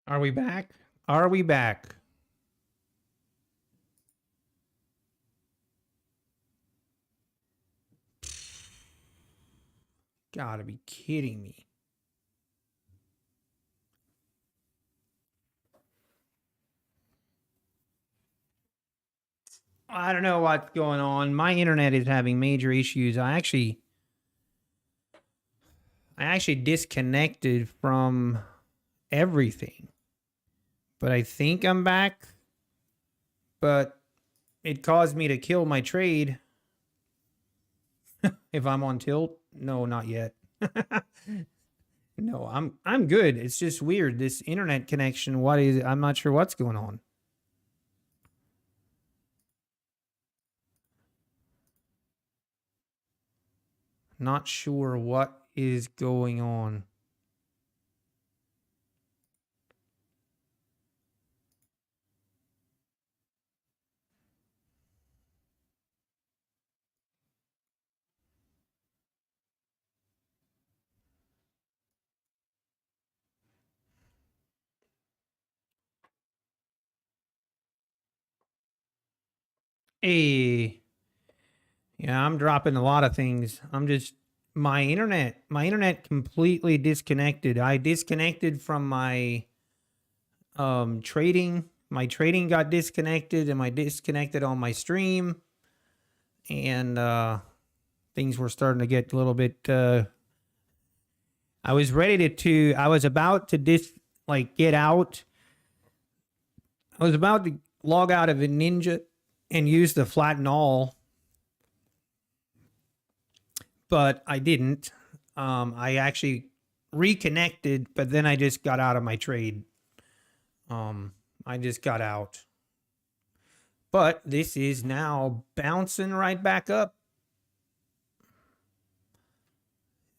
Are we back? Are we back? Gotta be kidding me. I don't know what's going on. My internet is having major issues. I actually disconnected from everything. But I think I'm back. But it caused me to kill my trade. If I'm on tilt? No, not yet. No, I'm good. It's just weird. This internet connection, what is it? I'm not sure what's going on. Not sure what is going on. Hey, yeah, I'm dropping a lot of things. I'm just my internet completely disconnected. I disconnected from my trading. My trading got disconnected and I disconnected on my stream, and things were starting to get a little bit I was ready to I was about to get out. I was about to log out of a Ninja and use the flatten all, but I didn't. I actually reconnected, but then I just got out of my trade. I just got out. But this is now bouncing right back up.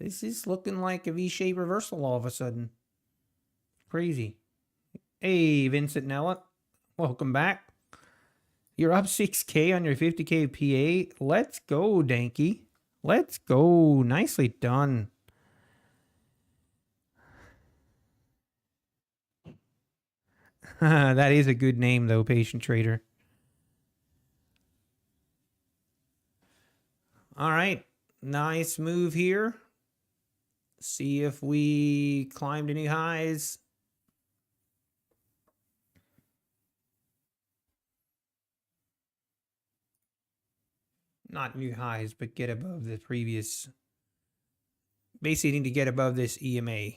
This is looking like a V-shaped reversal all of a sudden. Crazy. Hey, Vincent Nella. Welcome back. You're up 6K on your 50K PA. Let's go, Danky. Let's go. Nicely done. That is a good name, though, Patient Trader. All right. Nice move here. See if we climb to new highs. Not new highs, but get above the previous. Basically, need to get above this EMA.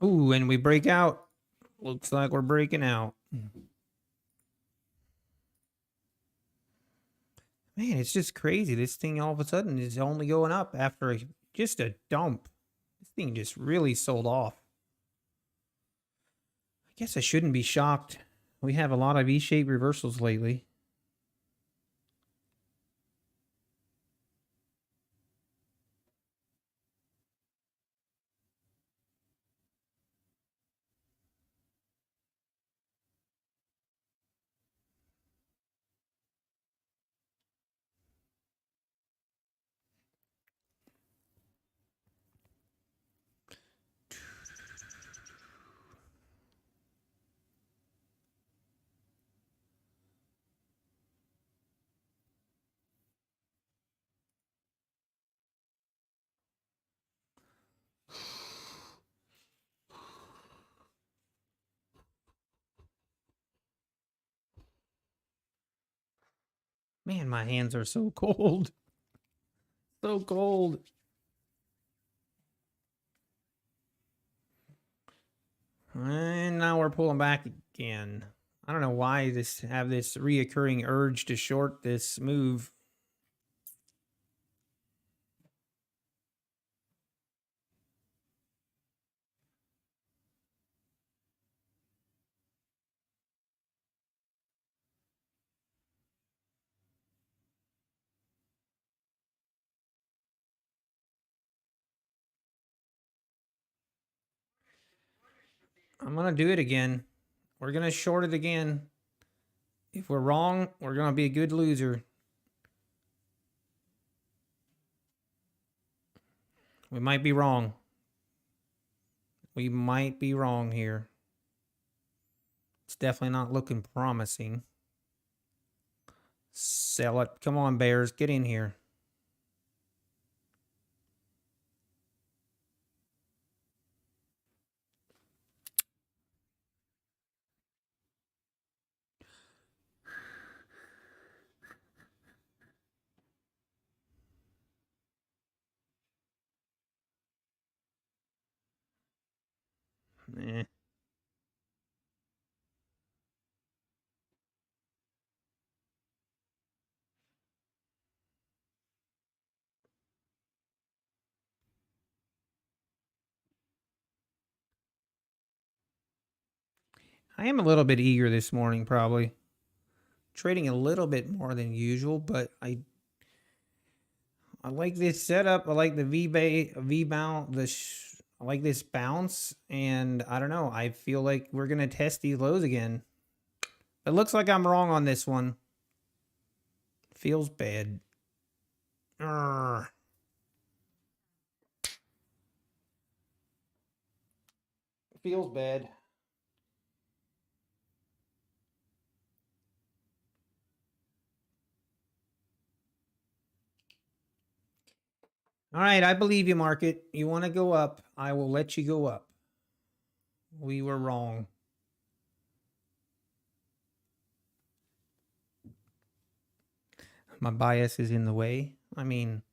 Ooh, and we break out. Looks like we're breaking out. Man, it's just crazy. This thing all of a sudden is only going up after just a dump. This thing just really sold off. I guess I shouldn't be shocked. We have a lot of V-shaped reversals lately. Man, my hands are so cold. So cold. And now we're pulling back again. I don't know why I have this reoccurring urge to short this move. I'm going to do it again. We're going to short it again. If we're wrong, we're going to be a good loser. We might be wrong. We might be wrong here. It's definitely not looking promising. Sell it. Come on, bears. Get in here. Eh. I am a little bit eager this morning, probably. Trading a little bit more than usual, but I like this setup. I like the V bounce. I like this bounce, and I don't know. I feel like we're gonna test these lows again. It looks like I'm wrong on this one. Feels bad. Urgh. Feels bad. All right, I believe you, market. You want to go up, I will let you go up. We were wrong. My bias is in the way. I mean,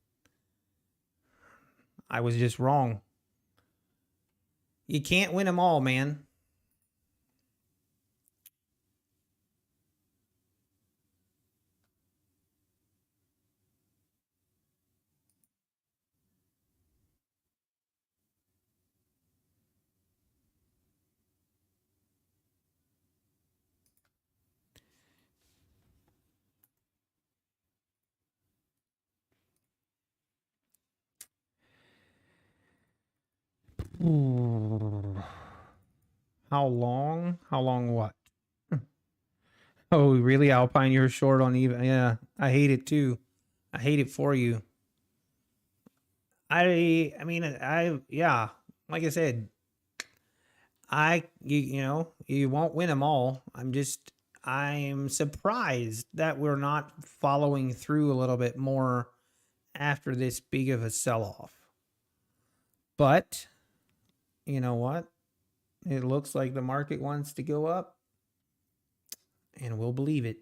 I was just wrong. You can't win them all, man. Ooh. How long? How long what? Oh, really, Alpine? You're short on even. Yeah, I hate it too. I hate it for you. I mean, yeah, like I said, you know, you won't win them all. I'm surprised that we're not following through a little bit more after this big of a sell off. But you know what? It looks like the market wants to go up, and we'll believe it.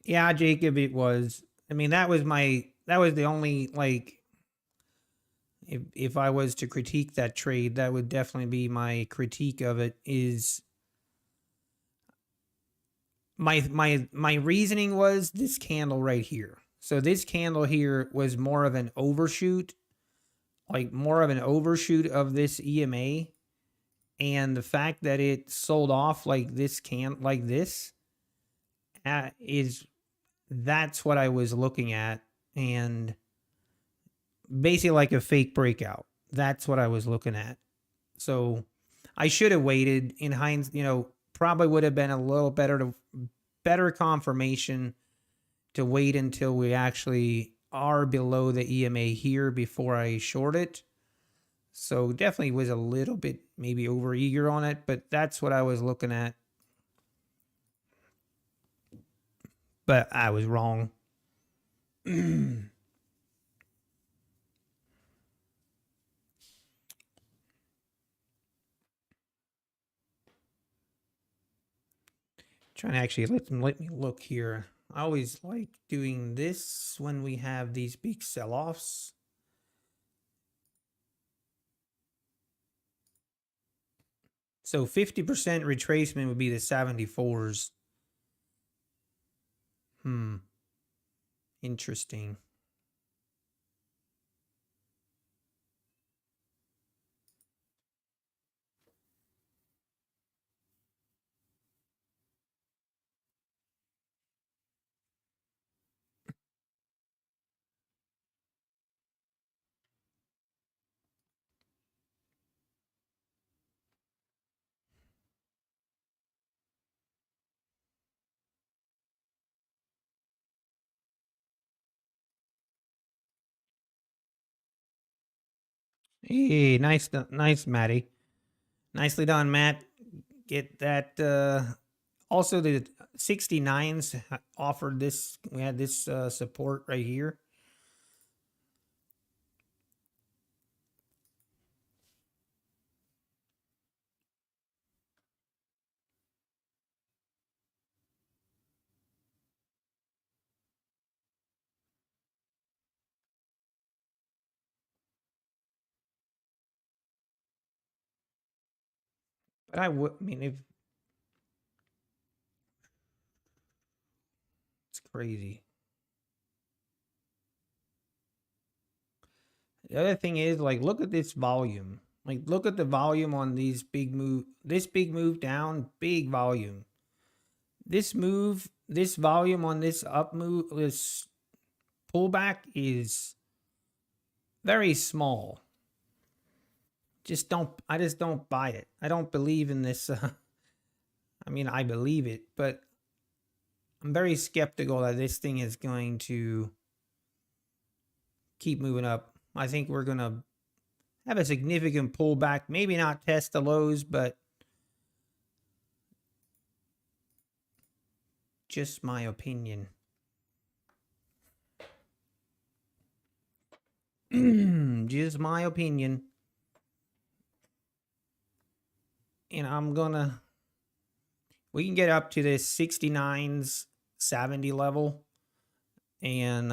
Yeah, Jacob, it was. I mean, that was the only, like, if I was to critique that trade, that would definitely be my critique of it. Is my reasoning was this candle right here. So this candle here was more of an overshoot, like more of an overshoot of this EMA, and the fact that it sold off like this is that's what I was looking at, and basically like a fake breakout. That's what I was looking at. So I should have waited. In hindsight, you know, probably would have been a little better confirmation to wait until we actually are below the EMA here before I short it. So definitely was a little bit maybe over eager on it, but that's what I was looking at. But I was wrong. Trying to actually let me look here. I always like doing this when we have these big sell-offs. So 50% retracement would be the 74s. Interesting. Hey, nice, nice, Matty. Nicely done, Matt. Get that. Also, the 69s offered this. We had this support right here. But I mean, if it's crazy. The other thing is, like, look at this volume. Like, look at the volume on these big move. This big move down, big volume. This move, this volume on this up move, this pullback is very small. I just don't buy it. I don't believe in this. I mean, I believe it, but I'm very skeptical that this thing is going to keep moving up. I think we're going to have a significant pullback. Maybe not test the lows, but just my opinion. Just my opinion. And we can get up to this 69s, 70 level. And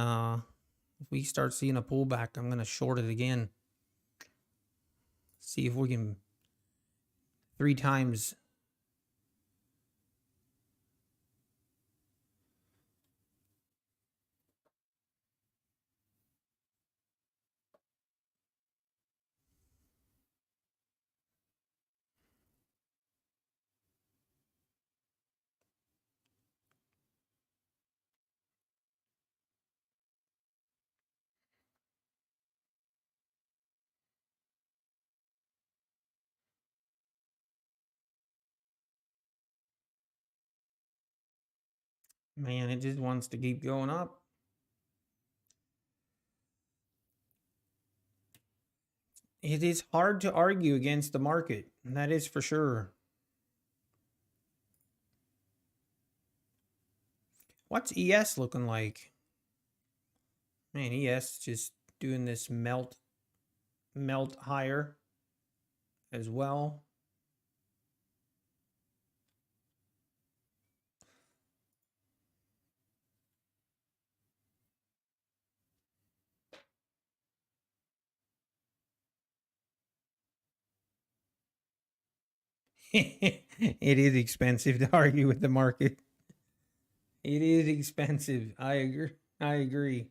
if we start seeing a pullback, I'm going to short it again. See if we can 3 times. Man, it just wants to keep going up. It is hard to argue against the market. That is for sure. What's ES looking like? Man, ES just doing this melt higher as well. It is expensive to argue with the market. It is expensive. I agree. I agree.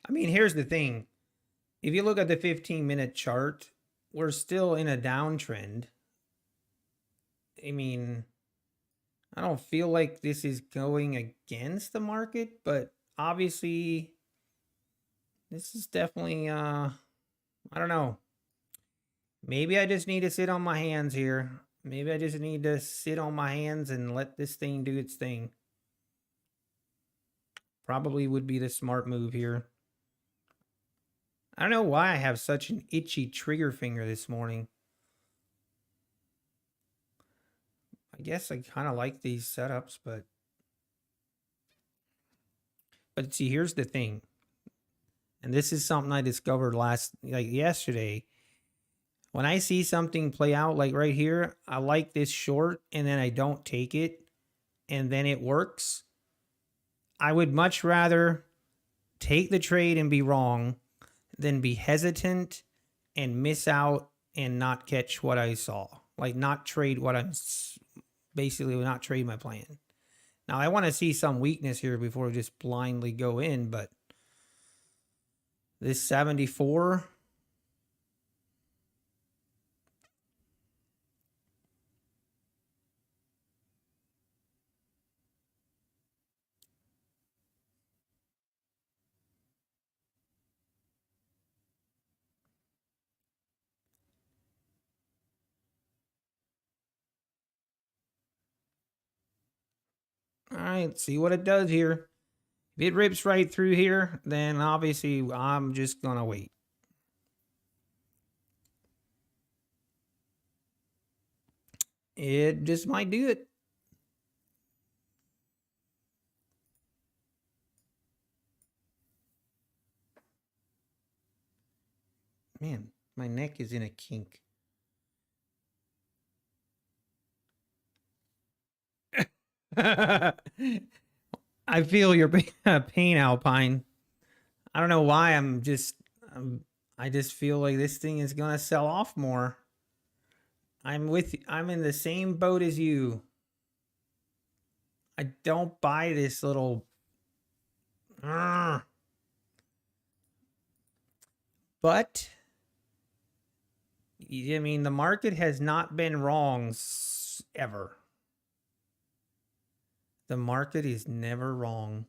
I mean, here's the thing. If you look at the 15-minute chart, we're still in a downtrend. I mean, I don't feel like this is going against the market, but obviously this is definitely I don't know. Maybe I just need to sit on my hands here. Maybe I just need to sit on my hands and let this thing do its thing. Probably would be the smart move here. I don't know why I have such an itchy trigger finger this morning. I guess I kind of like these setups, but see, here's the thing. And this is something I discovered yesterday. When I see something play out like right here, I like this short and then I don't take it. and then it works, I would much rather take the trade and be wrong than be hesitant and miss out and not catch what I saw. Like not trade what I'm basically not trade my plan. Now I want to see some weakness here before we just blindly go in, but this 74. All right, see what it does here. If it rips right through here, then obviously I'm just going to wait. It just might do it. Man, my neck is in a kink. I feel your pain, Alpine. I don't know why I just feel like this thing is going to sell off more. I'm in the same boat as you. I don't buy this little. But I mean, the market has not been wrong ever. The market is never wrong,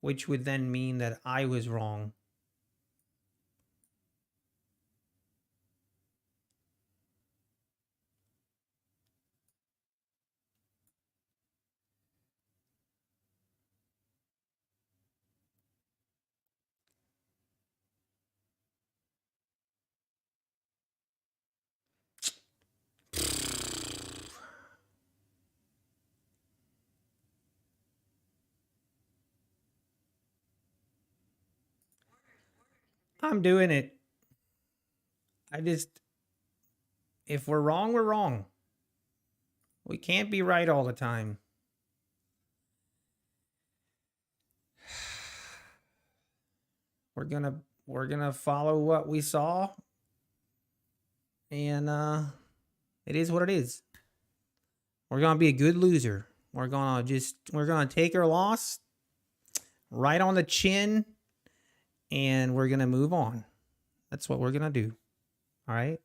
which would then mean that I was wrong. I'm doing it. If we're wrong, we're wrong. We can't be right all the time. We're gonna follow what we saw, and it is what it is. We're gonna be a good loser. We're gonna take our loss right on the chin, and we're gonna move on. That's what we're gonna do. All right.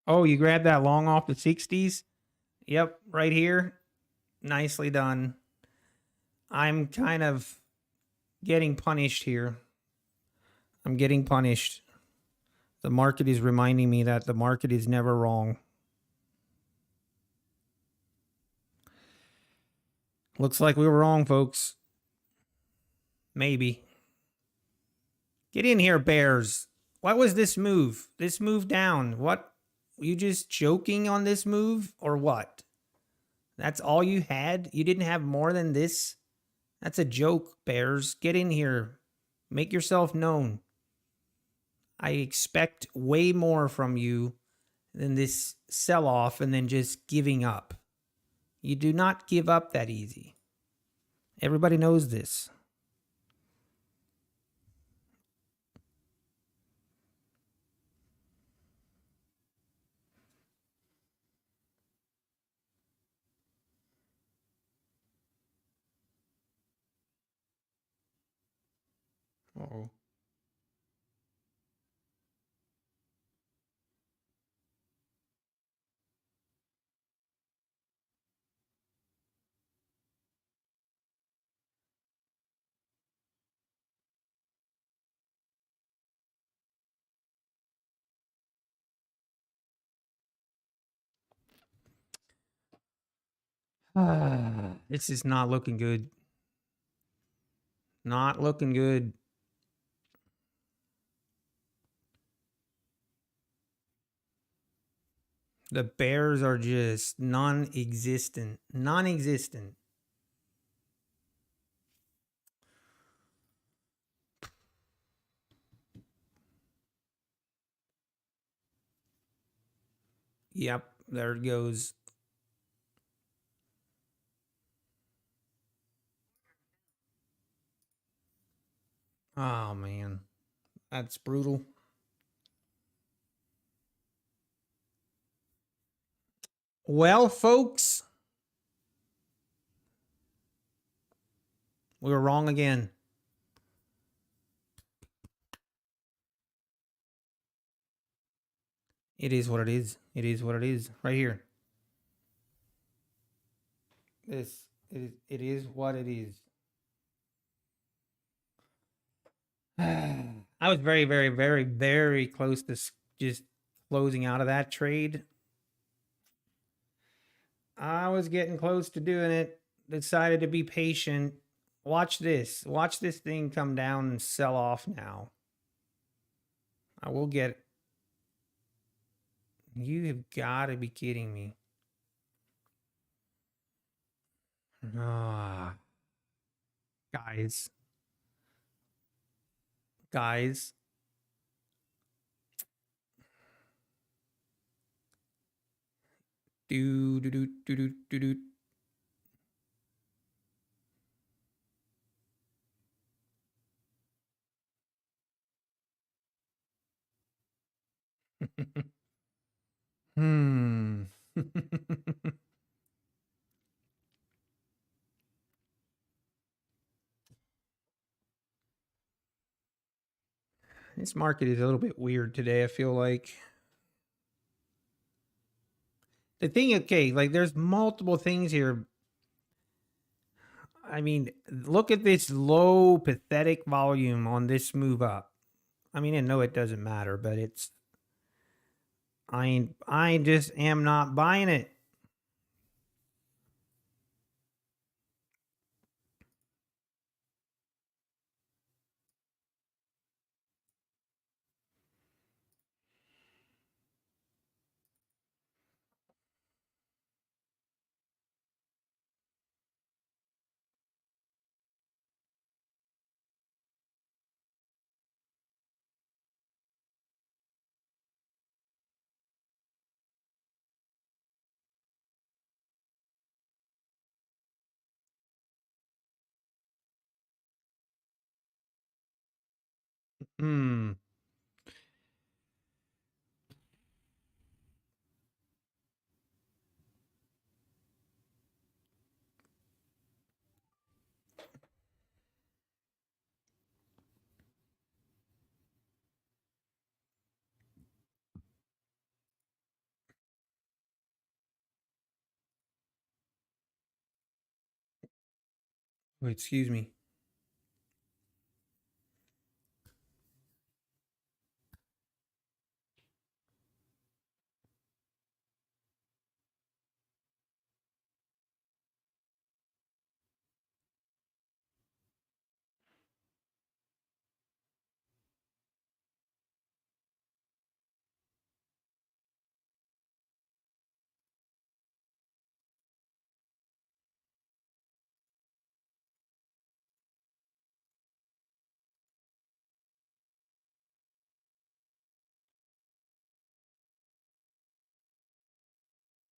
Oh, you grabbed that long off the 60s? Yep, right here. Nicely done. I'm kind of getting punished here. I'm getting punished. The market is reminding me that the market is never wrong. Looks like we were wrong, folks. Maybe. Get in here, bears. What was this move? This move down. What? You just joking on this move or what? That's all you had? You didn't have more than this? That's a joke, bears. Get in here. Make yourself known. I expect way more from you than this sell off and then just giving up. You do not give up that easy. Everybody knows this. Uh-oh. This is not looking good. Not looking good. The bears are just non-existent. Non-existent. Yep, there it goes. Oh, man. That's brutal. Well, folks, we were wrong again. It is what it is. It is what it is. Right here. It is what it is. I was very, very, very, very close to just closing out of that trade. I was getting close to doing it. Decided to be patient. Watch this. Watch this thing come down and sell off now. I will get it. You have got to be kidding me. Ah, guys. Guys. Do do do do do do do. Hmm. This market is a little bit weird today, I feel like. The thing, okay, like there's multiple things here. I mean, look at this low, pathetic volume on this move up. I mean, I know it doesn't matter, but it's I just am not buying it. Hmm. Wait, excuse me.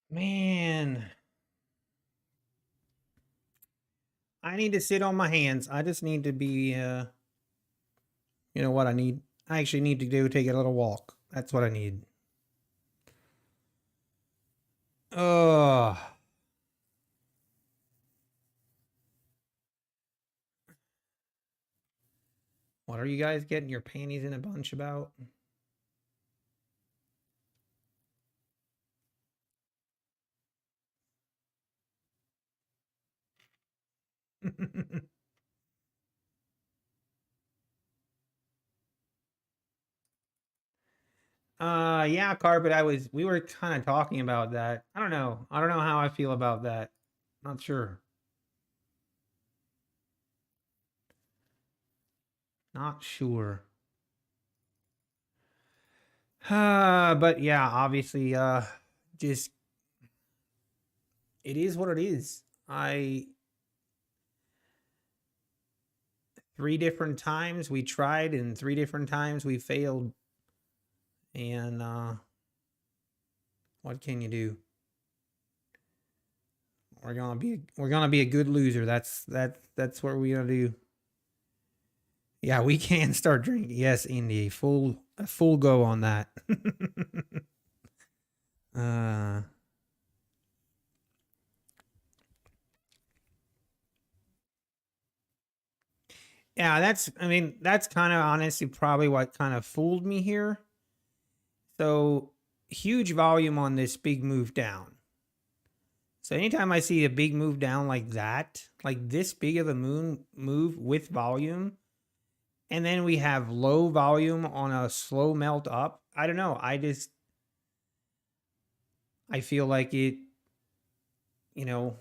Man, I need to sit on my hands. I just need to be you know what I need? I actually need to do take a little walk. That's what I need. Oh, what are you guys getting your panties in a bunch about? Yeah, Carpet, we were kind of talking about that. I don't know how I feel about that. Not sure. Not sure. But yeah, obviously, just it is what it is. I 3 different times we tried, and 3 different times we failed. And what can you do? We're gonna be a good loser. That's what we're gonna do. Yeah, we can start drinking. Yes, Indy, full go on that. uh, yeah, that's kind of honestly probably what kind of fooled me here. So huge volume on this big move down. So anytime I see a big move down like that, like this big of a move with volume, and then we have low volume on a slow melt up, I don't know. I feel like you know,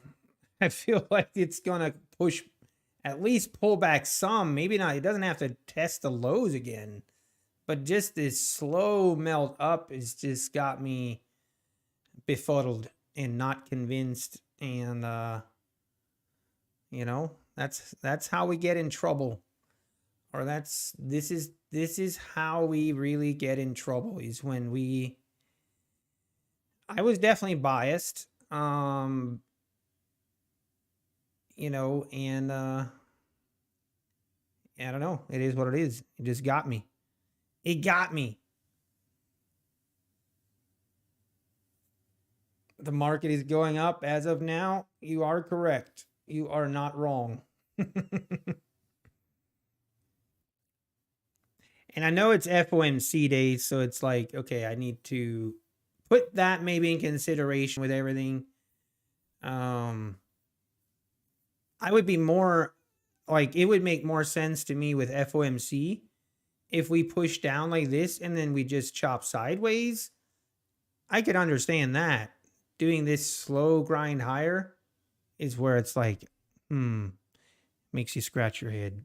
I feel like it's gonna push, at least pull back some. Maybe not. It doesn't have to test the lows again, but just this slow melt up has just got me befuddled and not convinced. And that's how we get in trouble. Or this is how we really get in trouble, is when I was definitely biased. And I don't know. It is what it is. It just got me. It got me. The market is going up as of now. You are correct. You are not wrong. And I know it's FOMC days, so it's like, okay, I need to put that maybe in consideration with everything. I would be more like, it would make more sense to me with FOMC if we push down like this and then we just chop sideways. I could understand that. Doing this slow grind higher is where it's like, makes you scratch your head.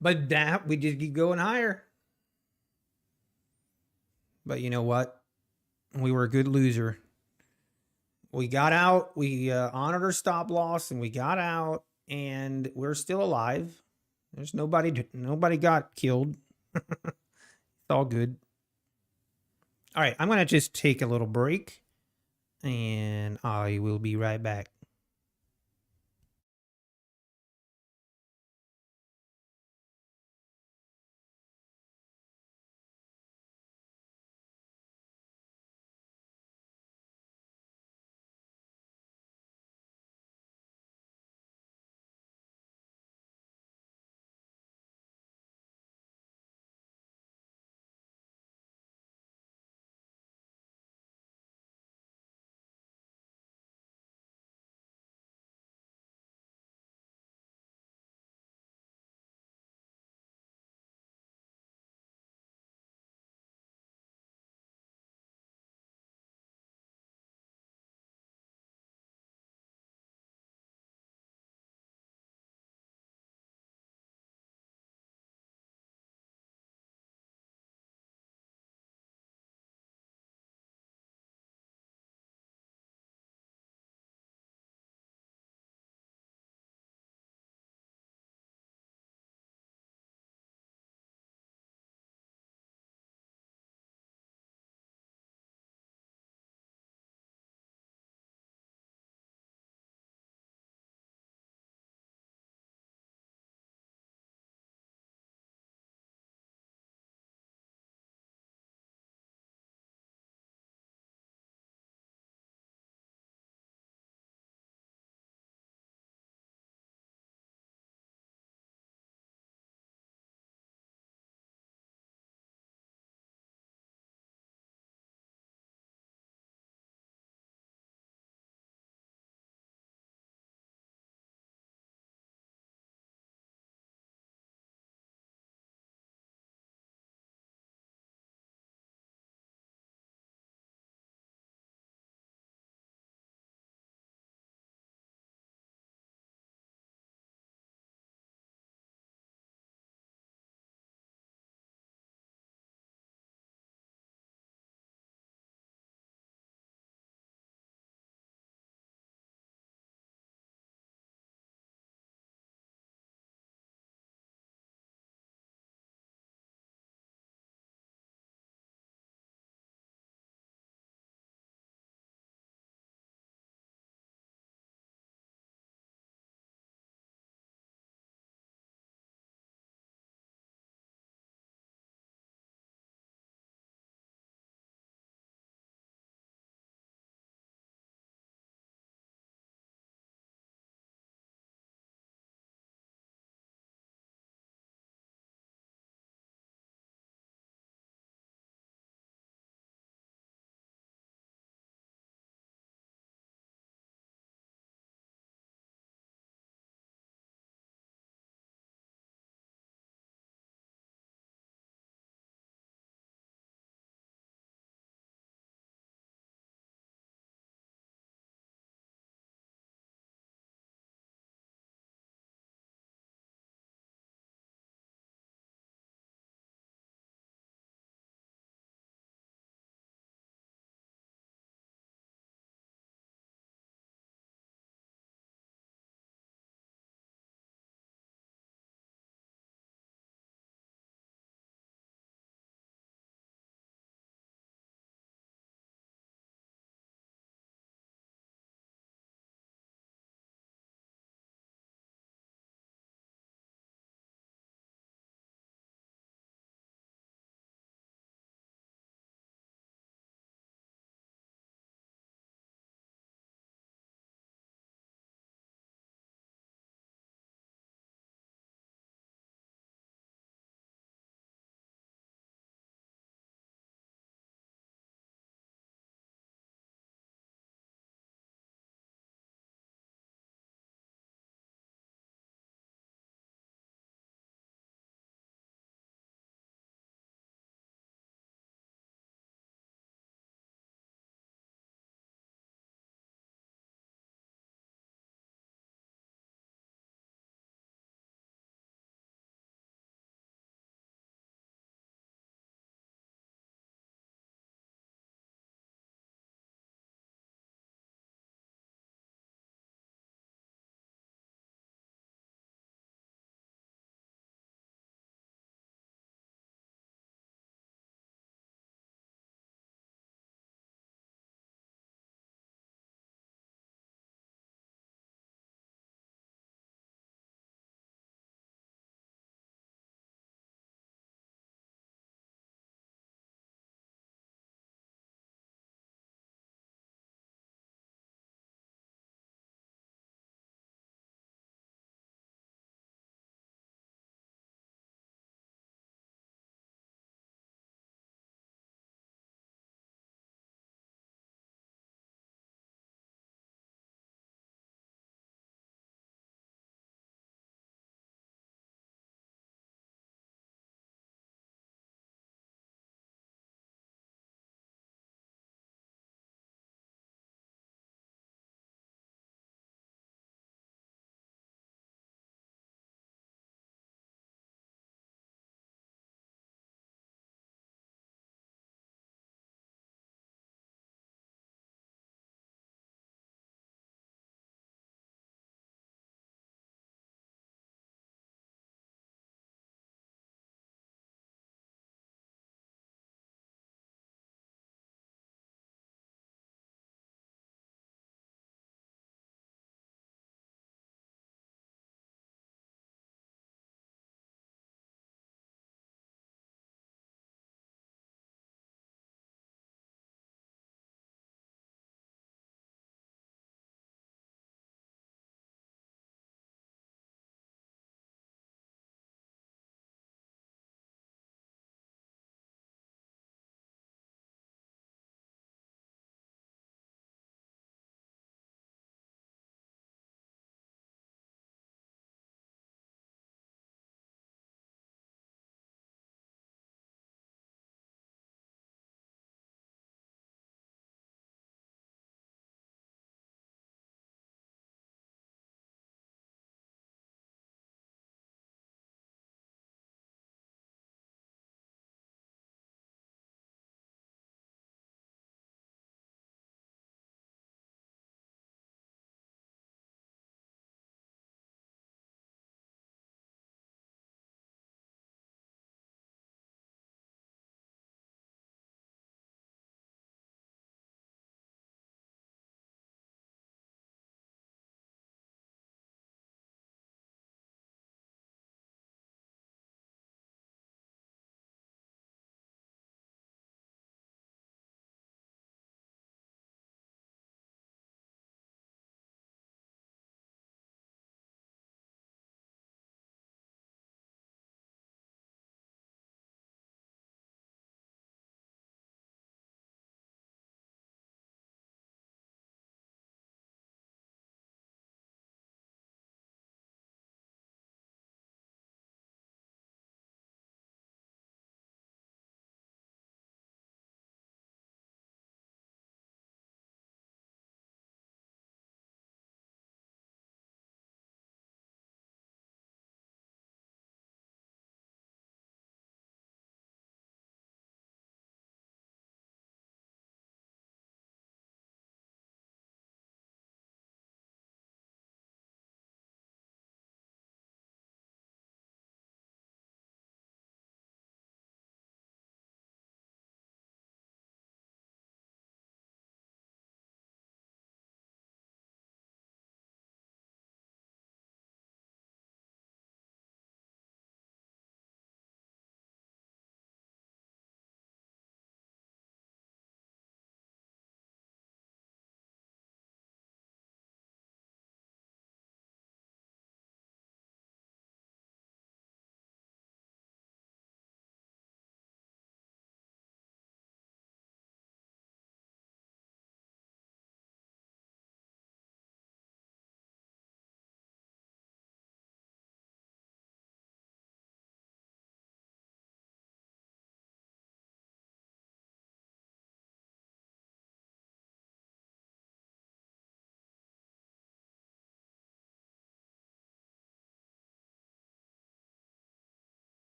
But that we just keep going higher. But you know what? We were a good loser. We got out. We honored our stop loss, and we got out, and we're still alive. There's nobody got killed. It's all good. All right, I'm gonna just take a little break, and I will be right back.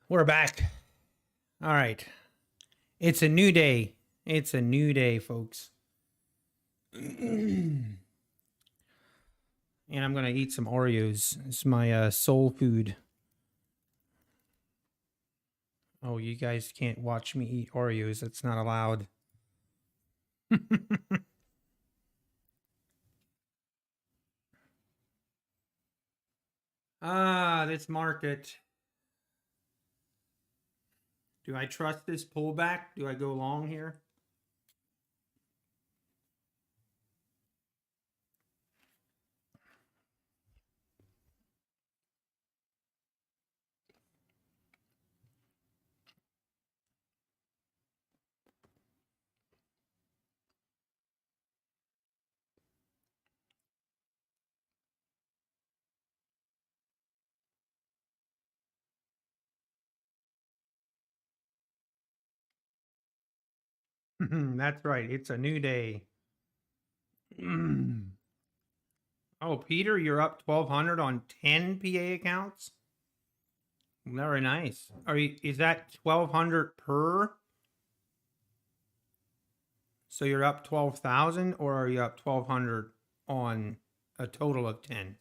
We're back. All right. It's a new day. It's a new day, folks. And I'm going to eat some Oreos. It's my soul food. Oh, you guys can't watch me eat Oreos. That's not allowed. This market. Do I trust this pullback? Do I go long here? That's right. It's a new day. Oh, Peter, you're up 1,200 on 10 PA accounts? Very nice. Is that 1,200 per? So you're up 12,000, or are you up 1,200 on a total of 10?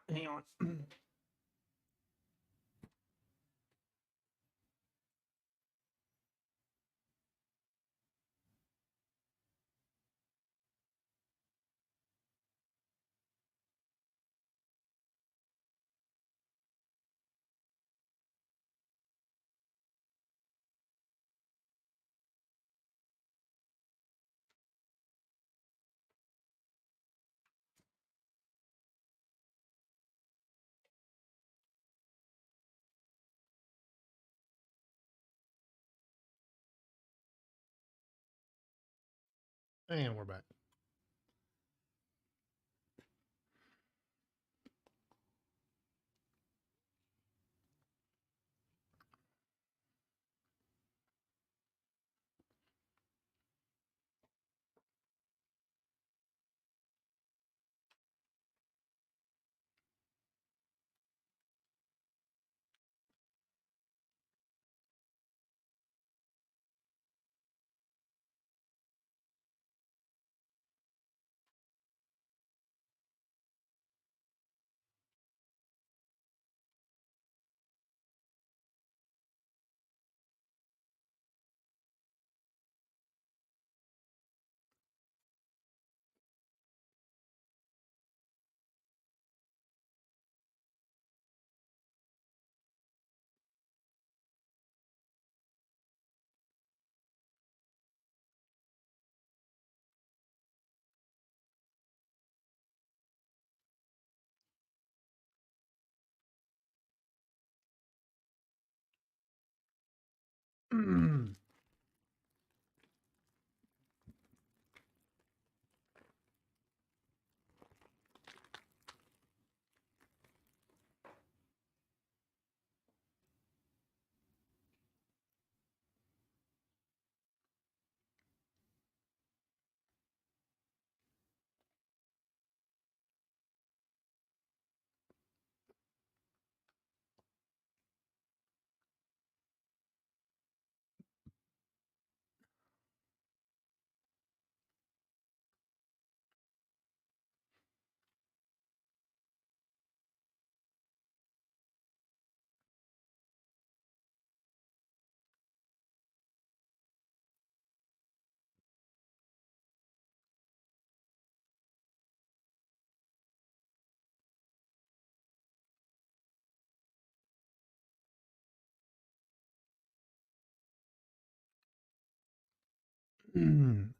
Hang on. And we're back.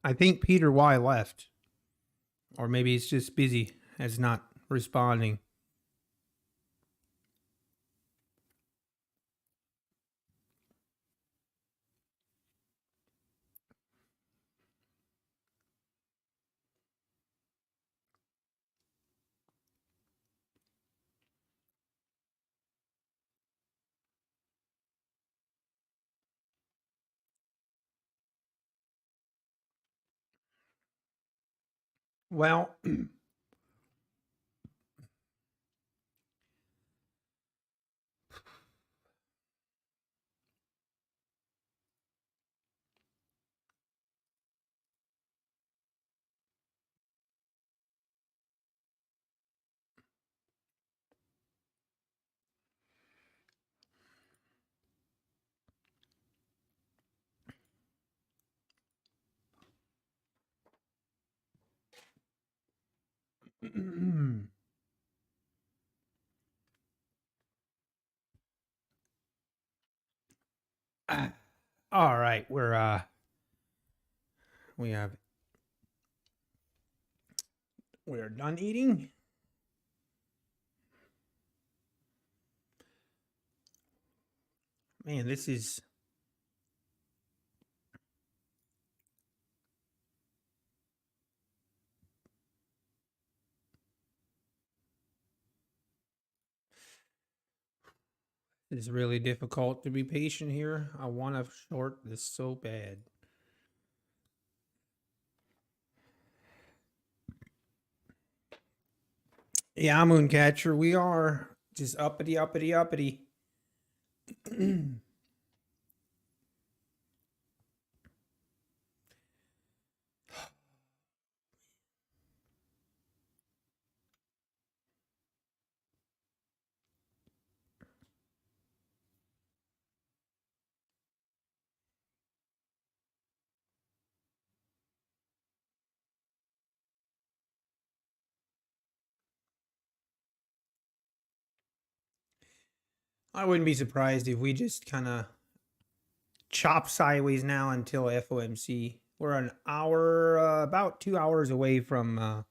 I think Peter Y left, or maybe he's just busy as not responding. Well, all right, we have we're done eating. Man, this is really difficult to be patient here. I want to short this so bad. Yeah, Mooncatcher, we are just uppity, uppity, uppity. I wouldn't be surprised if we just kind of chop sideways now until FOMC. We're an hour, about 2 hours away from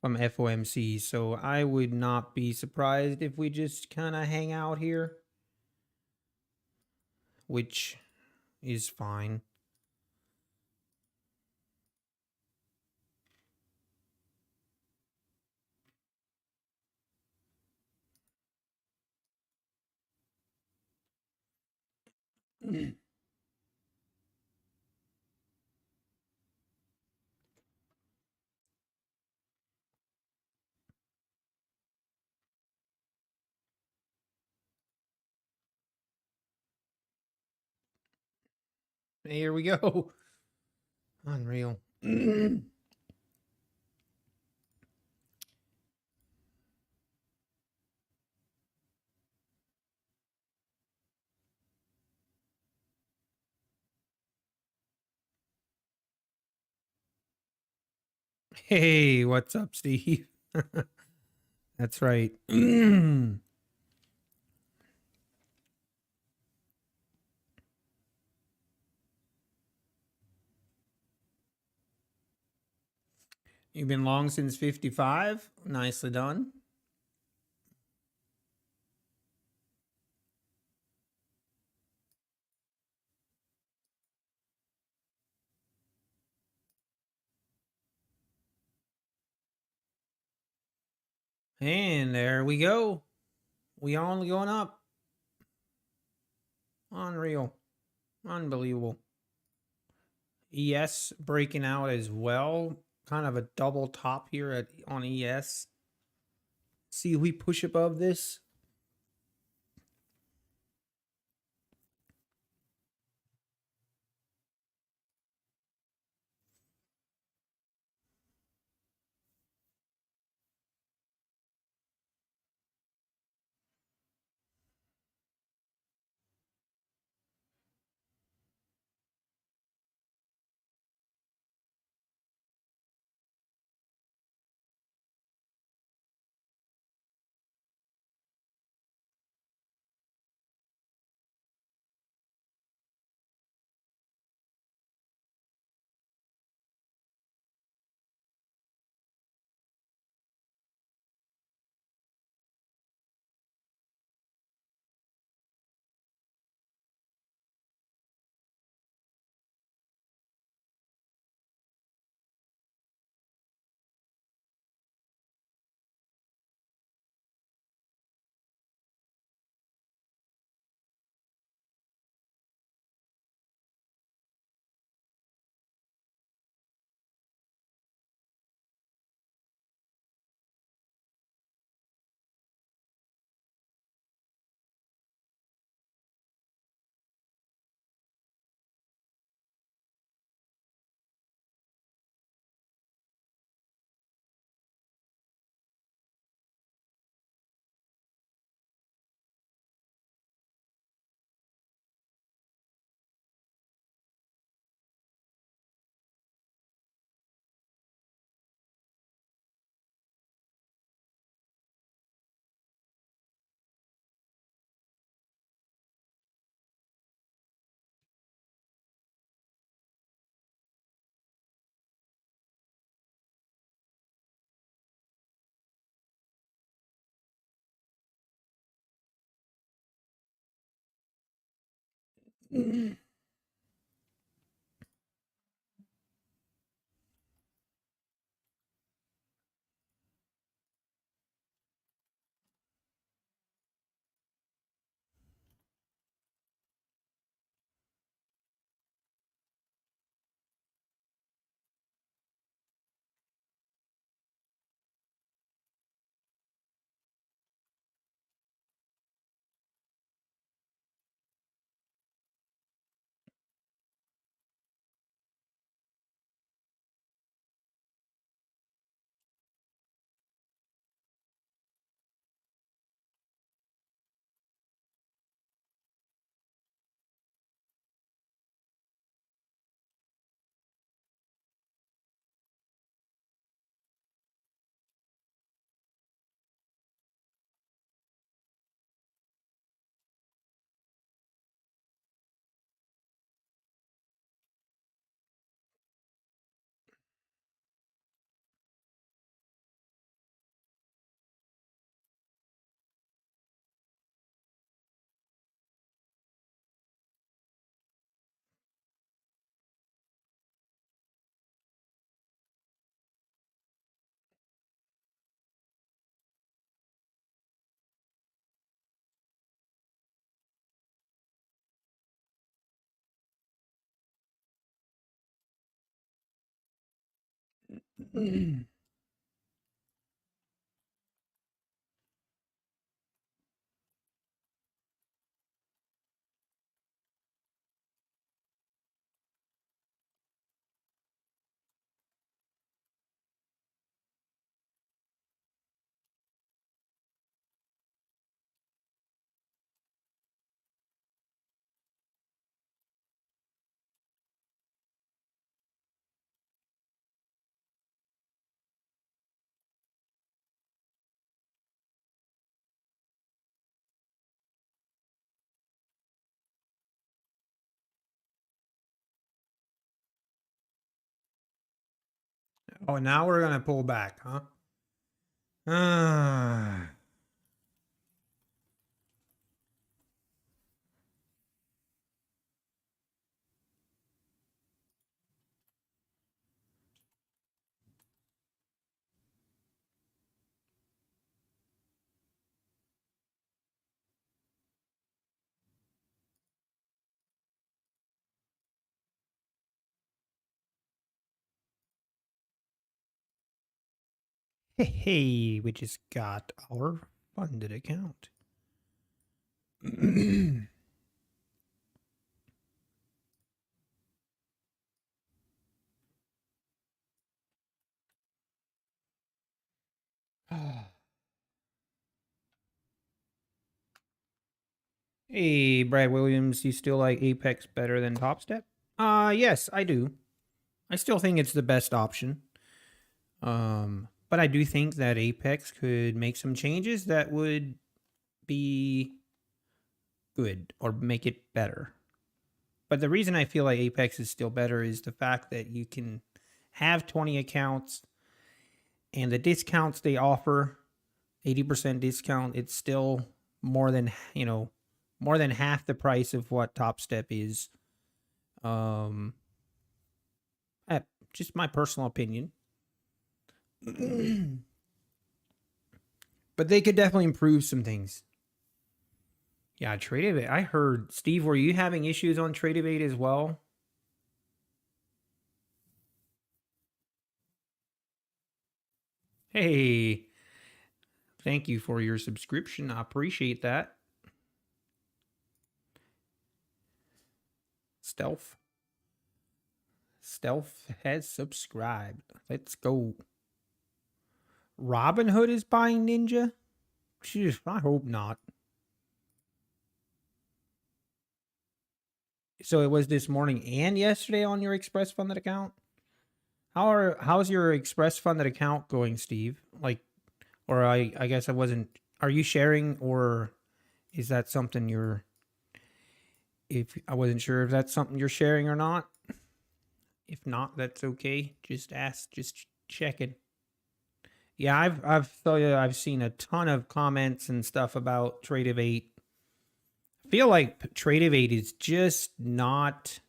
FOMC, so I would not be surprised if we just kind of hang out here, which is fine. Here we go. Unreal. Hey, what's up, Steve? That's right. You've been long since 55. Nicely done. And there we go. We only going up. Unreal. Unbelievable. ES breaking out as well. Kind of a double top here on ES. See if we push above this. Oh, now we're gonna pull back, huh? Ah. Hey, we just got our funded account. Hey, Brad Williams, you still like Apex better than Top Step? Yes, I do. I still think it's the best option. But I do think that Apex could make some changes that would be good or make it better. But the reason I feel like Apex is still better is the fact that you can have 20 accounts and the discounts they offer, 80% discount, it's still more than, more than half the price of what Top Step is. Um, just my personal opinion. But they could definitely improve some things. Yeah, Tradeovate. I heard, Steve, were you having issues on Tradeovate as well? Hey, thank you for your subscription. I appreciate that. Stealth. Stealth has subscribed. Let's go. Robinhood is buying Ninja? Jeez, I hope not. So it was this morning and yesterday on your Express Funded account? How's your Express Funded account going, Steve? Like, or I guess I wasn't. Are you sharing, or is that something you're? If I wasn't sure if that's something you're sharing or not. If not, that's okay. Just ask. Just checking. Yeah, I've seen a ton of comments and stuff about Tradeovate. feel like Trade is just not,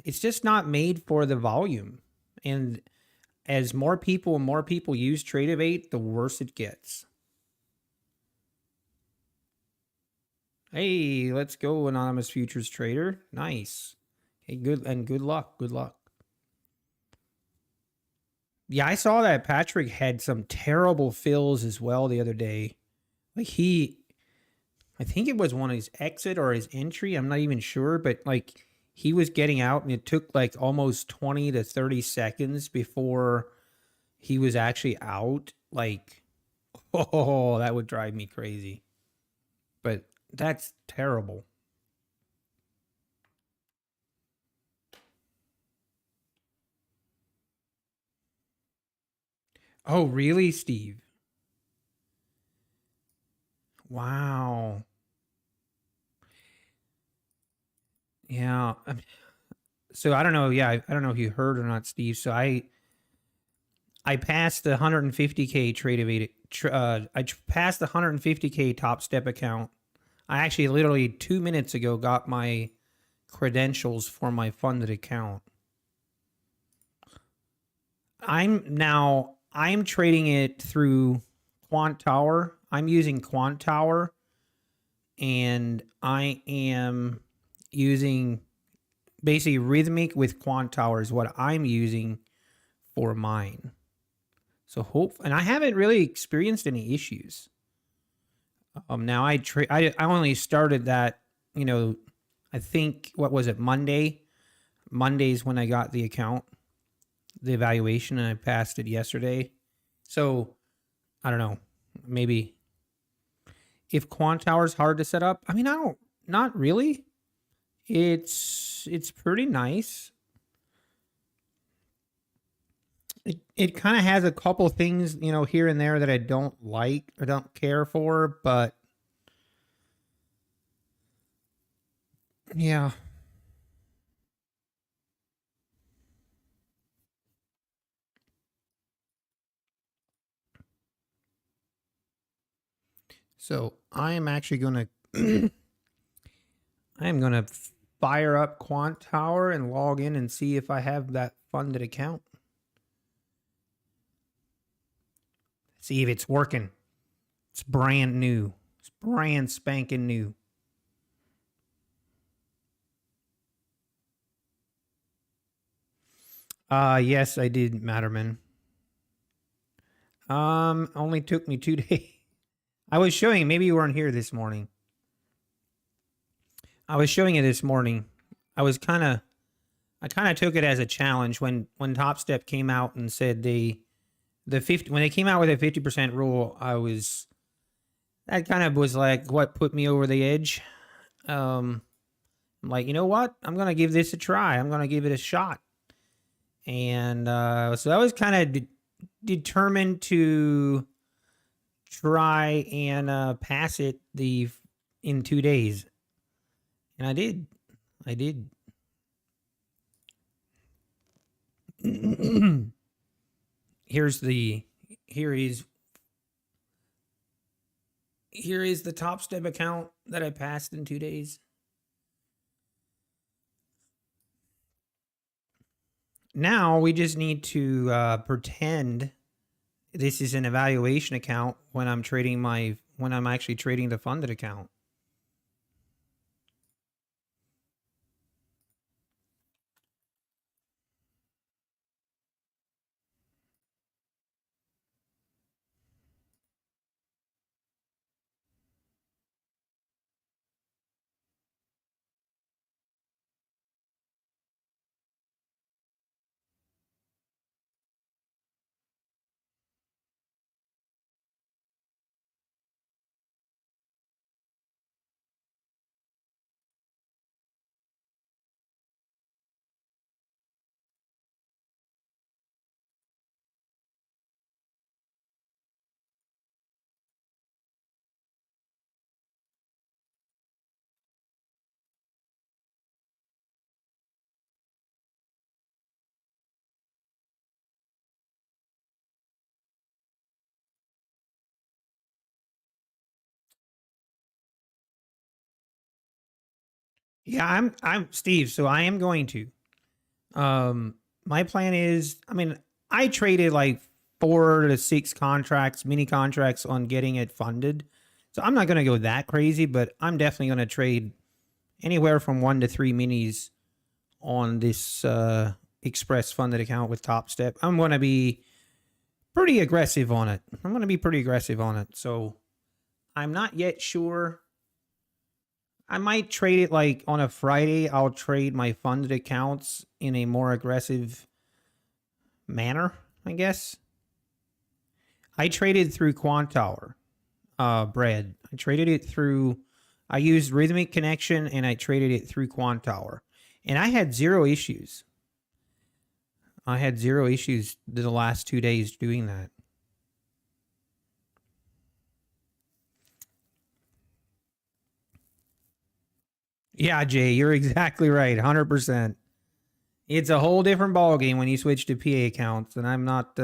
it's just not made for the volume. And as more people and more people use Trade, the worse it gets. Hey, let's go, anonymous futures trader. Nice. Hey, good, and good luck. Good luck. Yeah, I saw that Patrick had some terrible fills as well the other day. Like I think it was one of his exit or his entry. I'm not even sure, but like he was getting out and it took like almost 20 to 30 seconds before he was actually out. Like, oh, that would drive me crazy. But that's terrible. Oh, really, Steve? Wow. Yeah. So I don't know. Yeah, I don't know if you heard or not, Steve. So I passed the 150K trade of eight. Passed the 150K Top Step account. I actually literally 2 minutes ago got my credentials for my funded account. I'm trading it through Quant Tower. I'm using Quant Tower, and I am using basically Rhythmic with Quant Tower is what I'm using for mine. So and I haven't really experienced any issues. Now I only started that, you know, I think what was it, Monday? Monday's when I got the account, the evaluation, and I passed it yesterday. So I don't know. Maybe if Quant Tower's hard to set up, I mean, I don't, not really. It's pretty nice. It kind of has a couple things, you know, here and there that I don't like or don't care for, but yeah. So I am actually going to I am going to fire up Quant Tower and log in and see if I have that funded account. See if it's working. It's brand new. It's brand spanking new. Yes, I did, Matterman. Only took me 2 days. I was showing it. Maybe you weren't here this morning. I was showing it this morning. I was I kind of took it as a challenge when Top Step came out and said the 50 when they came out with a 50% rule. That kind of was like what put me over the edge. I'm like, you know what? I'm gonna give this a try. I'm gonna give it a shot. And so I was kind of determined to try and pass it in 2 days, and I did. I did. Here's the here is here is the Top Step account that I passed in 2 days. Now we just need to pretend this is an evaluation account when I'm actually trading the funded account. Yeah, I'm Steve, so I am going to. My plan is, I mean, I traded like 4 to 6 contracts, mini contracts on getting it funded. So I'm not going to go that crazy, but I'm definitely going to trade anywhere from 1 to 3 minis on this express funded account with Top Step. I'm going to be pretty aggressive on it. I'm going to be pretty aggressive on it. So I'm not yet sure. I might trade it like on a Friday. I'll trade my funded accounts in a more aggressive manner, I guess. I traded through Quantower, bread. I traded it through, I used Rhythmic Connection and I traded it through Quantower. And I had zero issues. I had zero issues the last 2 days doing that. Yeah, Jay, you're exactly right. 100%. It's a whole different ballgame when you switch to PA accounts, and I'm not.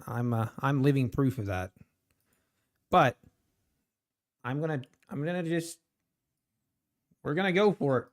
I'm living proof of that. But I'm gonna just we're gonna go for it.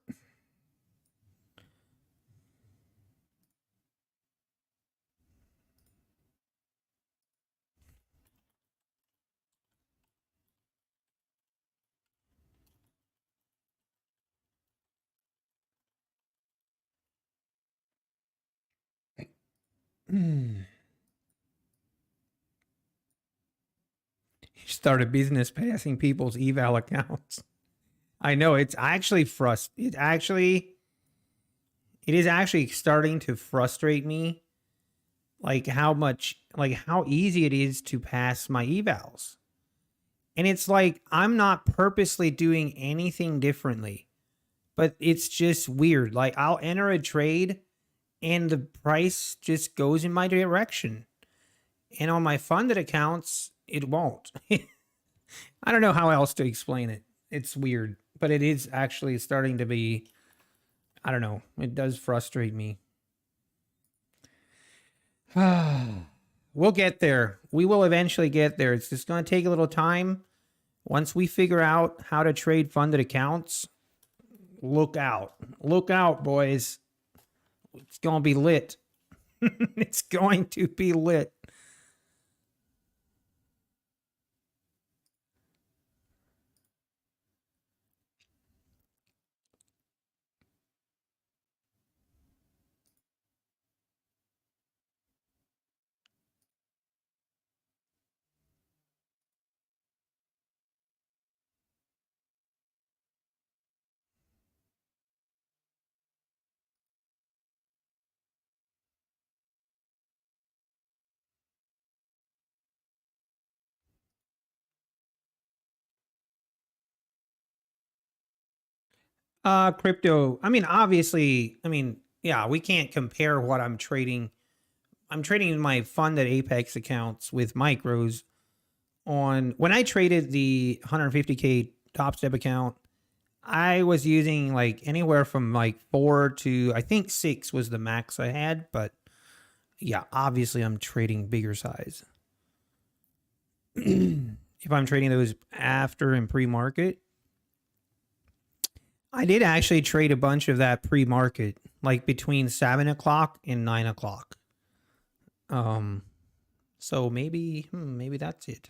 Start a business passing people's eval accounts. I know it's actually it is actually starting to frustrate me, like how easy it is to pass my evals. And it's like I'm not purposely doing anything differently, but it's just weird. Like I'll enter a trade and the price just goes in my direction. And on my funded accounts, it won't. I don't know how else to explain it. It's weird, but it is actually starting to be, I don't know. It does frustrate me. We'll get there. We will eventually get there. It's just going to take a little time. Once we figure out how to trade funded accounts, look out. Look out, boys. It's going to be lit. It's going to be lit. Crypto. I mean, obviously, I mean, yeah, we can't compare what I'm trading. I'm trading my funded Apex accounts with micros on when I traded the 150K Top Step account. I was using like anywhere from like 4 to I think 6 was the max I had, but yeah, obviously I'm trading bigger size. If I'm trading those after and pre-market, I did actually trade a bunch of that pre-market, like between 7 o'clock and 9 o'clock. Um, so maybe that's it.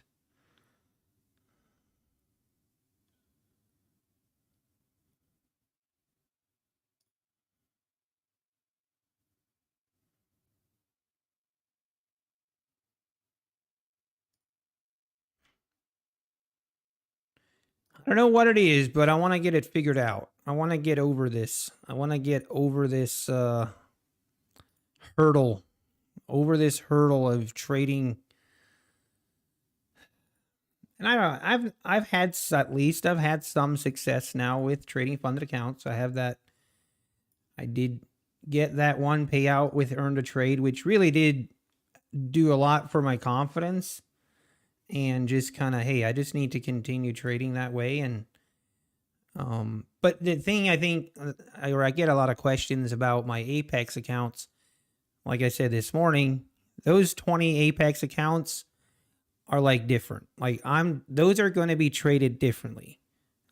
I don't know what it is, but I want to get it figured out. I want to get over this. I want to get over this hurdle, over this hurdle of trading. And I don't know, I've had at least I've had some success now with trading funded accounts. I have that. I did get that one payout with earn to trade, which really did do a lot for my confidence and just kind of, hey, I just need to continue trading that way. And but the thing I think, I get a lot of questions about my Apex accounts. Like I said this morning, those 20 Apex accounts are like different. Like those are going to be traded differently.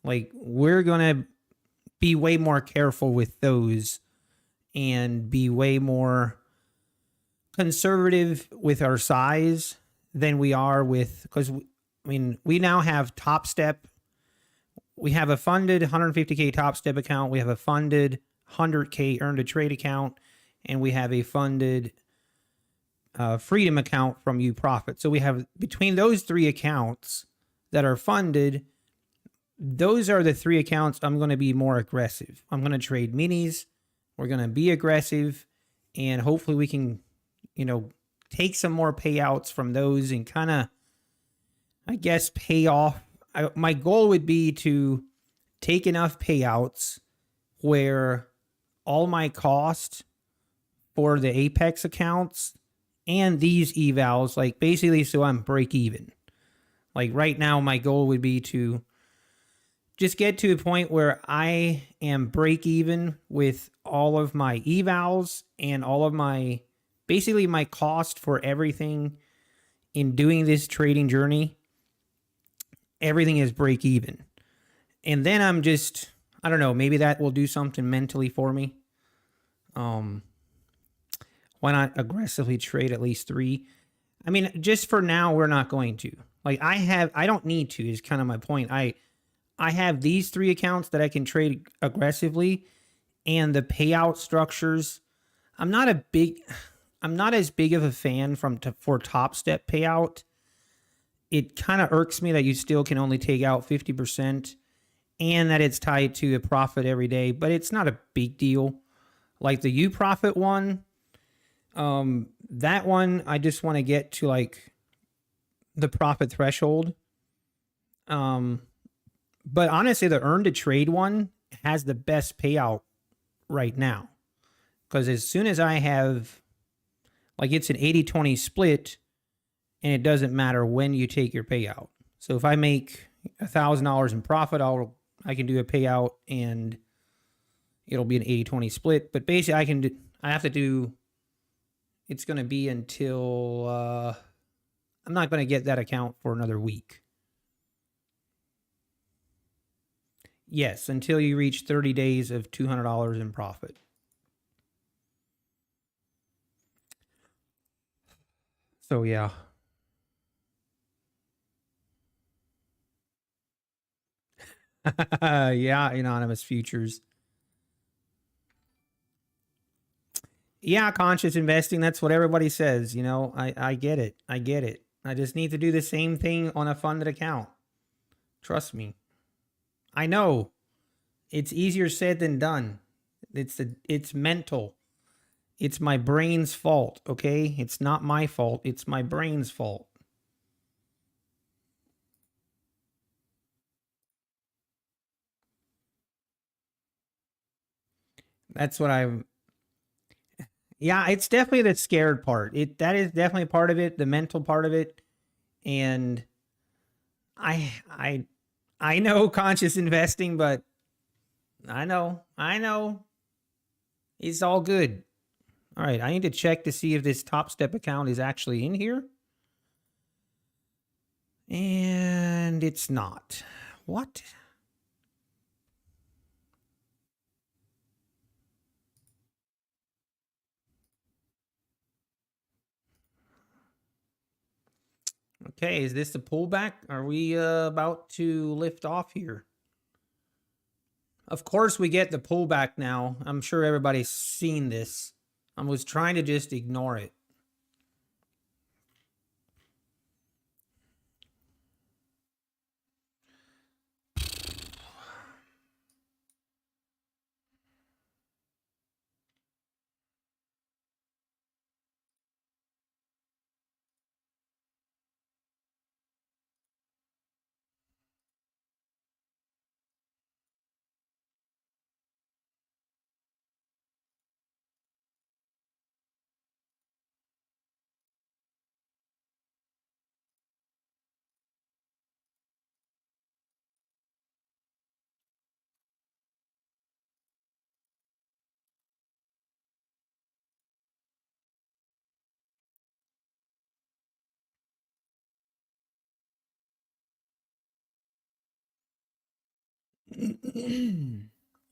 Like we're going to be way more careful with those and be way more conservative with our size than we are with, because we now have Top Step. We have a funded 150K Top Step account. We have a funded 100K Earn to Trade account, and we have a funded Freedom account from UProfit. So we have, between those three accounts that are funded, those are the three accounts I'm going to be more aggressive. I'm going to trade minis. We're going to be aggressive, and hopefully we can, take some more payouts from those and kind of, I guess, pay off. My goal would be to take enough payouts where all my cost for the Apex accounts and these evals, like basically so I'm break even. Like right now, my goal would be to just get to a point where I am break even with all of my evals and all of my, basically my cost for everything in doing this trading journey. Everything is break even. And then I'm just, I don't know, maybe that will do something mentally for me. Why not aggressively trade at least three? I mean, just for now, we're not going to. Like I don't need to, is kind of my point. I have these three accounts that I can trade aggressively, and the payout structures, I'm not as big of a fan for Top Step payout. It kind of irks me that you still can only take out 50% and that it's tied to a profit every day, but it's not a big deal. Like the UProfit one, that one, I just want to get to like the profit threshold. But honestly, the Earn to Trade one has the best payout right now. Because as soon as I have, like, it's an 80-20 split, and it doesn't matter when you take your payout. So if I make $1,000 in profit, I can do a payout, and it'll be an 80-20 split. But basically, I have to do, it's going to be until, I'm not going to get that account for another week. Yes, until you reach 30 days of $200 in profit. So yeah. Yeah, anonymous futures. Yeah, conscious investing, that's what everybody says. I get it. I get it. I just need to do the same thing on a funded account. Trust me. I know. It's easier said than done. It's mental. It's my brain's fault, okay? It's not my fault. It's my brain's fault. That's what I'm. Yeah, it's definitely the scared part. That is definitely part of it, the mental part of it. And I I I know conscious investing, but I know. It's all good. All right, I need to check to see if this Top Step account is actually in here. And it's not. What? Okay, is this the pullback? Are we about to lift off here? Of course we get the pullback now. I'm sure everybody's seen this. I was trying to just ignore it.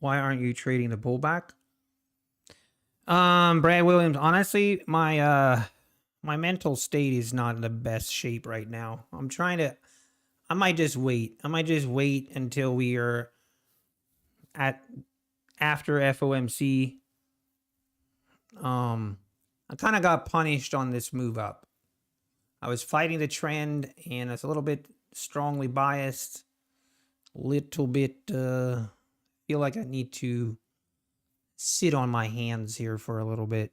Why aren't you trading the pullback? Brad Williams, honestly, my mental state is not in the best shape right now. I might just wait. I might just wait until we are after FOMC. I kind of got punished on this move up. I was fighting the trend and it's a little bit strongly biased. Little bit feel like I need to sit on my hands here for a little bit.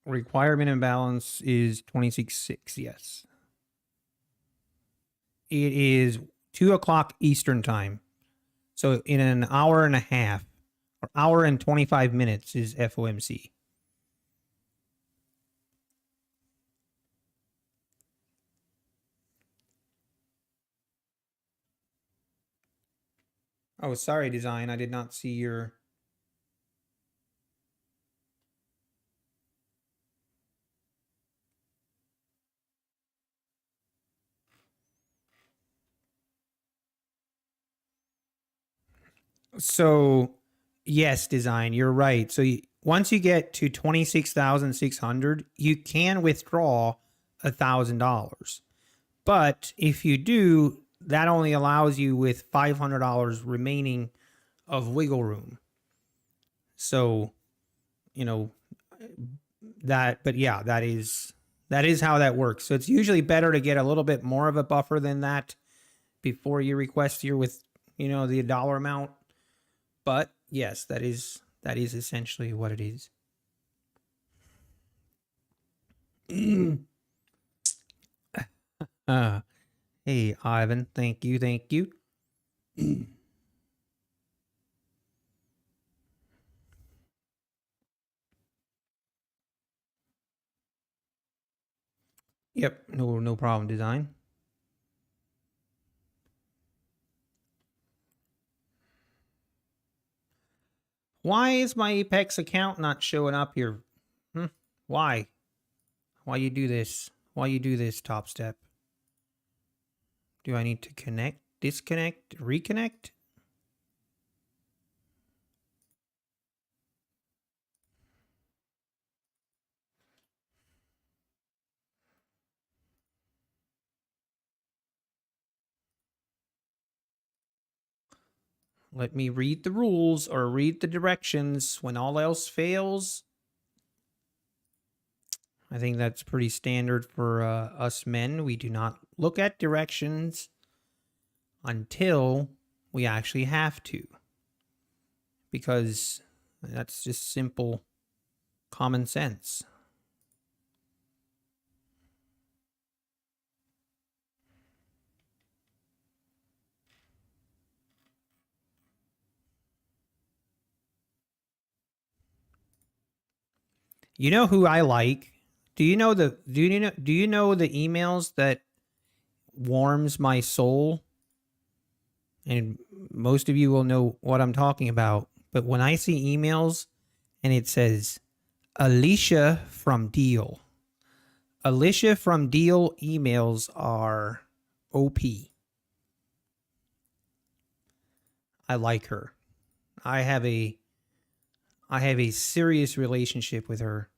Requirement imbalance is 26.6. Yes. It is 2 o'clock Eastern time. So in an hour and a half, or hour and 25 minutes is FOMC. Oh, sorry, Design. I did not see your... So, yes, Design, you're right. So once you get to 26,600, you can withdraw $1,000. But if you do, that only allows you with $500 remaining of wiggle room. So, you know, but yeah, that is how that works. So it's usually better to get a little bit more of a buffer than that before you request your the dollar amount. But yes, that is essentially what it is. Hey, Ivan, thank you. Yep, no problem, Design. Why is my Apex account not showing up here? Why? Why you do this? Why you do this, Top Step? Do I need to connect, disconnect, reconnect? Let me read the rules or read the directions when all else fails. I think that's pretty standard for us men. We do not look at directions until we actually have to. Because that's just simple common sense. You know who I like? Do you know the emails that warms my soul? And most of you will know what I'm talking about. But when I see emails and it says Alicia from Deal. Alicia from Deal emails are OP. I like her. I have a serious relationship with her.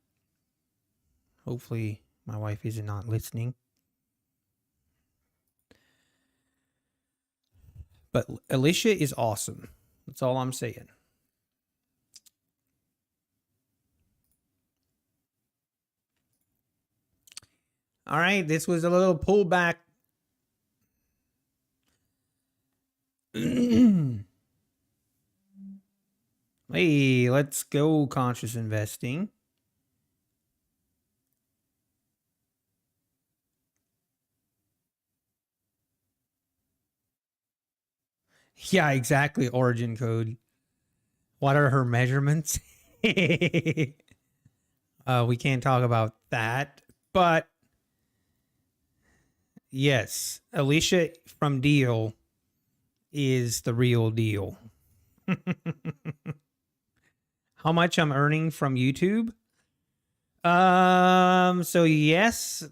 Hopefully my wife is not listening. But Alicia is awesome. That's all I'm saying. All right, this was a little pullback. Hey, let's go, conscious investing. Yeah, exactly. Origin code. What are her measurements? We can't talk about that, but yes, Alicia from Deal is the real deal. How much I'm earning from YouTube? So yes,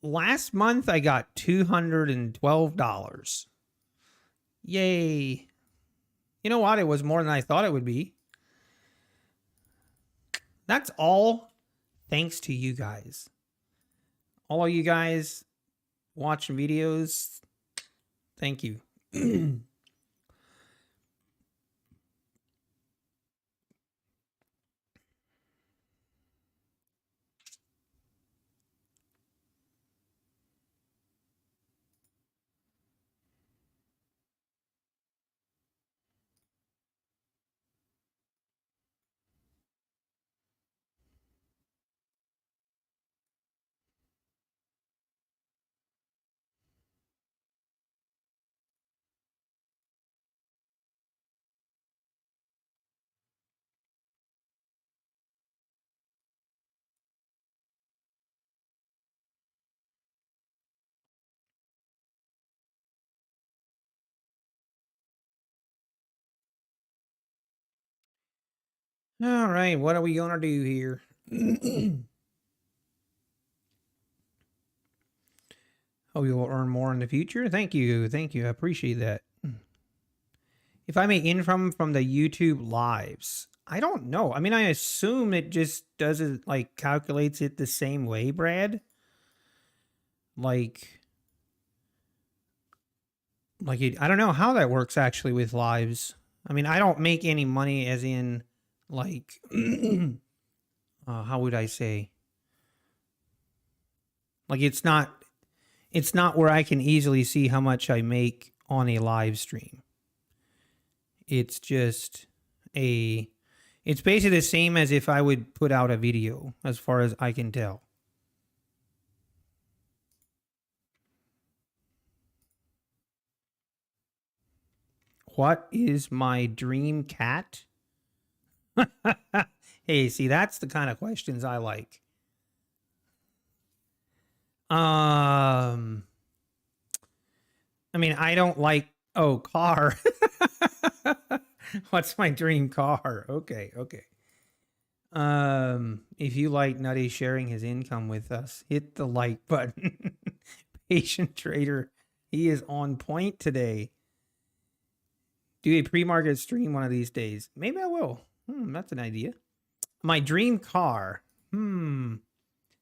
last month I got $212. Yay. You know what? It was more than I thought it would be. That's all thanks to you guys. All of you guys watching videos, thank you. All right, what are we gonna do here? Oh, you will earn more in the future? Thank you. Thank you. I appreciate that. If I make income from the YouTube lives, I don't know. I mean, I assume it just does it, like, calculates it the same way, Brad. Like it, I don't know how that works actually with lives. I mean, I don't make any money as in, like, how would I say? Like, it's not where I can easily see how much I make on a live stream. It's just it's basically the same as if I would put out a video, as far as I can tell. What is my dream cat? Hey, see, that's the kind of questions I like. I mean, I don't like, oh, car. What's my dream car? Okay. If you like Nutty sharing his income with us, hit the like button. Patient trader, he is on point today. Do a pre-market stream one of these days. Maybe I will. That's an idea. My dream car.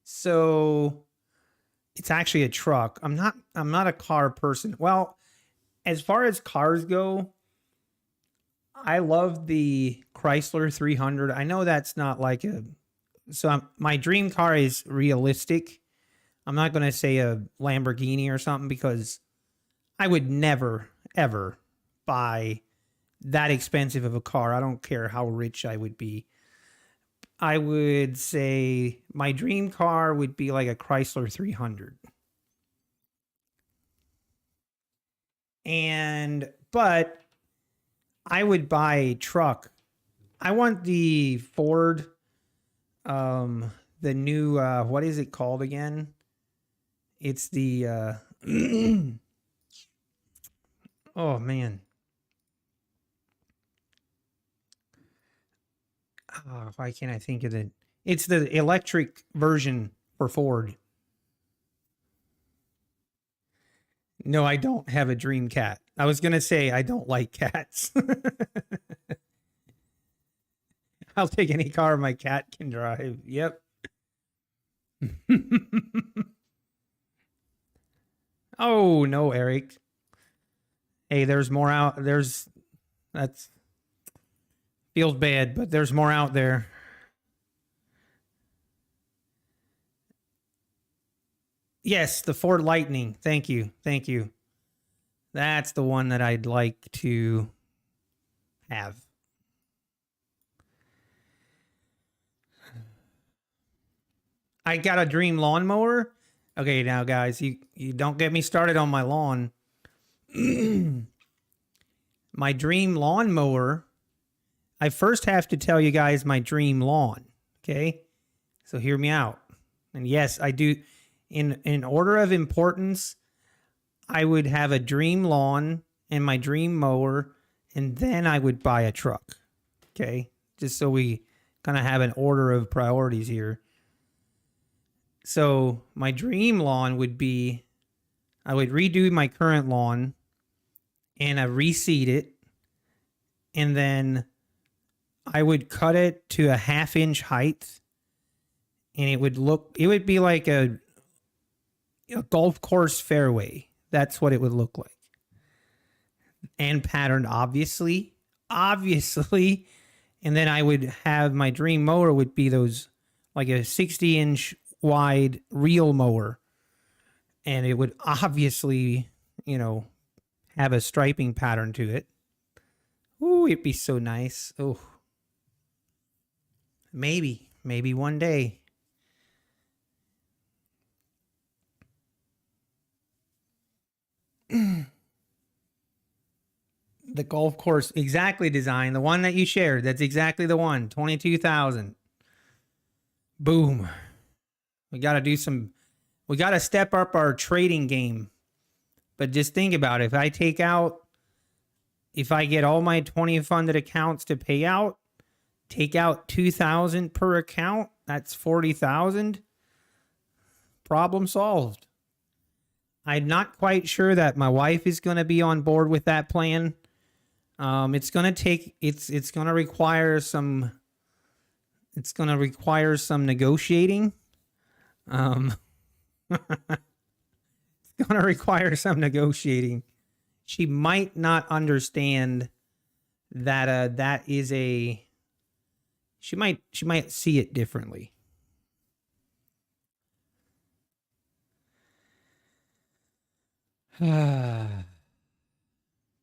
So it's actually a truck. I'm not a car person. Well, as far as cars go, I love the Chrysler 300. I know that's not like my dream car is realistic. I'm not going to say a Lamborghini or something, because I would never, ever buy that expensive of a car. I don't care how rich I would be. I would say my dream car would be like a Chrysler 300. But I would buy a truck. I want the Ford, the new, what is it called again? It's the, oh man. Why can't I think of it? It's the electric version for Ford. No, I don't have a dream cat. I was going to say I don't like cats. I'll take any car my cat can drive. Yep. Oh, no, Eric. Hey, there's more out. That's feels bad, but there's more out there. Yes, the Ford Lightning. Thank you. That's the one that I'd like to have. I got a dream lawnmower. Okay, now guys, you don't get me started on my lawn. My dream lawnmower. I first have to tell you guys my dream lawn. Okay, so hear me out. And yes, I do. In order of importance, I would have a dream lawn, and my dream mower, and then I would buy a truck. Okay? Just so we kind of have an order of priorities here. So my dream lawn would be, I would redo my current lawn and I reseed it, and then I would cut it to a 1/2 inch height, and it would be like a golf course fairway. That's what it would look like. And patterned, obviously. Obviously. And then I would have my dream mower would be those, like a 60-inch wide reel mower. And it would obviously, have a striping pattern to it. Ooh, it'd be so nice. Oh, maybe one day. The golf course exactly design, the one that you shared, that's exactly the one. 22,000. Boom. We got to step up our trading game. But just think about it. If I get all my 20 funded accounts to pay out, take out 2,000 per account, that's 40,000. Problem solved. I'm not quite sure that my wife is going to be on board with that plan. It's going to require some negotiating. It's going to require some negotiating. She might not understand that she might see it differently.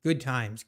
Good times.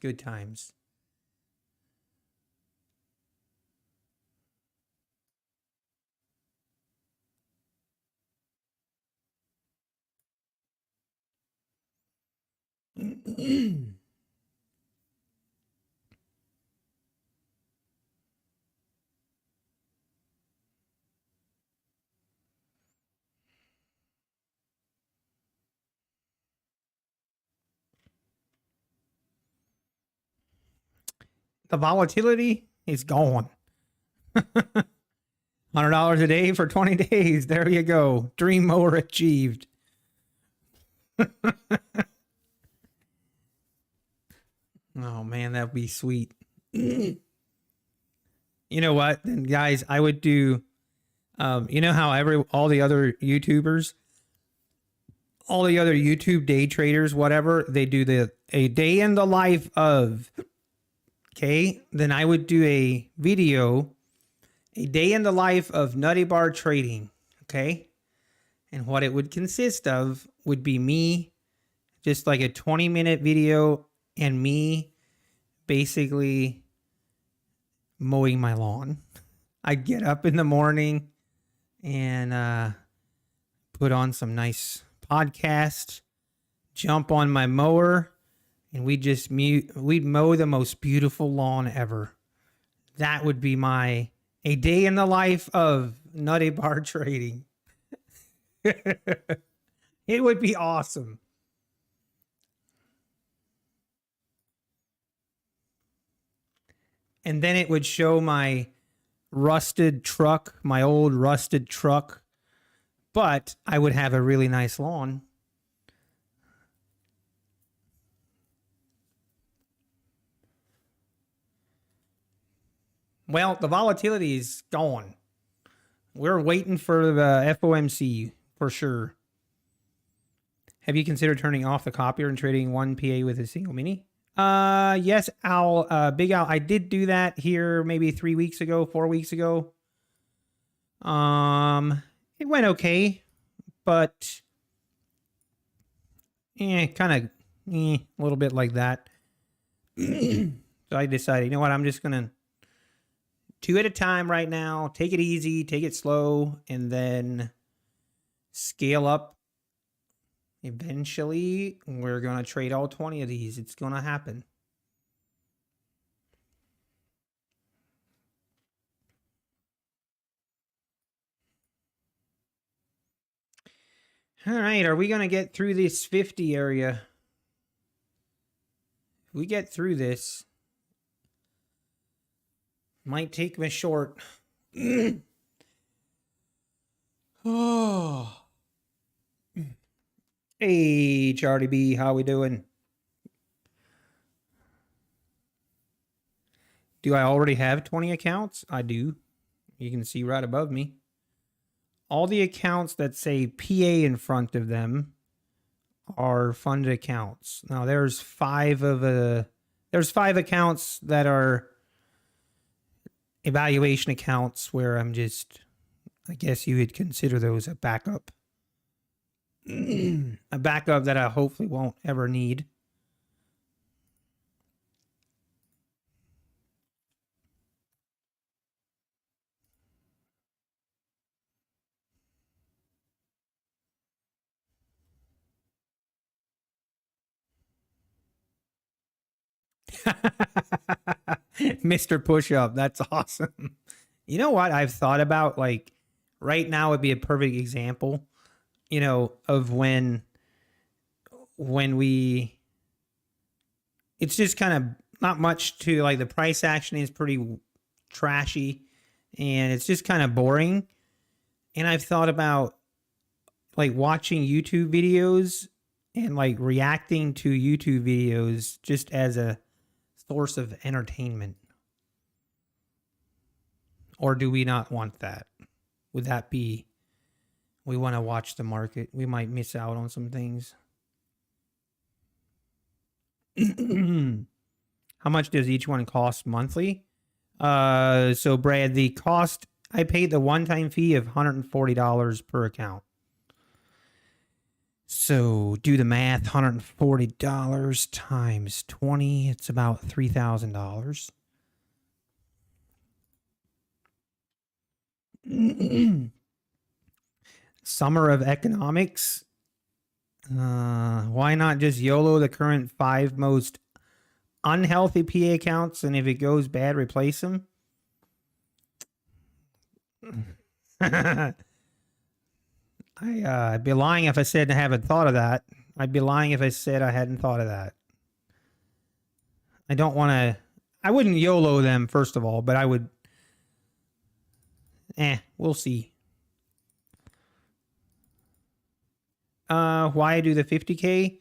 The volatility is gone. $100 a day for 20 days. There you go. Dream mower achieved. Oh man, that'd be sweet. You know what, then guys, I would do. You know how all the other YouTubers, all the other YouTube day traders, whatever, they do a day in the life of. Okay, then I would do a video, a day in the life of Nutty Bar Trading. Okay, and what it would consist of would be me, just like a 20-minute video, and me basically mowing my lawn. I get up in the morning and put on some nice podcast, jump on my mower, and we'd mow the most beautiful lawn ever. That would be a day in the life of Nutty Bar Trading. It would be awesome. And then it would show my rusted truck, my old rusted truck, but I would have a really nice lawn. Well, the volatility is gone. We're waiting for the FOMC for sure. Have you considered turning off the copier and trading one PA with a single mini? Yes, Big Al. I did do that here maybe 3 weeks ago, 4 weeks ago. It went okay, but kind of a little bit like that. So I decided, you know what, I'm just gonna 2 at a time right now. Take it easy, take it slow, and then scale up. Eventually, we're going to trade all 20 of these. It's going to happen. All right, are we going to get through this 50 area? we get through this. Might take me short. Oh. Hey, Charlie B, how we doing? Do I already have 20 accounts? I do. You can see right above me. All the accounts that say PA in front of them are funded accounts. Now there's five accounts that are evaluation accounts where I guess you would consider those a backup. A backup that I hopefully won't ever need. Mr. Push-Up, that's awesome. You know what I've thought about? Like, right now would be a perfect example, of when it's just kind of not much to, like, the price action is pretty trashy and it's just kind of boring. And I've thought about, like, watching YouTube videos and, like, reacting to YouTube videos just as a source of entertainment. Or do we not want that? Would that be, we want to watch the market? We might miss out on some things. How much does each one cost monthly? So Brad, the cost, I paid the one-time fee of $140 per account. So do the math, $140 times 20, it's about $3,000. Summer of economics. Why not just YOLO the current 5 most unhealthy PA accounts, and if it goes bad, replace them? I'd be lying if I said I haven't thought of that. I'd be lying if I said I hadn't thought of that. I don't want to... I wouldn't YOLO them, first of all, but I would... we'll see. Why I do the 50K?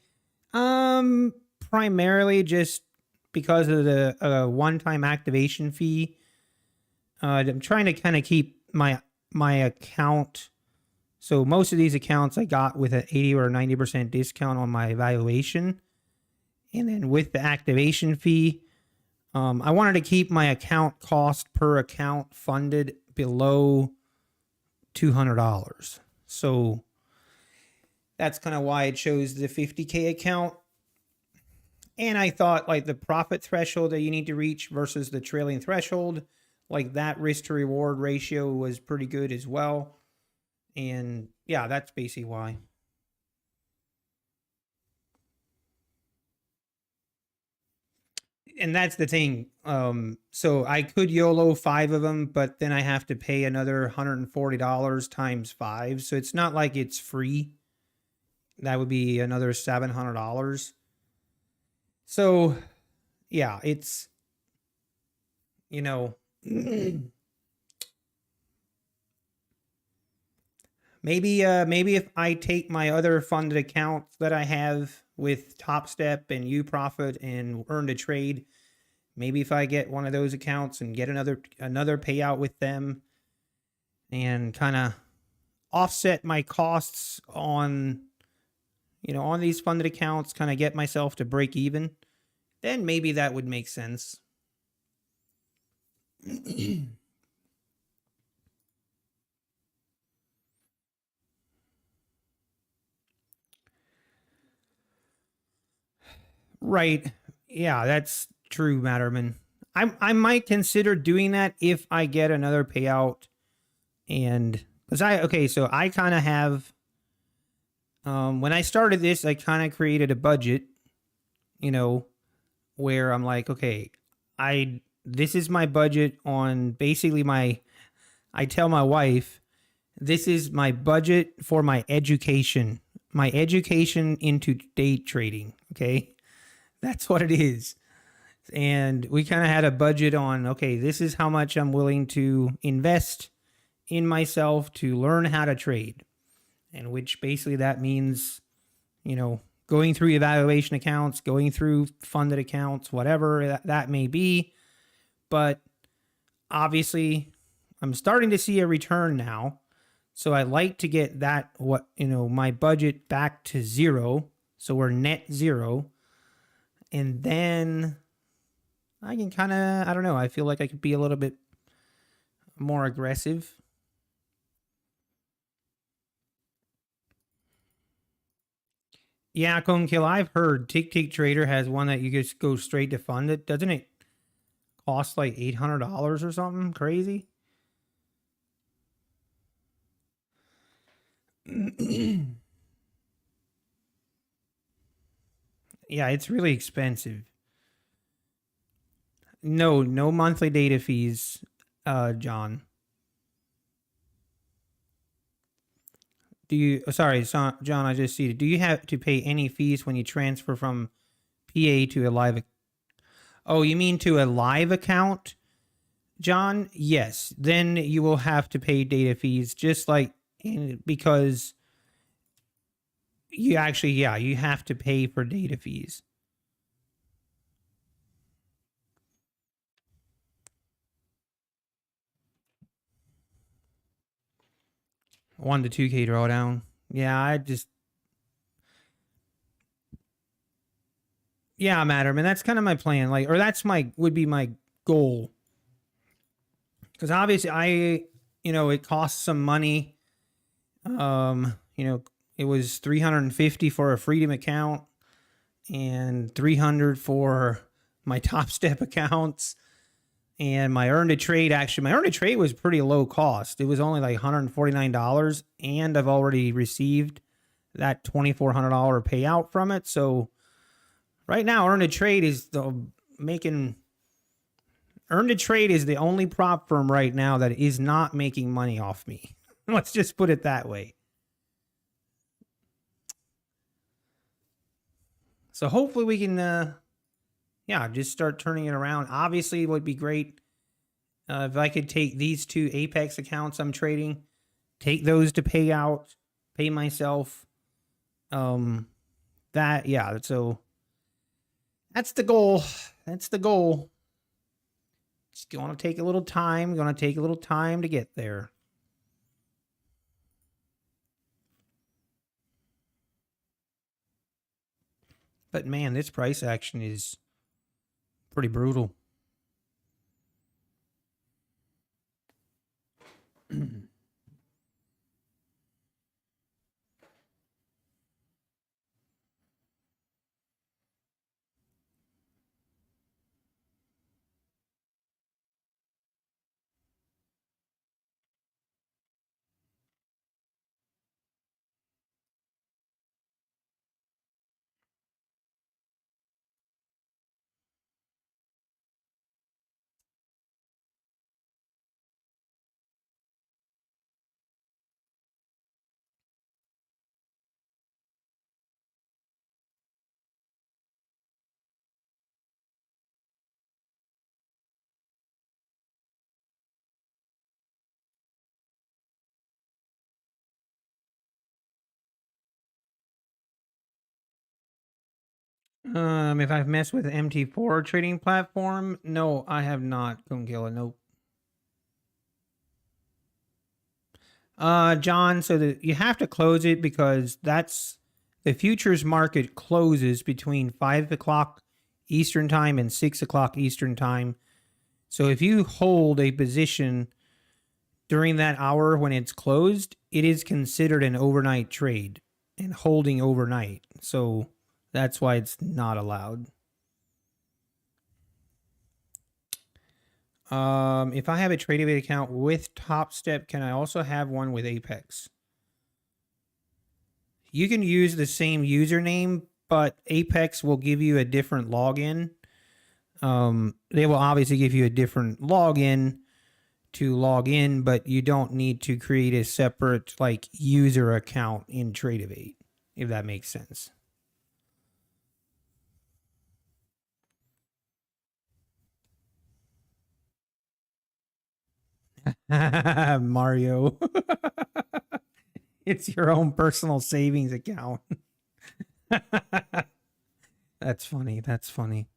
Primarily just because of the one-time activation fee. I'm trying to kind of keep my account. So most of these accounts I got with an 80 or 90% discount on my evaluation. And then with the activation fee, I wanted to keep my account cost per account funded below $200. So that's kind of why I chose the 50K account. And I thought, like, the profit threshold that you need to reach versus the trailing threshold, like, that risk to reward ratio was pretty good as well. And yeah, that's basically why. And that's the thing. So I could YOLO 5 of them, but then I have to pay another $140 times 5. So it's not like it's free. That would be another $700. So yeah, it's, maybe if I take my other funded accounts that I have with Top Step and UProfit and Earn to Trade, maybe if I get one of those accounts and get another payout with them and kind of offset my costs on, on these funded accounts, kind of get myself to break even, then maybe that would make sense. Right. Yeah, that's true, Matterman. I might consider doing that if I get another payout. And so I kind of have, when I started this, I kind of created a budget, where I'm like, okay, this is my budget on basically I tell my wife, this is my budget for my education into day trading. Okay. That's what it is. And we kind of had a budget on, okay, this is how much I'm willing to invest in myself to learn how to trade. And which basically that means, going through evaluation accounts, going through funded accounts, whatever that may be. But obviously, I'm starting to see a return now. So I like to get my budget back to zero. So we're net zero. And then I can kind of, I don't know, I feel like I could be a little bit more aggressive. Yeah, Cone Kill, I've heard Tick Trader has one that you just go straight to fund it. Doesn't it cost like $800 or something crazy? Yeah, it's really expensive. No monthly data fees, John. Do you, sorry, John, I just see it. Do you have to pay any fees when you transfer from PA to a live? Oh, you mean to a live account, John? Yes. Then you will have to pay data fees just like because you actually, yeah, you have to pay for data fees. $1 to $2K drawdown. Yeah, yeah, Madam, and that's kind of my plan. Like, or that's would be my goal. Because obviously it costs some money. It was $350 for a Freedom account and $300 for my Top Step accounts. And my earn to trade, my earn to trade was pretty low cost. It was only like $149, and I've already received that $2,400 payout from it. So right now, earn to trade is the only prop firm right now that is not making money off me. Let's just put it that way. So hopefully we can, just start turning it around. Obviously, it would be great if I could take these two Apex accounts I'm trading, take those to pay myself. So that's the goal. That's the goal. It's going to take a little time. To get there. But man, this price action is pretty brutal. If I've messed with MT4 trading platform, no, I have not. Kungila, nope. John, so that you have to close it because that's the futures market closes between 5 o'clock Eastern time and 6 o'clock Eastern time. So if you hold a position during that hour when it's closed, it is considered an overnight trade and holding overnight. So that's why it's not allowed. If I have a TradeAway account with Top Step, can I also have one with Apex? You can use the same username, but Apex will give you a different login. They will obviously give you a different login to log in, but you don't need to create a separate user account in TradeAway, if that makes sense. Mario. It's your own personal savings account. That's funny. That's funny.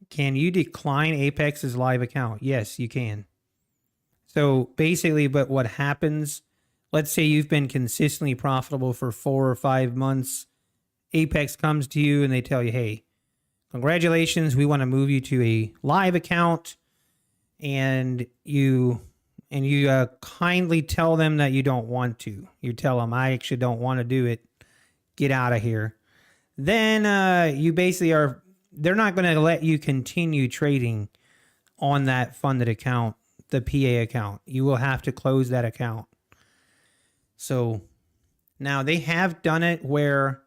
Can you decline Apex's live account? Yes, you can. So basically, but what happens, let's say you've been consistently profitable for 4 or 5 months. Apex comes to you and they tell you, hey, congratulations, we want to move you to a live account. And you kindly tell them that you don't want to. You tell them, I actually don't want to do it. Get out of here. Then you basically are, they're not going to let you continue trading on that funded account, the PA account. You will have to close that account. So now they have done it where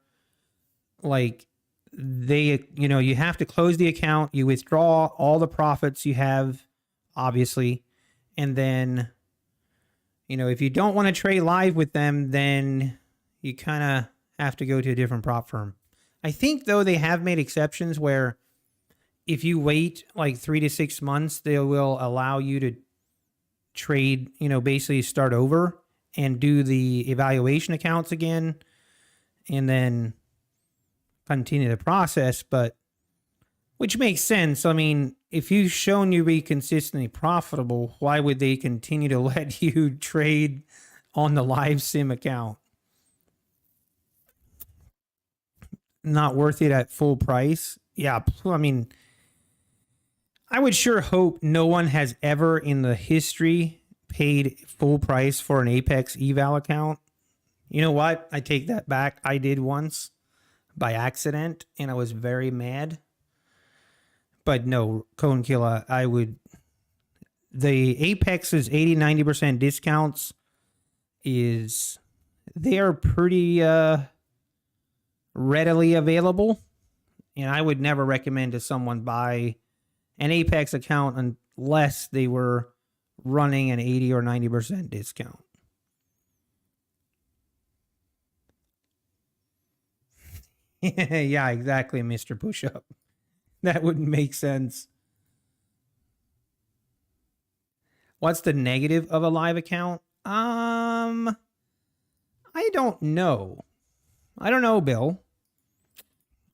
like they, you have to close the account, you withdraw all the profits you have, obviously. And then, if you don't want to trade live with them, then you kind of have to go to a different prop firm. I think, though, they have made exceptions where if you wait like 3 to 6 months, they will allow you to trade, basically start over and do the evaluation accounts again and then continue the process. But which makes sense. I mean, if you've shown you be consistently profitable, why would they continue to let you trade on the live sim account? Not worth it at full price. Yeah, I mean, I would sure hope no one has ever in the history paid full price for an Apex eval account. You know what? I take that back. I did once by accident, and I was very mad. But no, Cone Killer, I would. The Apex's 80-90% discounts they are pretty readily available. And I would never recommend to someone buy an Apex account unless they were running an 80 or 90% discount. Yeah, exactly, Mr. Pushup. That wouldn't make sense. What's the negative of a live account? I don't know. I don't know, Bill.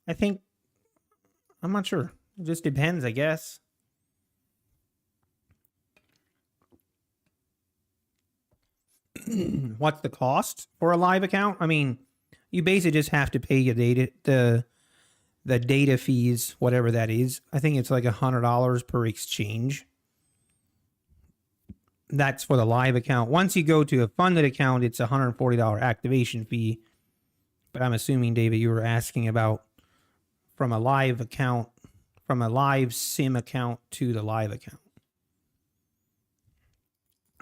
I'm not sure. It just depends, I guess. What's the cost for a live account? I mean, you basically just have to pay your the data fees, whatever that is. I think it's like $100 per exchange. That's for the live account. Once you go to a funded account, it's a $140 activation fee. But I'm assuming, David, you were asking about from a live account, from a live sim account to the live account.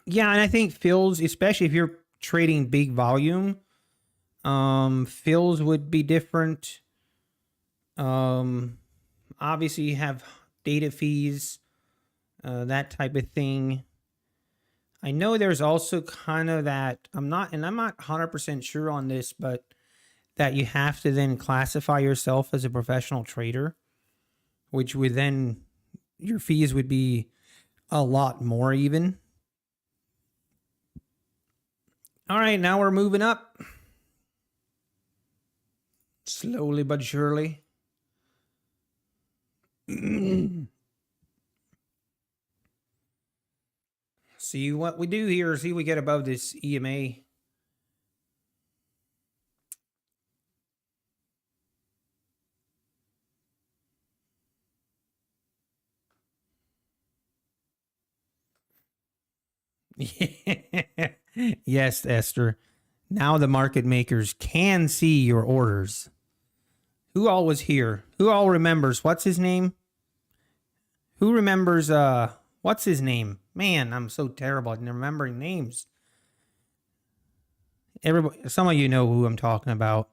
Yeah, and I think fills, especially if you're trading big volume, fills would be different. Obviously you have data fees, that type of thing. I know there's also kind of that, I'm not 100% sure on this, but that you have to then classify yourself as a professional trader, which would then, your fees would be a lot more even. All right, now we're moving up. Slowly but surely. See what we do here. See if we get above this EMA. Yes, Esther. Now the market makers can see your orders. Who all was here? Who all remembers? What's his name? Who remembers, what's his name? Man, I'm so terrible at remembering names. Everybody, some of you know who I'm talking about.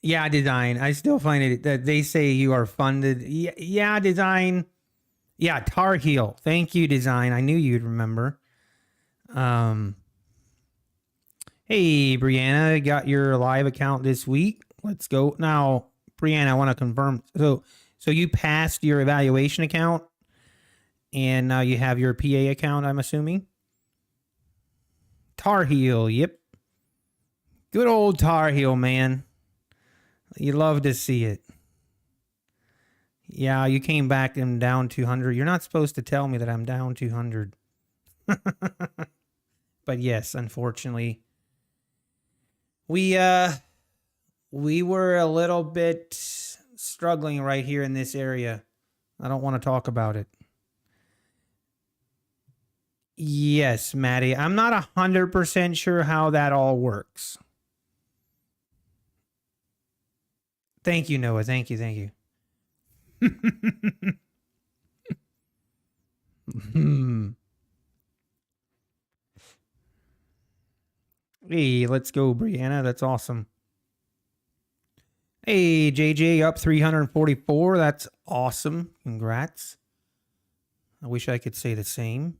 Yeah, design. I still find it that they say you are funded. Yeah, design. Yeah, Tar Heel. Thank you, design. I knew you'd remember. Hey, Brianna, got your live account this week. Let's go. Now, Brianna, I want to confirm. So you passed your evaluation account and now you have your PA account, I'm assuming? Tar Heel, yep. Good old Tar Heel, man. You love to see it. Yeah, you came back and down 200. You're not supposed to tell me that I'm down 200. But yes, unfortunately, we were a little bit struggling right here in this area. I don't want to talk about it. Yes, Maddie. I'm not 100% sure how that all works. Thank you, Noah. Thank you. Thank you. Hey, let's go, Brianna. That's awesome. Hey, JJ, up 344. That's awesome. Congrats. I wish I could say the same.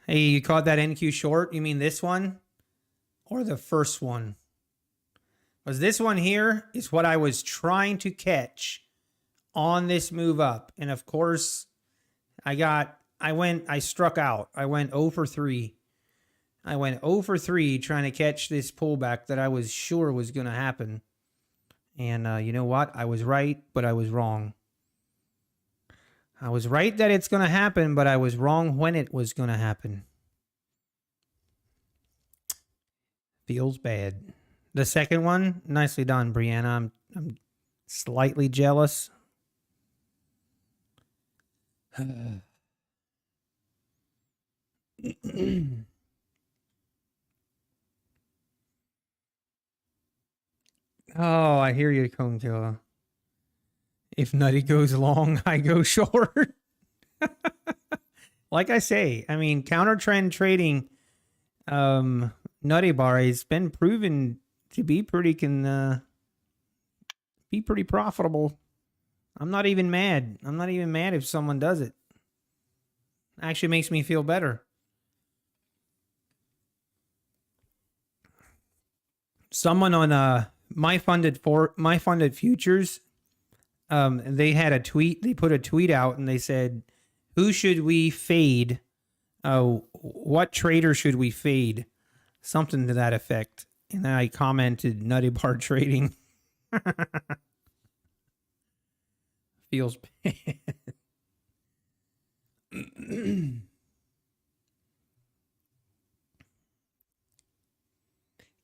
Hey, you caught that NQ short? You mean this one? Or the first one? Because this one here is what I was trying to catch on this move up. And of course, I struck out. I went 0 for 3. I went 0 for 3 trying to catch this pullback that I was sure was going to happen. And you know what? I was right, but I was wrong. I was right that it's going to happen, but I was wrong when it was going to happen. Feels bad. The second one, nicely done, Brianna. I'm slightly jealous. Oh, I hear you, Cone Killer. If Nutty goes long, I go short. Like I say, I mean, counter trend trading, Nutty Bar has been proven to be pretty profitable. I'm not even mad. I'm not even mad if someone does it. Actually makes me feel better. Someone on my funded futures, they had a tweet. They put a tweet out and they said, "Who should we fade? What trader should we fade?" Something to that effect. And I commented, "Nutty Bar Trading." Feels bad.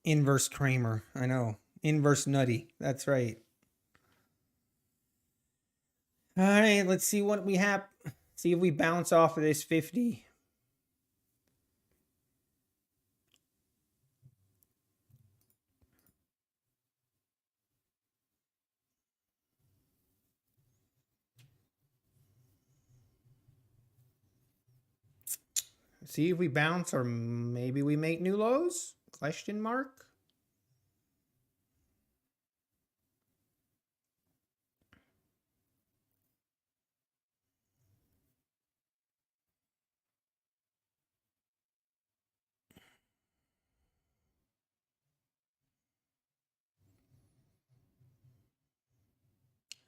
Inverse Kramer. I know. Inverse Nutty. That's right. All right, let's see what we have. See if we bounce off of this 50. See if we bounce or maybe we make new lows? Question mark.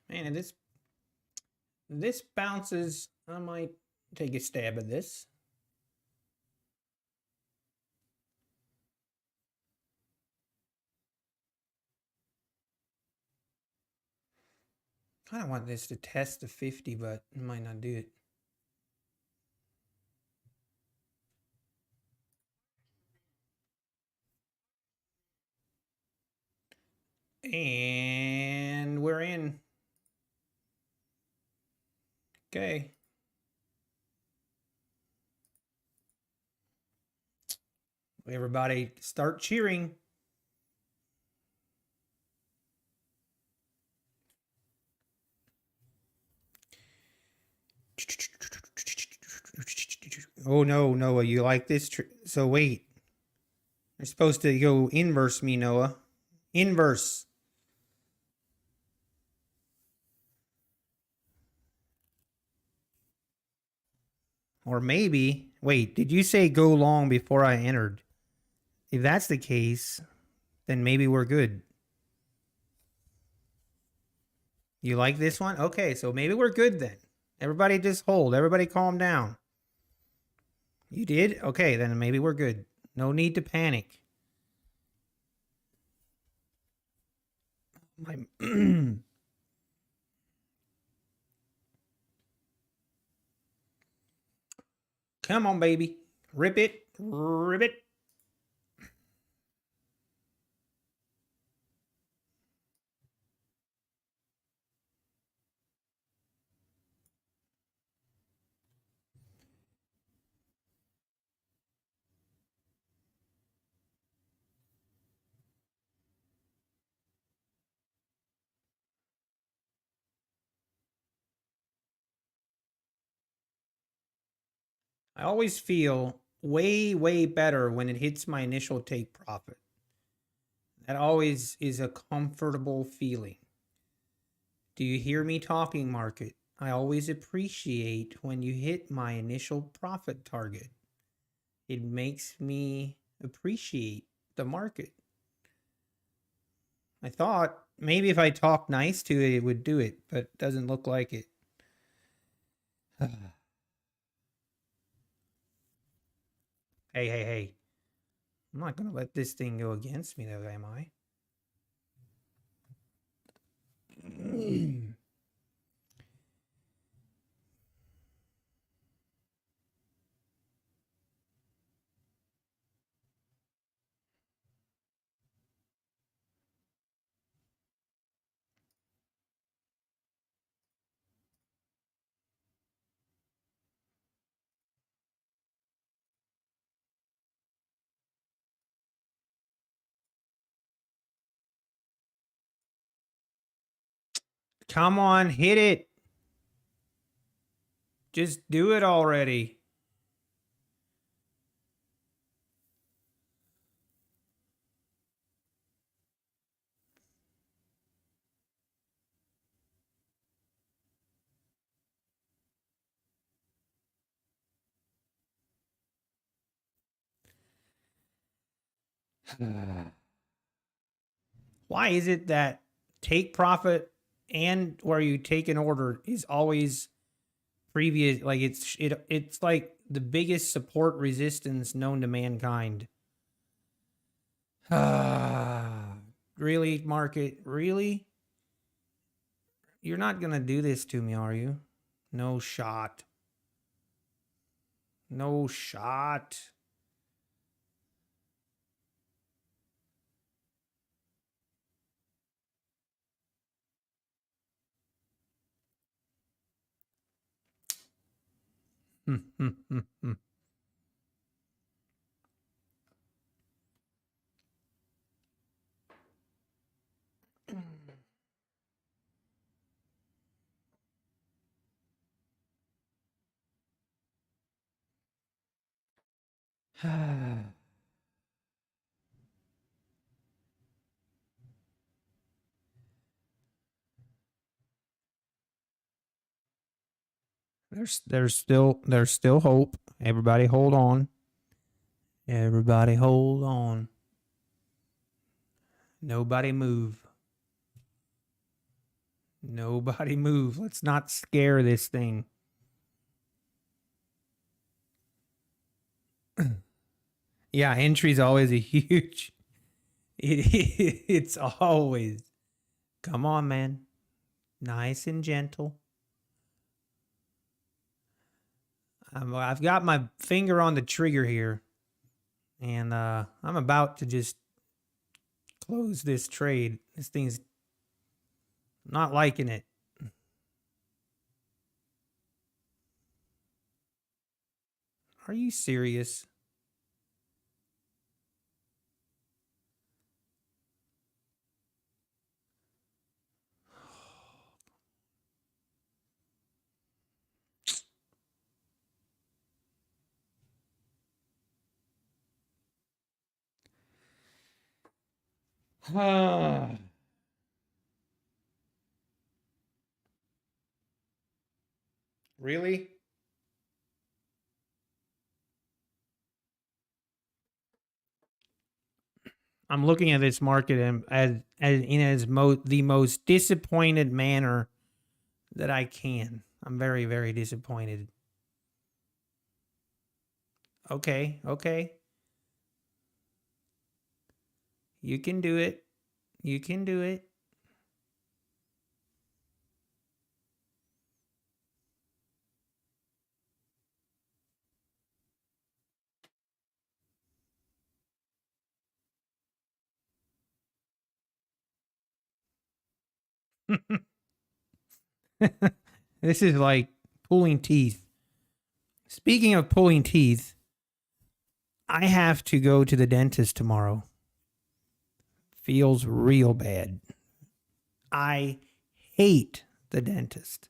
Man, if this bounces, I might take a stab at this. Kind of want this to test the 50, but it might not do it. And we're in. Okay. Everybody start cheering. Oh no, Noah, you like this? So wait. You're supposed to go inverse me, Noah. Inverse. Or maybe, wait, did you say go long before I entered? If that's the case, then maybe we're good. You like this one? Okay, so maybe we're good then. Everybody just hold. Everybody calm down. You did? Okay, then maybe we're good. No need to panic. My Come on, baby. Rip it. Rip it. I always feel way, way better when it hits my initial take profit. That always is a comfortable feeling. Do you hear me talking, market? I always appreciate when you hit my initial profit target. It makes me appreciate the market. I thought maybe if I talk nice to it, it would do it, but it doesn't look like it. Hey, hey, hey. I'm not going to let this thing go against me, though, am I? Come on, hit it. Just do it already. Why is it that take profit and where you take an order is always previous? Like it's like the biggest support resistance known to mankind. Really, market? Really? You're not gonna do this to me, are you? No shot. No shot. there's still hope. Everybody hold on. Everybody hold on. Nobody move. Nobody move. Let's not scare this thing. Yeah, entry's always a huge. It's always. Come on, man. Nice and gentle. I've got my finger on the trigger here, and I'm about to just close this trade. This thing's not liking it. Are you serious? Really? I'm looking at this market the most disappointed manner that I can. I'm very, very disappointed. Okay, okay. You can do it. You can do it. This is like pulling teeth. Speaking of pulling teeth, I have to go to the dentist tomorrow. Feels real bad. I hate the dentist.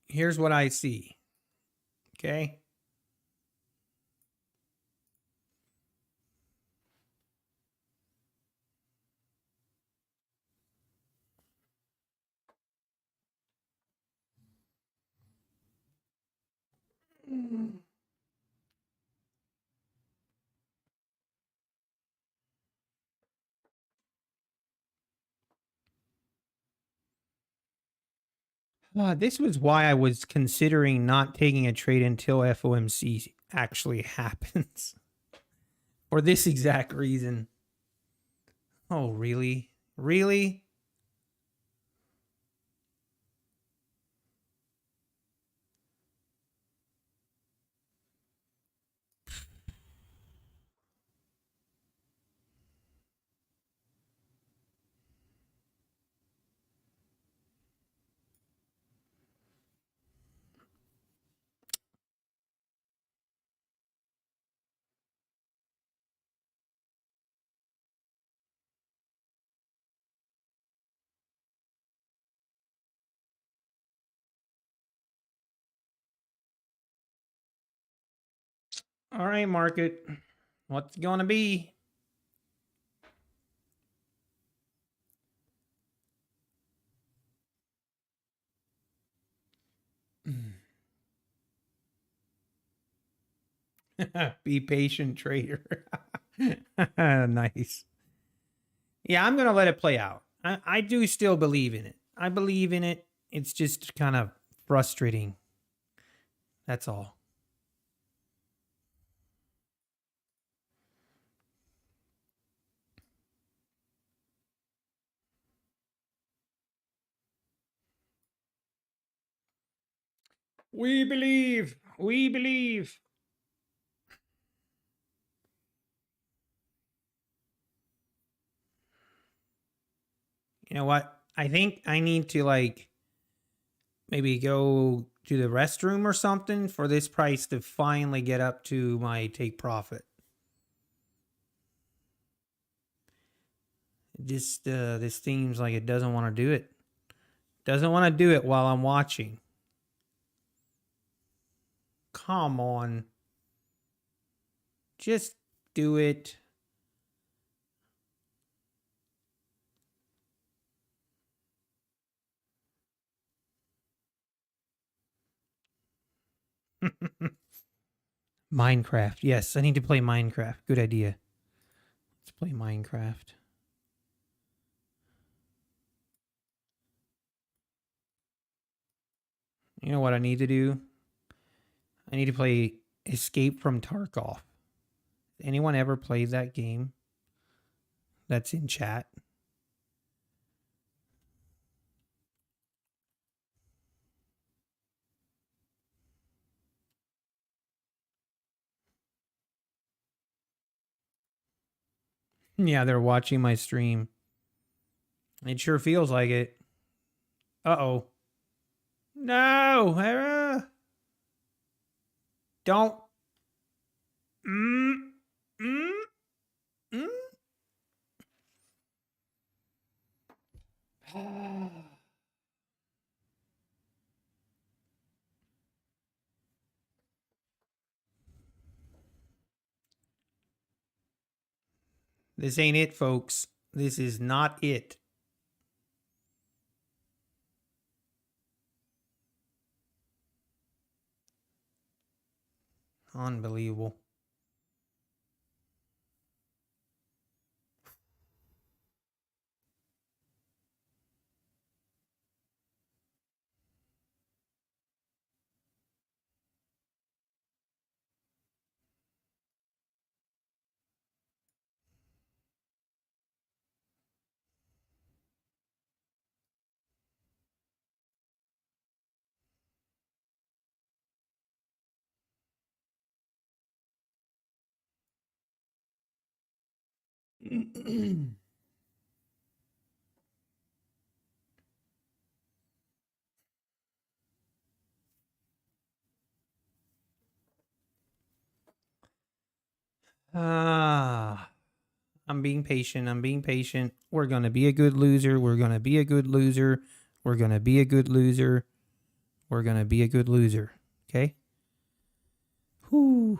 Here's what I see. Okay. This was why I was considering not taking a trade until FOMC actually happens. For this exact reason. Oh, really? Really? All right, market. What's going to be? Be patient, trader. Nice. Yeah, I'm going to let it play out. I do still believe in it. I believe in it. It's just kind of frustrating. That's all. We believe. We believe. You know what? I think I need to like maybe go to the restroom or something for this price to finally get up to my take profit. Just this seems like it doesn't want to do it. Doesn't want to do it while I'm watching. Come on. Just do it. Minecraft. Yes, I need to play Minecraft. Good idea. Let's play Minecraft. You know what I need to do? I need to play Escape from Tarkov. Anyone ever played that game? That's in chat. Yeah, they're watching my stream. It sure feels like it. Uh-oh. No! Don't. Mm, mm, mm. This ain't it, folks. This is not it. Unbelievable. Ah, I'm being patient. I'm being patient. We're going to be a good loser. We're going to be a good loser. We're going to be a good loser. We're going to be a good loser. Okay? Whew.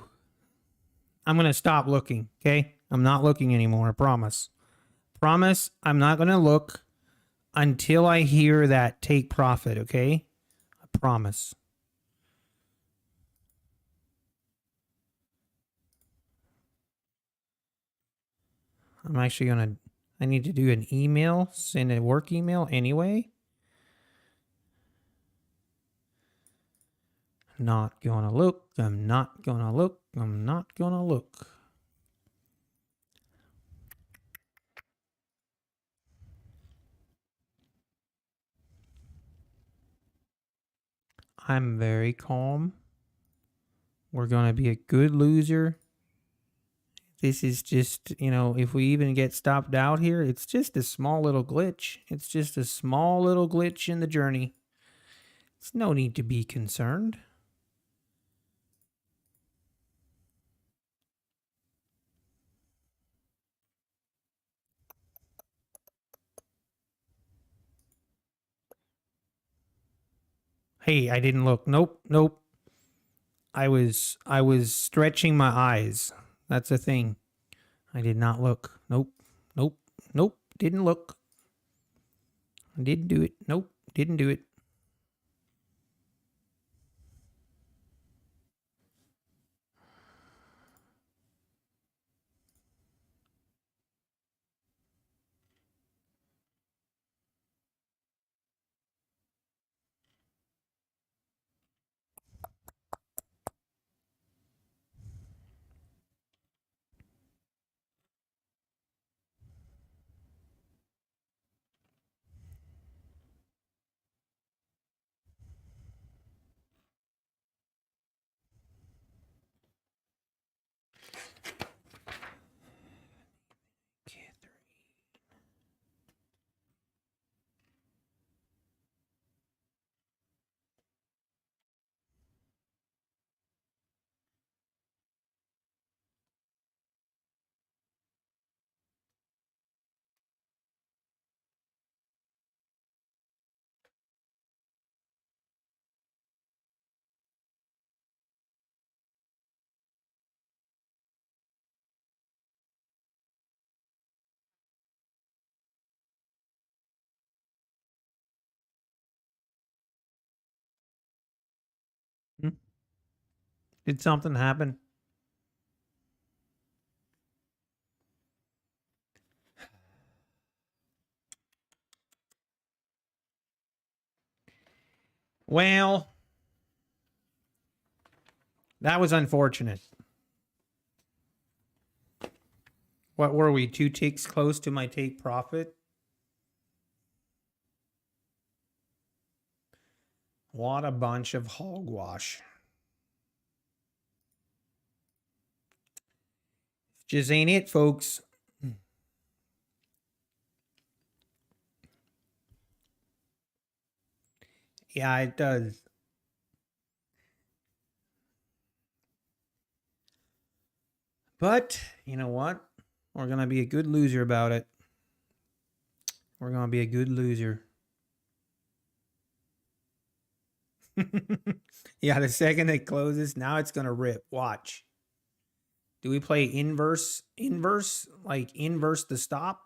I'm going to stop looking. Okay? I'm not looking anymore. I promise. Promise I'm not going to look until I hear that take profit. Okay? I promise. I'm actually going to, I need to do an email, send a work email anyway. Not gonna look. I'm not gonna look. I'm not gonna look. I'm very calm. We're gonna be a good loser. This is just, you know, if we even get stopped out here, it's just a small little glitch. It's just a small little glitch in the journey. It's no need to be concerned. Hey, I didn't look. Nope, nope. I was stretching my eyes. That's the thing. I did not look. Nope, nope, nope. Didn't look. Didn't do it. Nope, didn't do it. Hmm? Did something happen? Well, that was unfortunate. What were we? 2 ticks close to my take profit? What a bunch of hogwash. Just ain't it, folks. Yeah, it does. But, you know what? We're going to be a good loser about it. We're going to be a good loser. Yeah, the second it closes, now it's going to rip. Watch. Do we play inverse? Inverse? Like inverse the stop?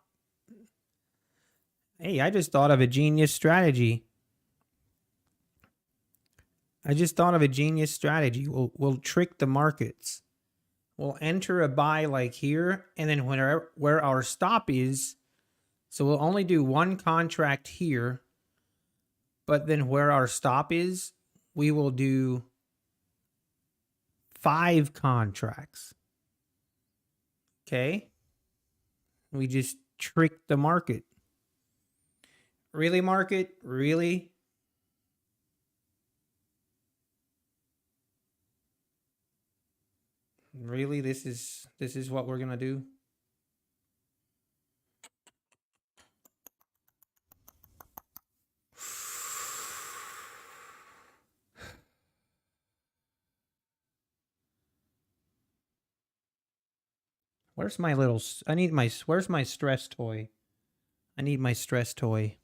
Hey, I just thought of a genius strategy. I just thought of a genius strategy. We'll trick the markets. We'll enter a buy like here, and then where our stop is, so we'll only do one contract here, but then where our stop is, we will do 5 contracts. Okay? We just trick the market. Really, market? Really? Really? This is what we're gonna do? Where's my little... I need my... Where's my stress toy? I need my stress toy.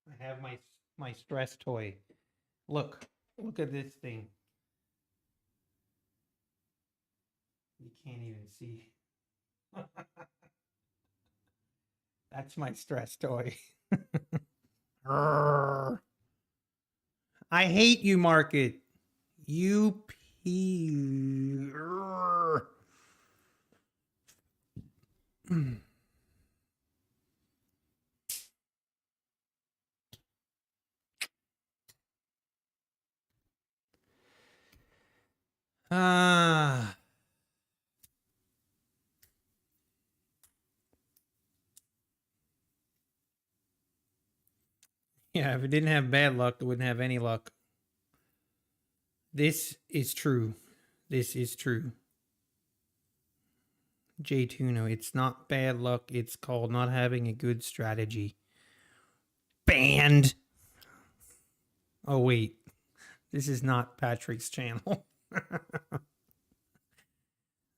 I have my stress toy. Look at this thing. You can't even see. That's my stress toy. I hate you, market. You pee. Ah. Yeah, if it didn't have bad luck, it wouldn't have any luck. This is true. This is true. J Tuno, it's not bad luck. It's called not having a good strategy. Banned. Oh, wait. This is not Patrick's channel.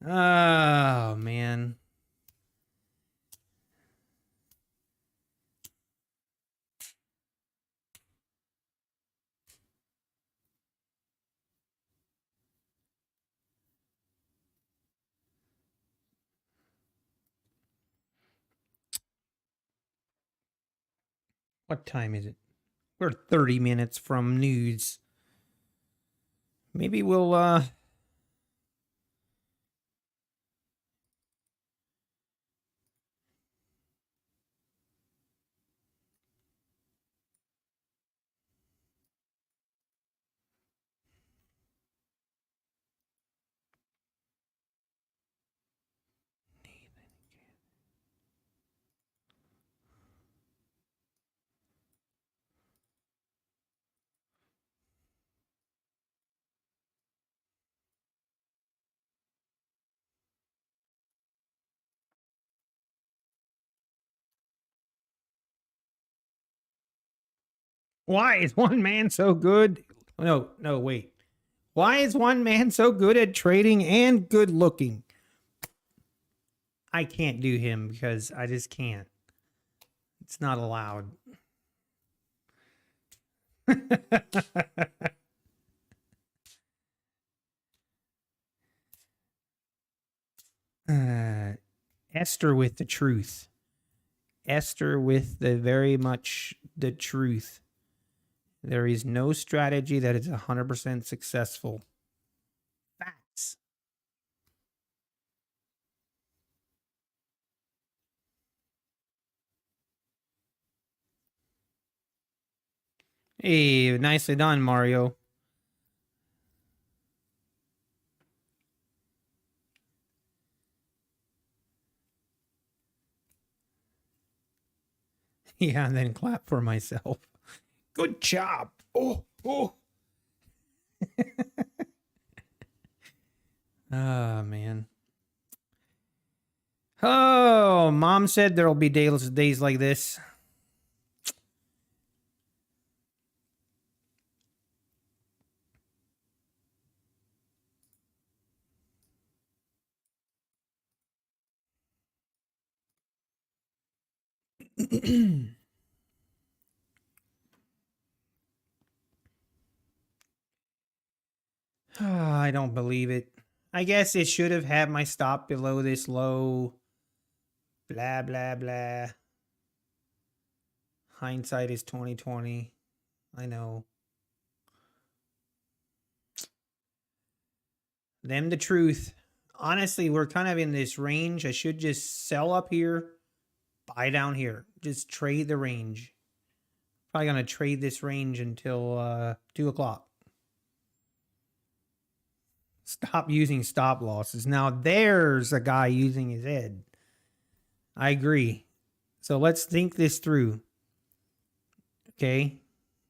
Oh, man. What time is it? We're 30 minutes from news. Maybe we'll why is one man so good? No, wait. Why is one man so good at trading and good looking? I can't do him because I just can't. It's not allowed. Esther with the truth. Esther with the very much the truth. There is no strategy that is 100% successful. Facts. Hey, nicely done, Mario. Yeah, and then clap for myself. Good job. Oh. Oh, man. Oh, Mom said there'll be days like this. I don't believe it. I guess it should have had my stop below this low. Blah, blah, blah. Hindsight is 2020. I know. Them the truth. Honestly, we're kind of in this range. I should just sell up here, buy down here. Just trade the range. Probably going to trade this range until 2 o'clock. Stop using stop losses. Now, there's a guy using his head. I agree. So let's think this through. Okay?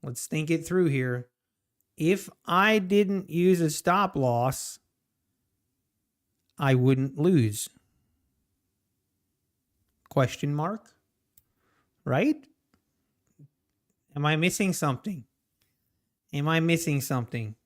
Let's think it through here. If I didn't use a stop loss, I wouldn't lose. Question mark? Right? Am I missing something? Am I missing something?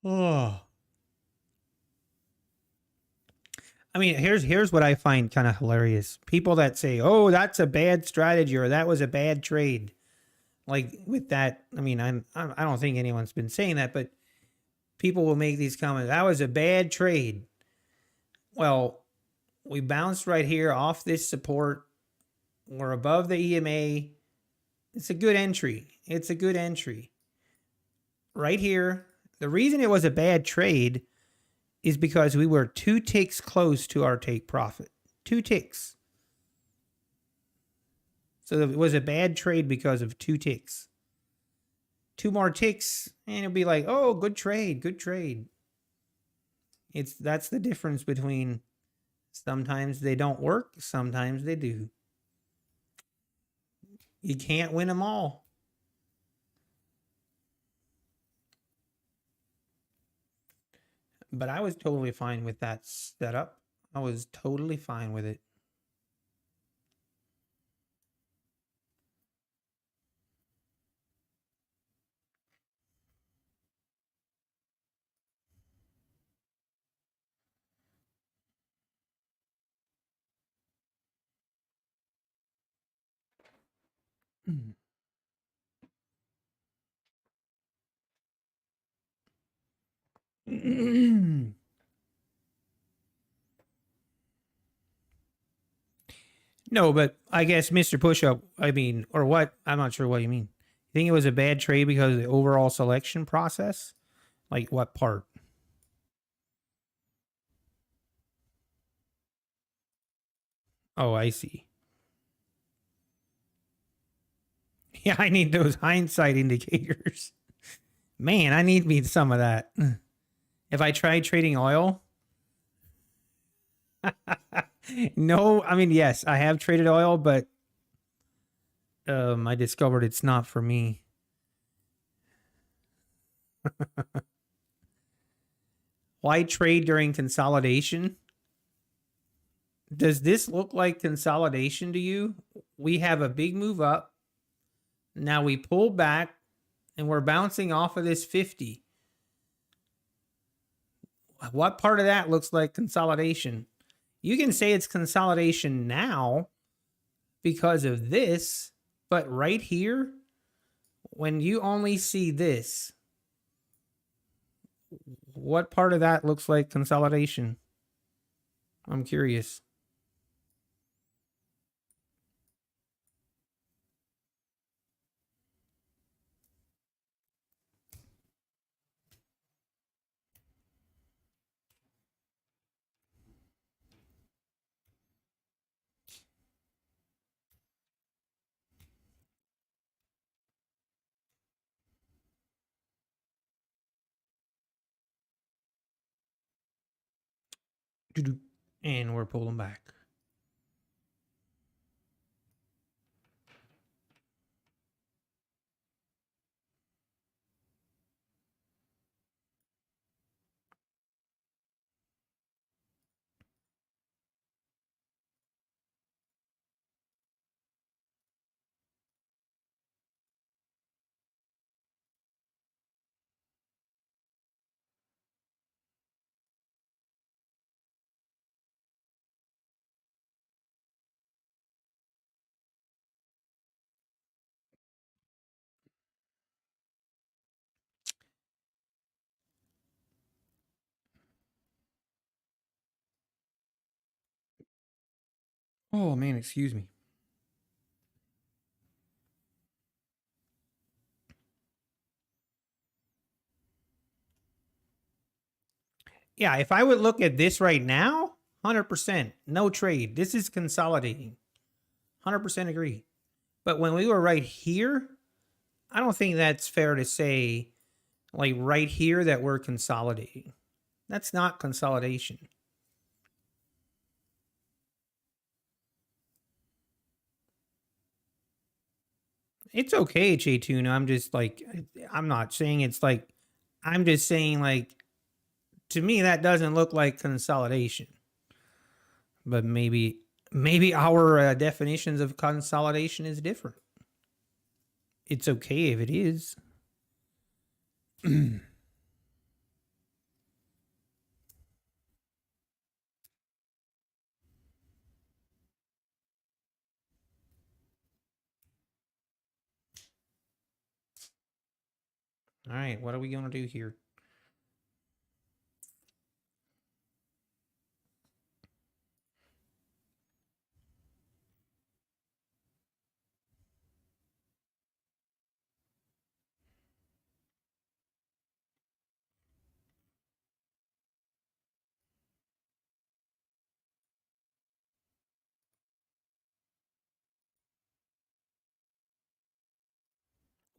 Oh. I mean, here's what I find kind of hilarious. People that say, "Oh, that's a bad strategy," or "That was a bad trade." Like with that, I mean, I don't think anyone's been saying that, but people will make these comments. That was a bad trade. Well, we bounced right here off this support. We're above the EMA. It's a good entry. It's a good entry. Right here. The reason it was a bad trade is because we were 2 ticks close to our take profit. 2 ticks. So it was a bad trade because of 2 ticks. 2 more ticks, and it'll be like, oh, good trade, good trade. That's the difference between sometimes they don't work, sometimes they do. You can't win them all. But I was totally fine with that setup. I was totally fine with it. No, but I guess Mr. Pushup, I mean, or what? I'm not sure what you mean. You think it was a bad trade because of the overall selection process? Like what part? Oh, I see. Yeah, I need those hindsight indicators. Man, I need me some of that. If I tried trading oil, no, I mean, yes, I have traded oil, but I discovered it's not for me. Why trade during consolidation? Does this look like consolidation to you? We have a big move up. Now we pull back and we're bouncing off of this 50. What part of that looks like consolidation? You can say it's consolidation now because of this, but right here, when you only see this, what part of that looks like consolidation? I'm curious. And we're pulling back. Oh man, excuse me. Yeah, if I would look at this right now, 100%, no trade. This is consolidating. 100% agree. But when we were right here, I don't think that's fair to say, like right here, that we're consolidating. That's not consolidation. It's okay, J Tuna. I'm just like, I'm not saying it's like, I'm just saying, like, to me, that doesn't look like consolidation. But maybe our definitions of consolidation is different. It's okay if it is. All right, what are we going to do here?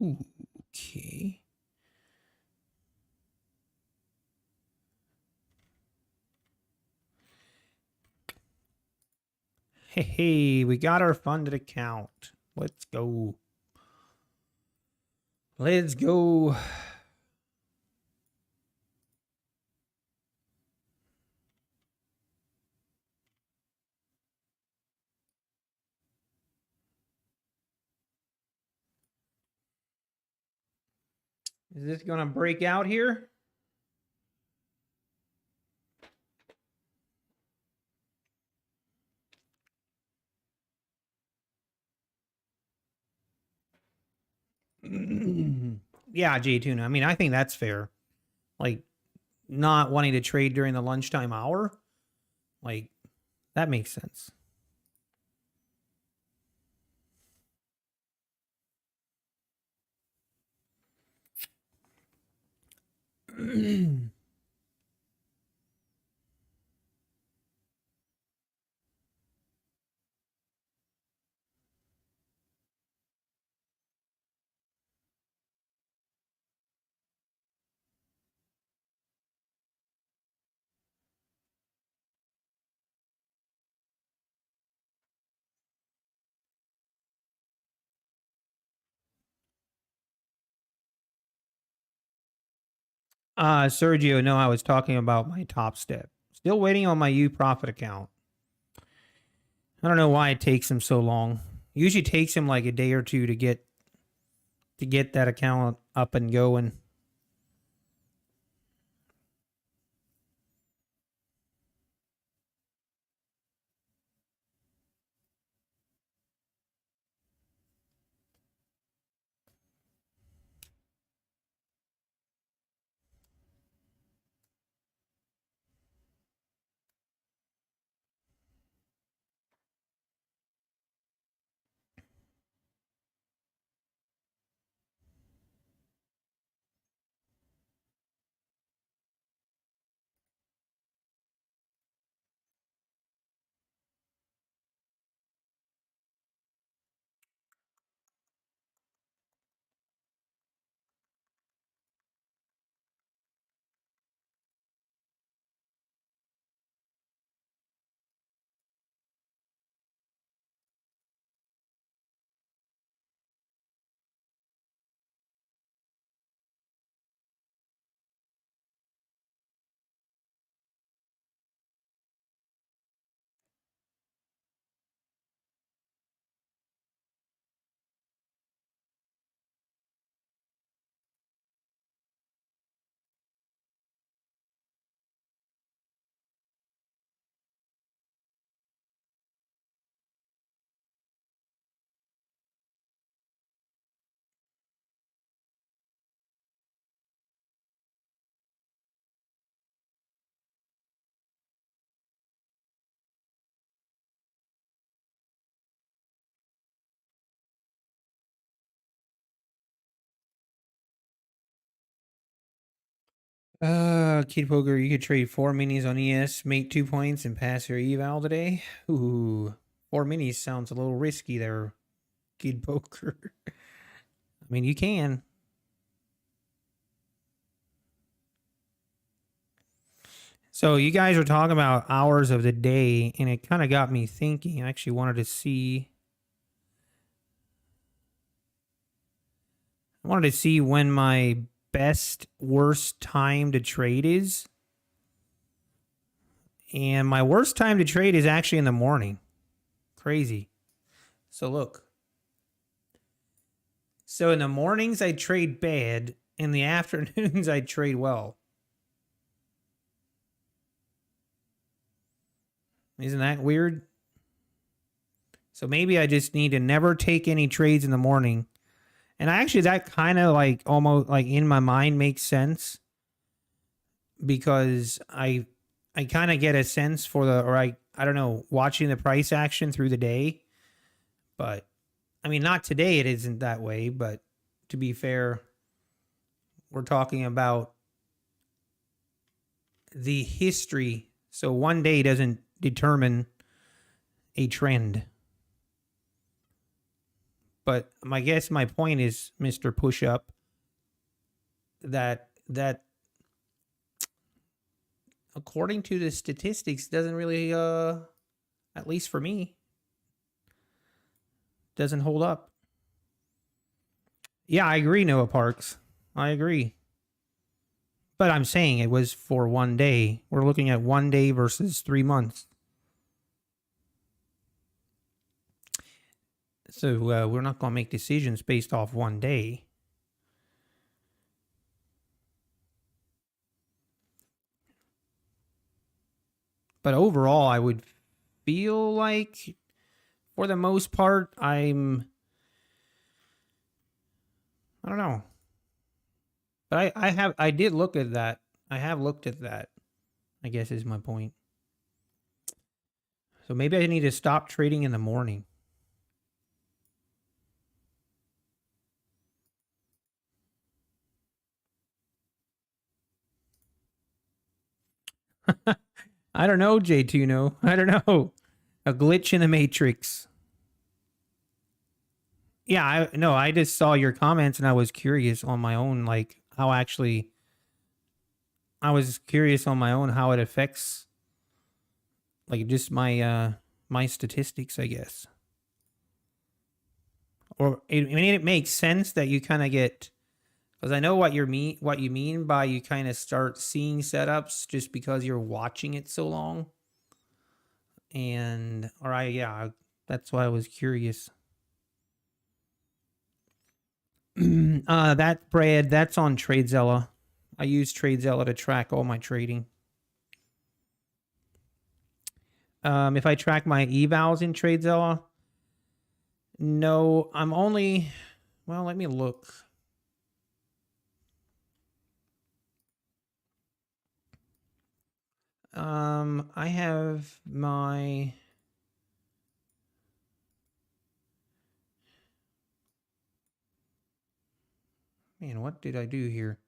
Ooh, okay. Hey, we got our funded account. Let's go. Let's go. Is this going to break out here? Yeah, J Tuna. I mean, I think that's fair. Like, not wanting to trade during the lunchtime hour, like, that makes sense. Sergio, no, I was talking about my top step. Still waiting on my U profit account. I don't know why it takes him so long. Usually takes him like a day or two to get that account up and going. Kid Poker, you could trade 4 minis on ES, make 2 points, and pass your eval today. Ooh, 4 minis sounds a little risky there, Kid Poker. I mean, you can. So you guys were talking about hours of the day, and it kind of got me thinking. I actually wanted to see. I wanted to see when my best, worst time to trade is. And my worst time to trade is actually in the morning. Crazy. So look. So in the mornings, I trade bad. In the afternoons, I trade well. Isn't that weird? So maybe I just need to never take any trades in the morning. And actually, that kind of like almost like in my mind makes sense because I kind of get a sense for the, or I don't know, watching the price action through the day. But I mean, not today, it isn't that way. But to be fair, we're talking about the history. So one day doesn't determine a trend. But my point is, Mr. Push Up, that according to the statistics doesn't really at least for me doesn't hold up. Yeah, I agree, Noah Parks. I agree. But I'm saying it was for one day. We're looking at 1 day versus 3 months. So we're not going to make decisions based off 1 day. But overall, I would feel like, for the most part, I don't know. But I did look at that. I have looked at that, I guess is my point. So maybe I need to stop trading in the morning. I don't know, J2No. I don't know. A glitch in the matrix. Yeah, I just saw your comments and I was curious on my own, like how actually I was curious on my own how it affects like just my my statistics, I guess. Or I mean it makes sense that you kind of get, because I know what you mean by you kind of start seeing setups just because you're watching it so long. And that's why I was curious. That Brad, that's on TradeZella. I use TradeZella to track all my trading. If I track my evals in TradeZella, no, I'm only, well, let me look. I have my, man, what did I do here?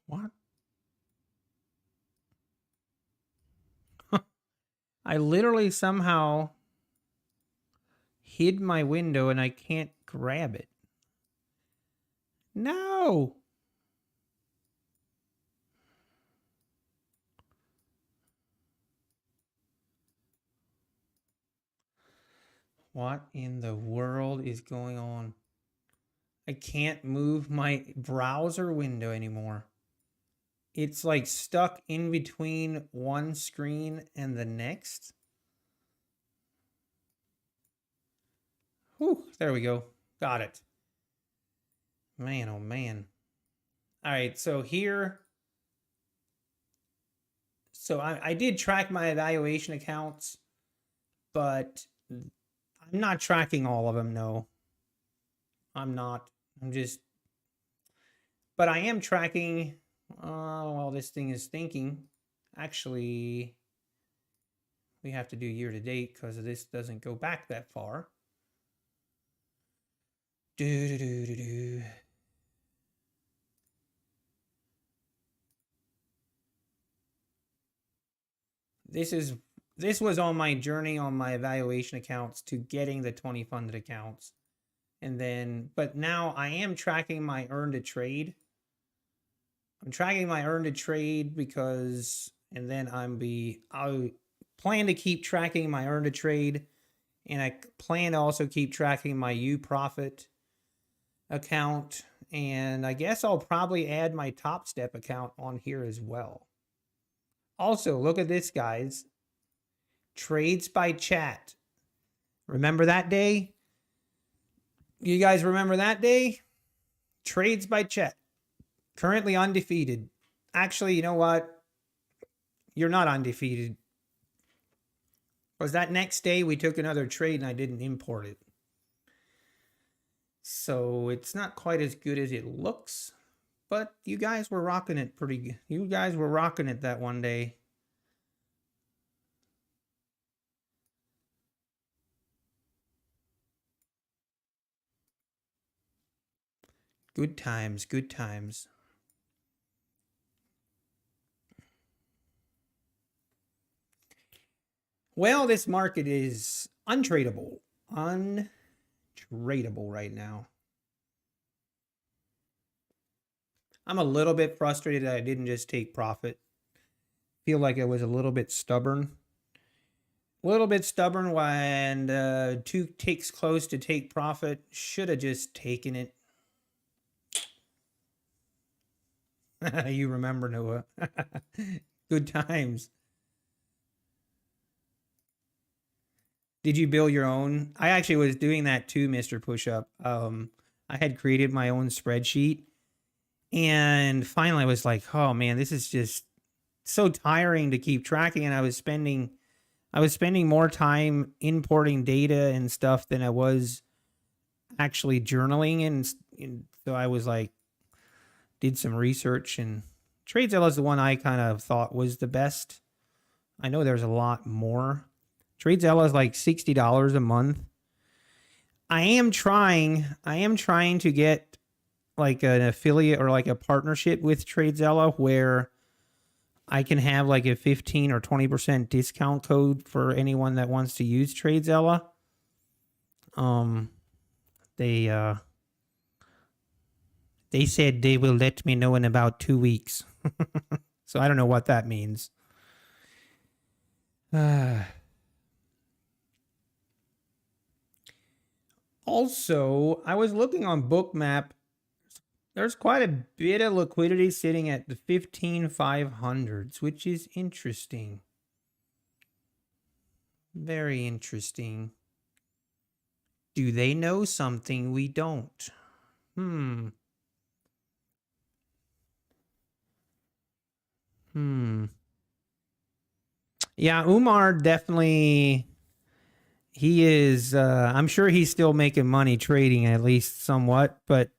What? I literally somehow hid my window and I can't grab it. No. What in the world is going on? I can't move my browser window anymore. It's like stuck in between one screen and the next. Whew, there we go. Got it. Man, oh man. All right, so here. So I did track my evaluation accounts, but I'm not tracking all of them, no. I'm not. I'm just, but I am tracking, While this thing is thinking, actually, we have to do year to date because this doesn't go back that far. This was on my journey on my evaluation accounts to getting the 20 funded accounts. And then, but now I am tracking my earn to trade. I'm tracking my earn to trade because, and then I plan to keep tracking my earn to trade. And I plan to also keep tracking my U profit account. And I guess I'll probably add my Top Step account on here as well. Also, look at this, guys. Trades by chat. Remember that day? You guys remember that day? Trades by chat. Currently undefeated. Actually, you know what? You're not undefeated. Because that next day we took another trade and I didn't import it. So it's not quite as good as it looks. But you guys were rocking it pretty good. You guys were rocking it that one day. Good times, good times. Well, this market is untradeable. Untradeable right now. I'm a little bit frustrated that I didn't just take profit. Feel like I was a little bit stubborn. A little bit stubborn when 2 ticks close to take profit. Should have just taken it. You remember, Noah. Good times. Did you build your own? I actually was doing that too, Mr. Pushup. I had created my own spreadsheet. And finally I was like, oh man, this is just so tiring to keep tracking. And I was spending more time importing data and stuff than I was actually journaling. And so I was like, did some research, and TradeZilla is the one I kind of thought was the best. I know there's a lot more. TradeZilla is like $60 a month. I am trying to get like an affiliate or like a partnership with TradeZilla where I can have like a 15 or 20% discount code for anyone that wants to use TradeZilla. They said they will let me know in about 2 weeks. So I don't know what that means. Also, I was looking on Bookmap. There's quite a bit of liquidity sitting at the 15,500s, which is interesting. Very interesting. Do they know something we don't? Yeah, Umar definitely, he is, I'm sure he's still making money trading at least somewhat, but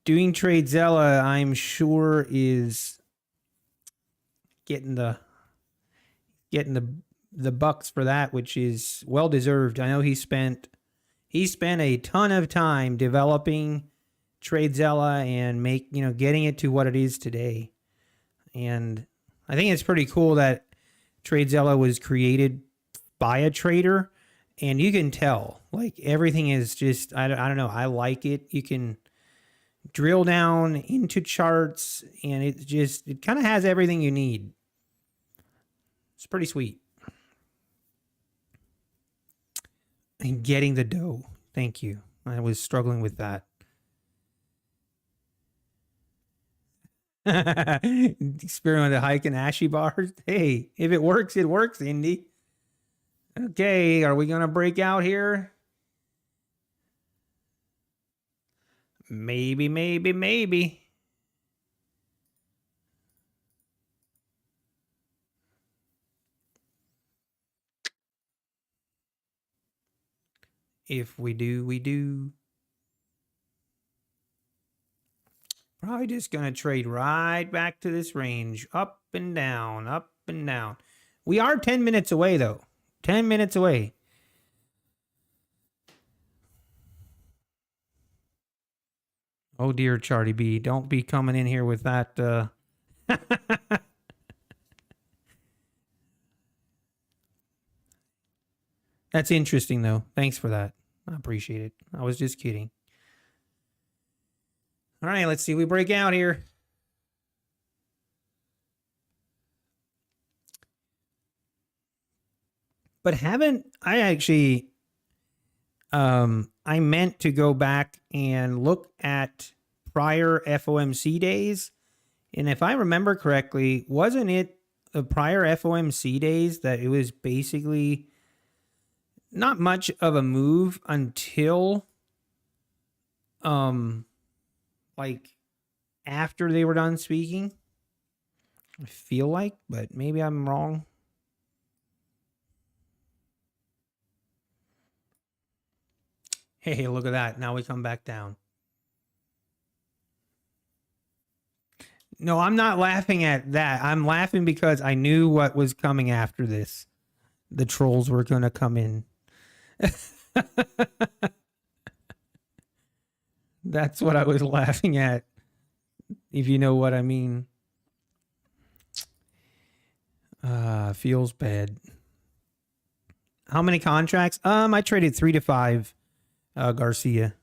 doing TradeZilla, I'm sure is getting the bucks for that, which is well deserved. I know he spent a ton of time developing TradeZilla and getting it to what it is today. And I think it's pretty cool that TradeZilla was created by a trader, and you can tell like everything is just I don't know, I like it. You can drill down into charts and it kind of has everything you need. It's pretty sweet. And getting the dough. Thank you. I was struggling with that. Experiment with the hike and ashy bars. Hey, if it works, it works, Indy. Okay, are we going to break out here? Maybe, maybe, maybe. If we do, we do. Probably just going to trade right back to this range. Up and down, up and down. We are 10 minutes away, though. 10 minutes away. Oh, dear, Charlie B. Don't be coming in here with that. That's interesting, though. Thanks for that. I appreciate it. I was just kidding. All right, let's see. We break out here. But haven't I actually I meant to go back and look at prior FOMC days. And if I remember correctly, wasn't it the prior FOMC days that it was basically not much of a move until like after they were done speaking? I feel like, but maybe I'm wrong. Hey, look at that. Now we come back down. No, I'm not laughing at that. I'm laughing because I knew what was coming after this. The trolls were going to come in. That's what I was laughing at, if you know what I mean. Feels bad. How many contracts? I traded 3 to 5. Garcia.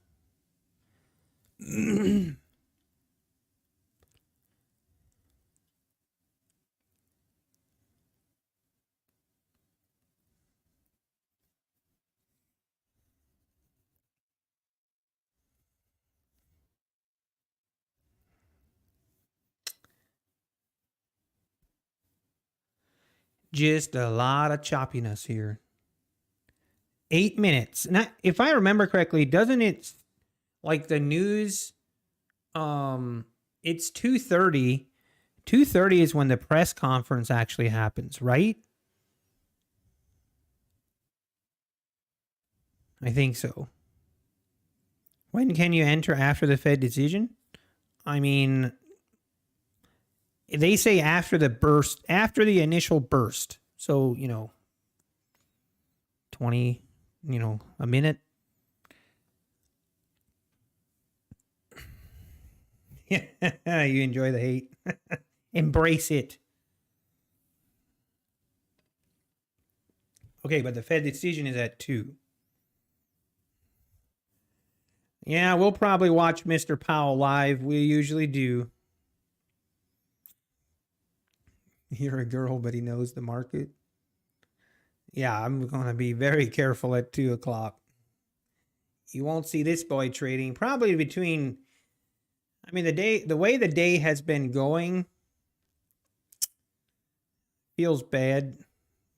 Just a lot of choppiness here. 8 minutes. Now, if I remember correctly, doesn't it, like the news, it's 2:30. 2:30 is when the press conference actually happens, right? I think so. When can you enter after the Fed decision? I mean, they say after the burst, after the initial burst. So, 20, a minute. Yeah, you enjoy the hate. Embrace it. Okay, but the Fed decision is at 2. Yeah, we'll probably watch Mr. Powell live. We usually do. You're a girl, but he knows the market. Yeah, I'm going to be very careful at 2 o'clock. You won't see this boy trading probably between, the way the day has been going feels bad.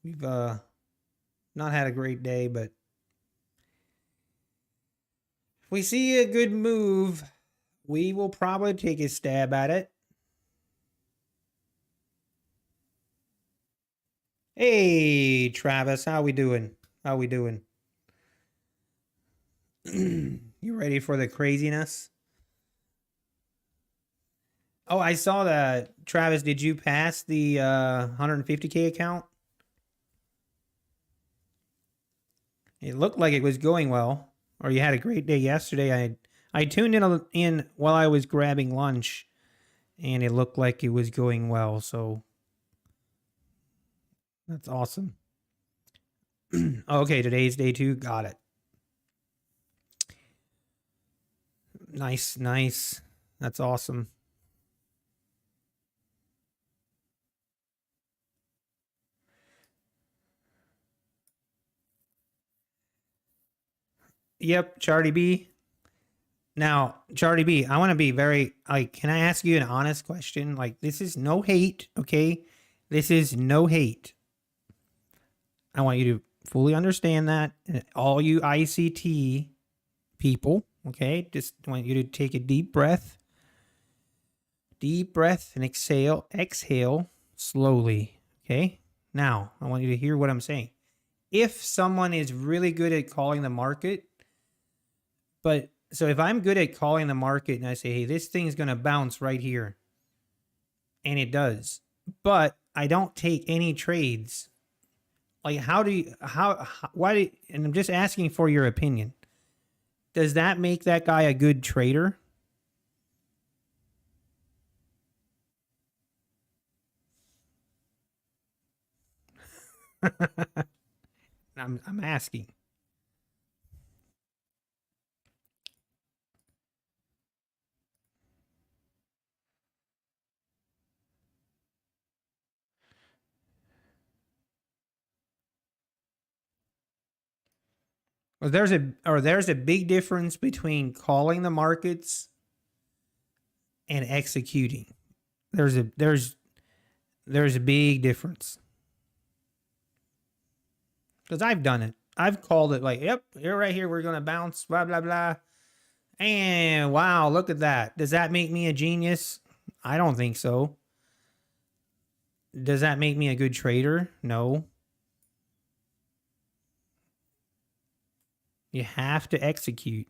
We've not had a great day, but if we see a good move, we will probably take a stab at it. Hey, Travis, how we doing? How we doing? You ready for the craziness? Oh, I saw that. Travis, did you pass the 150K account? It looked like it was going well, or you had a great day yesterday. I tuned in while I was grabbing lunch, and it looked like it was going well, so that's awesome. Okay, today's day 2. Got it. Nice, nice. That's awesome. Yep, Charlie B. Now, Charlie B, I want to be very, can I ask you an honest question? Like, this is no hate, okay? This is no hate. I want you to fully understand that. All you ICT people, okay? Just want you to take a deep breath. Deep breath and exhale. Exhale slowly, okay? Now, I want you to hear what I'm saying. If someone is really good at calling the market, but So if I'm good at calling the market and I say, hey, this thing's going to bounce right here, and it does, but I don't take any trades, like how do you, why do, and I'm just asking for your opinion. Does that make that guy a good trader? I'm asking. Well, there's a big difference between calling the markets and executing. There's a big difference. Because I've done it. I've called it like, yep, here right here, we're gonna bounce, blah blah blah. And wow, look at that. Does that make me a genius? I don't think so. Does that make me a good trader? No. You have to execute.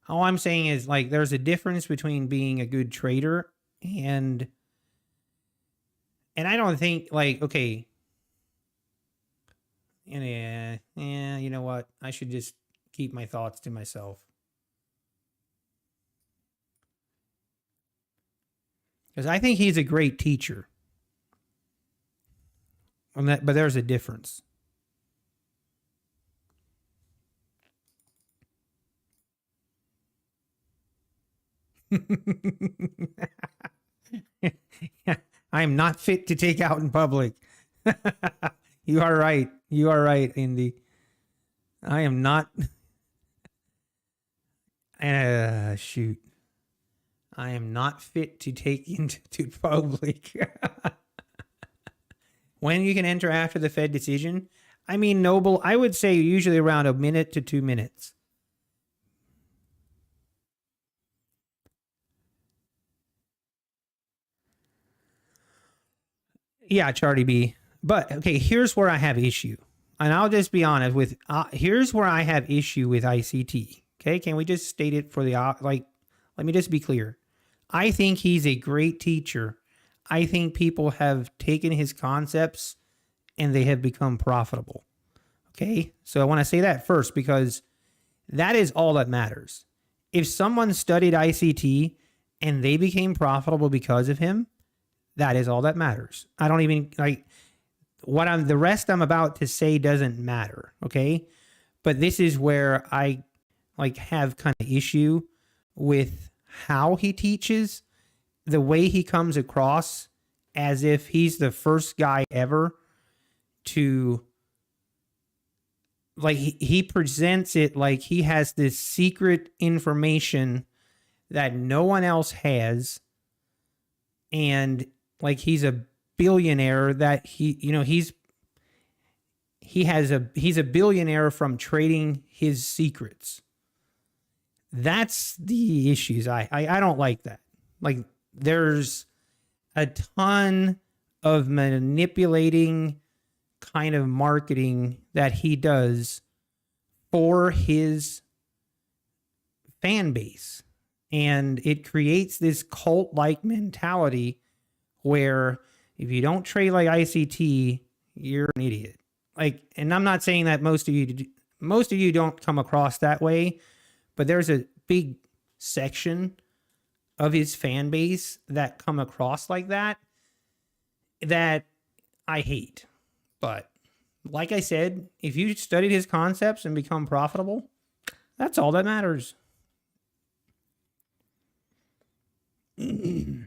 All I'm saying is like there's a difference between being a good trader and I don't think like okay, yeah, you know what? I should just keep my thoughts to myself. Because I think he's a great teacher. But there's a difference. I am not fit to take out in public. You are right. You are right, Indy. I am not. Shoot. I am not fit to take into public. When you can enter after the Fed decision? I mean, Noble, I would say usually around a minute to 2 minutes. Yeah, Charlie B. But okay, here's where I have issue. And I'll just be honest with here's where I have issue with ICT. Okay, can we just state it for the like let me just be clear. I think he's a great teacher. I think people have taken his concepts and they have become profitable. Okay? So I want to say that first because that is all that matters. If someone studied ICT and they became profitable because of him, that is all that matters. I don't even like the rest I'm about to say doesn't matter, okay? But this is where I like have kind of issue with how he teaches, the way he comes across as if he's the first guy ever to like he presents it like he has this secret information that no one else has, and like he's a billionaire that he's a billionaire from trading his secrets. That's the issues. I don't like that. Like there's a ton of manipulating kind of marketing that he does for his fan base. And it creates this cult-like mentality where if you don't trade like ICT, you're an idiot. Like, and I'm not saying that most of you don't come across that way, but there's a big section of his fan base that come across like that I hate. But like I said, if you studied his concepts and become profitable, that's all that matters. Because,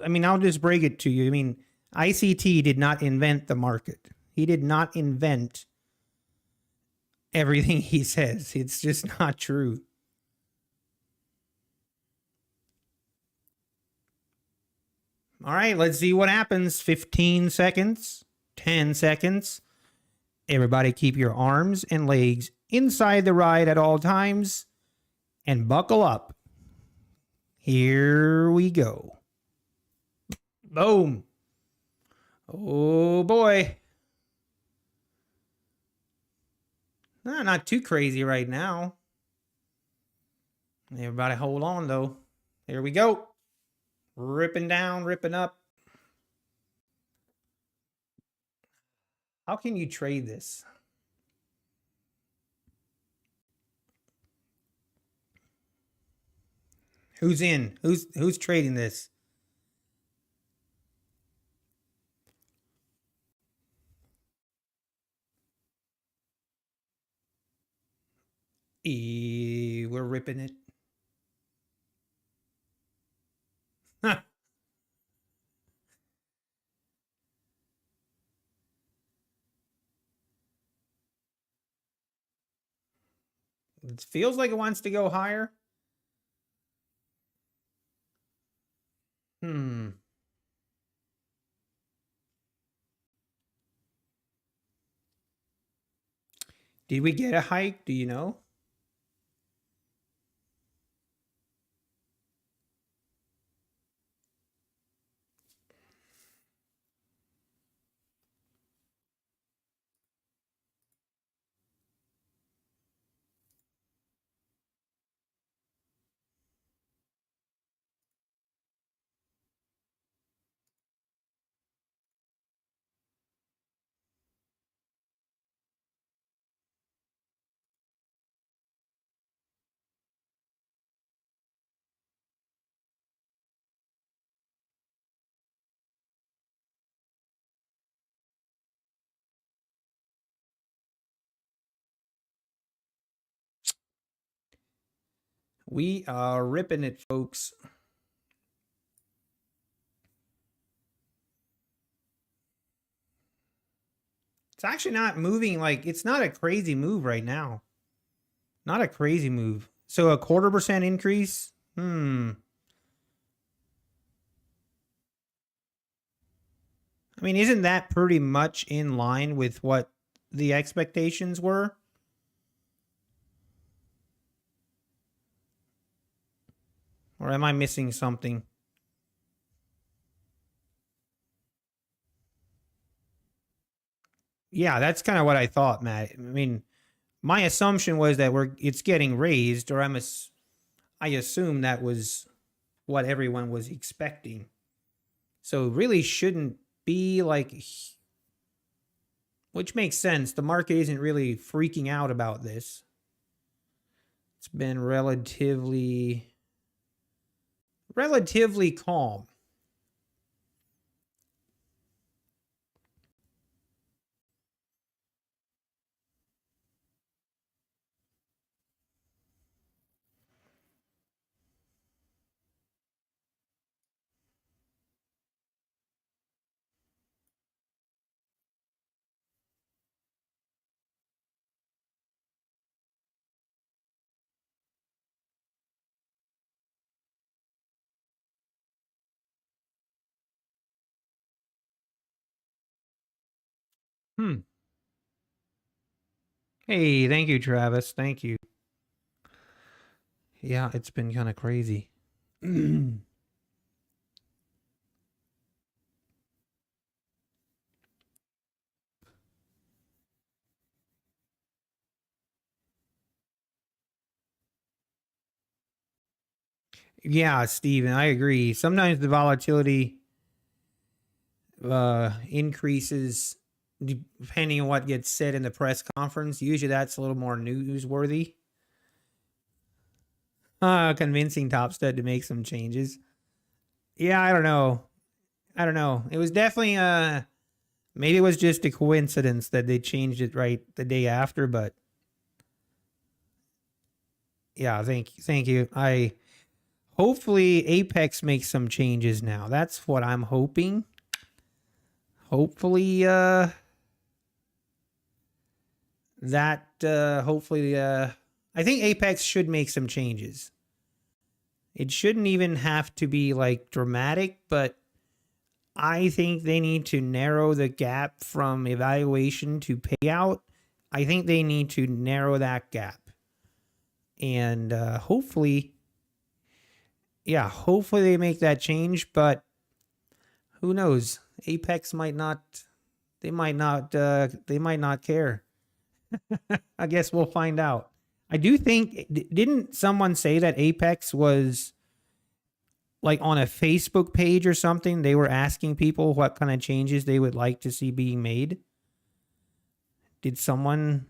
I mean, I'll just break it to you. I mean, ICT did not invent the market. He did not invent everything he says. It's just not true. All right, let's see what happens. 15 seconds, 10 seconds. Everybody keep your arms and legs inside the ride at all times and buckle up. Here we go. Boom. Oh boy. Not too crazy right now. Everybody hold on though. Here we go. Ripping down, ripping up. How can you trade this? Who's in? Who's trading this? We're ripping it. It feels like it wants to go higher. Hmm. Did we get a hike? Do you know? We are ripping it, folks. It's actually not moving like it's not a crazy move right now. Not a crazy move. So a 0.25% increase? I mean, isn't that pretty much in line with what the expectations were? Or am I missing something? Yeah, that's kind of what I thought, Matt. I mean, my assumption was that it's getting raised, or I assume that was what everyone was expecting. So it really shouldn't be like, which makes sense. The market isn't really freaking out about this. It's been relatively calm. Hmm. Hey, thank you, Travis. Thank you. Yeah, it's been kind of crazy. Yeah, Steven, I agree. Sometimes the volatility increases depending on what gets said in the press conference. Usually that's a little more newsworthy. Convincing Topstead to make some changes. Yeah, I don't know. I don't know. It was definitely maybe it was just a coincidence that they changed it right the day after, but yeah, thank you. I hopefully Apex makes some changes now. That's what I'm hoping. Hopefully hopefully I think Apex should make some changes. It shouldn't even have to be like dramatic, but I think they need to narrow the gap from evaluation to payout. I think they need to narrow that gap. And hopefully, yeah, hopefully they make that change. But Who knows? Apex might not. They might not. They might not care. I guess we'll find out. I do think. Didn't someone say that Apex was like on a Facebook page or something? They were asking people what kind of changes they would like to see being made. Did someone?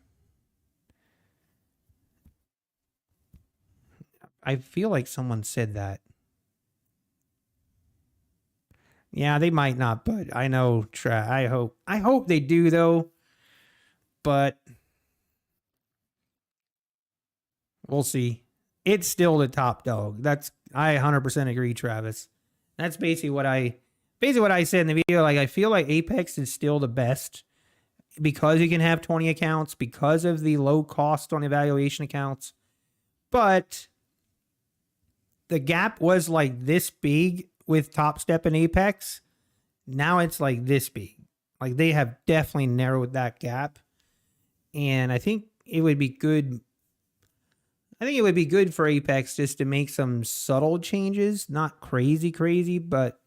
I feel like someone said that. Yeah, they might not, but I know. I hope. I hope they do though. But we'll see. It's still the top dog. That's I 100% agree, Travis. That's basically what I said in the video. Like I feel like Apex is still the best because you can have 20 accounts because of the low cost on evaluation accounts. But the gap was like this big with Top Step and Apex. Now it's like this big. Like they have definitely narrowed that gap. And I think it would be good. I think it would be good for Apex just to make some subtle changes, not crazy, but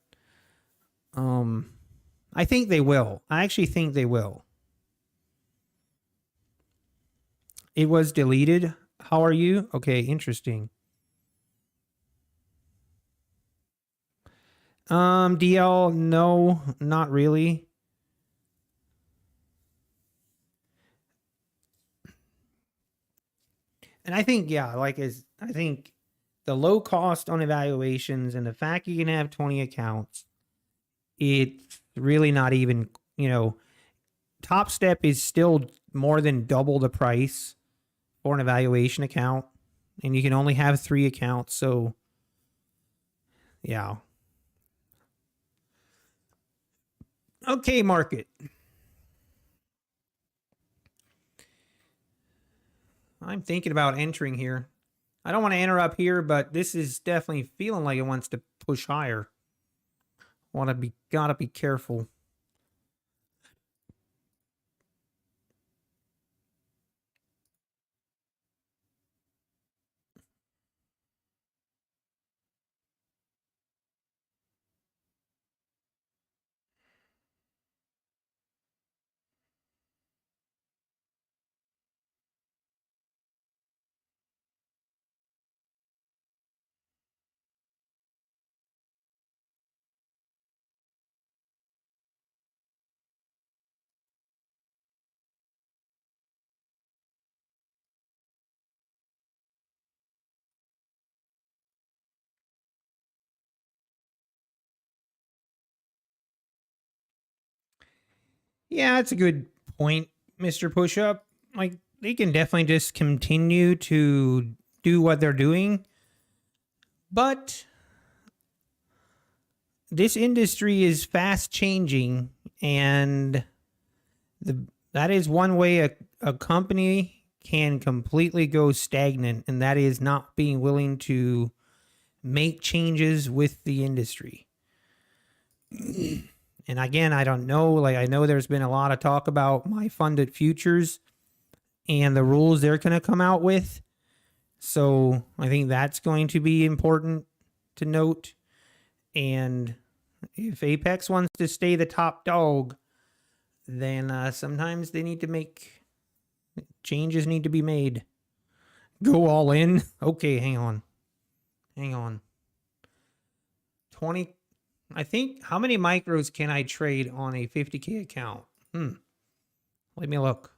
I think they will. I actually think they will. It was deleted. How are you? Okay, interesting. DL, no, not really. And I think, yeah, I think the low cost on evaluations and the fact you can have 20 accounts, it's really not even, Top Step is still more than double the price for an evaluation account, and you can only have 3 accounts. So, yeah. Okay, market. I'm thinking about entering here. I don't want to enter up here, but this is definitely feeling like it wants to push higher. Gotta be careful. Yeah, that's a good point, Mr. Pushup. Like, they can definitely just continue to do what they're doing. But this industry is fast changing, and that is one way a company can completely go stagnant, and that is not being willing to make changes with the industry. And again, I don't know. Like, I know there's been a lot of talk about my funded futures and the rules they're going to come out with. So I think that's going to be important to note. And if Apex wants to stay the top dog, then sometimes they need to make changes, need to be made. Go all in. Okay, hang on. 20. I think, how many micros can I trade on a 50K account? Let me look.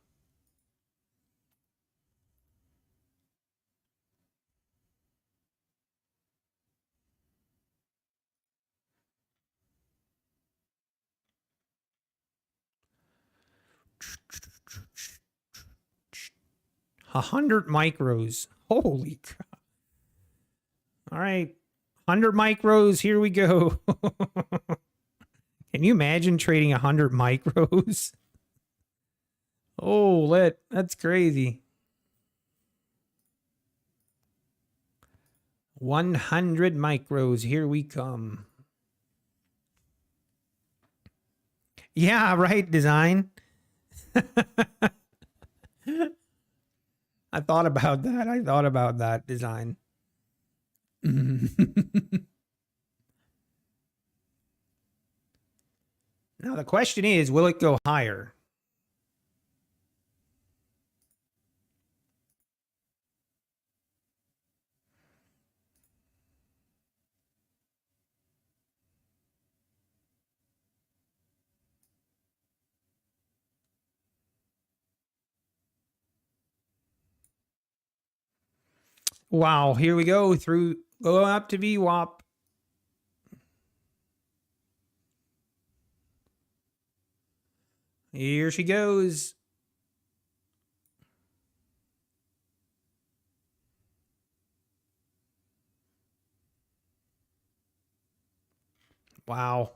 A 100 micros. Holy crap. All right. 100 micros. Here we go. Can you imagine trading 100 micros? Oh, that's crazy. 100 micros. Here we come. Yeah, right, design. I thought about that design. Now the question is, will it go higher? Wow, here we go through go up to VWAP. Here she goes. Wow.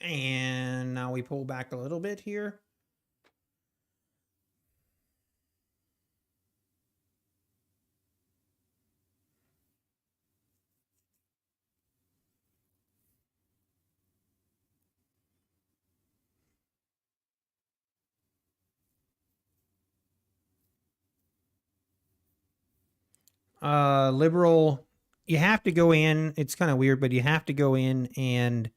And now we pull back a little bit here. Liberal, you have to go in. It's kind of weird, but you have to go in and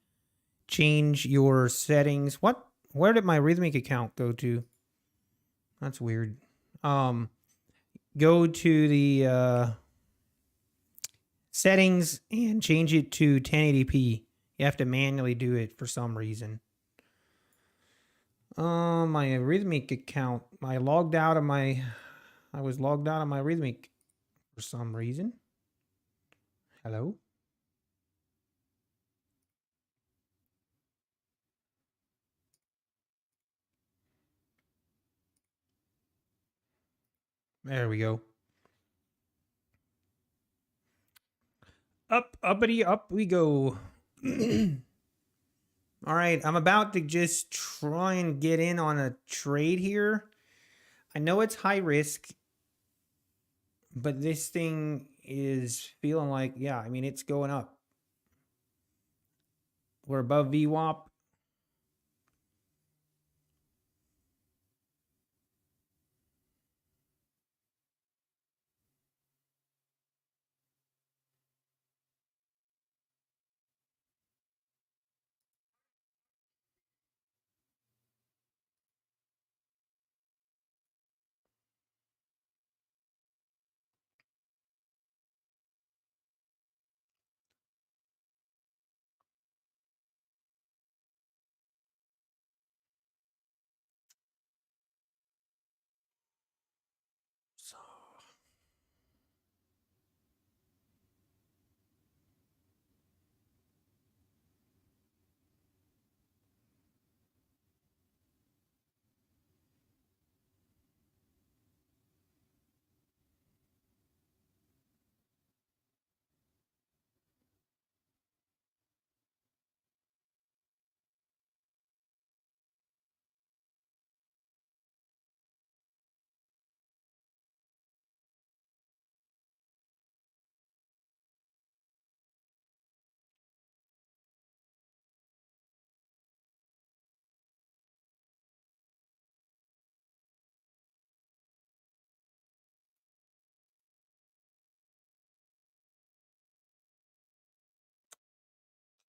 change your settings. What? Where did my Rhythmic account go to? That's weird. Go to the settings and change it to 1080p. You have to manually do it for some reason. My Rhythmic account. I was logged out of my Rhythmic for some reason. Hello? There we go. Uppity up we go. All right, I'm about to just try and get in on a trade here. I know it's high risk, but this thing is feeling like, yeah, I mean, it's going up. We're above VWAP. So,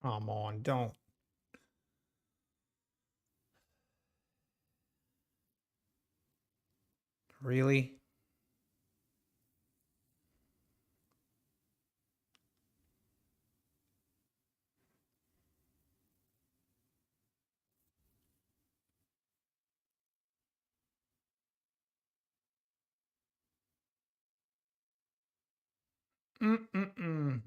come on, don't. Really? Mm-mm-mm.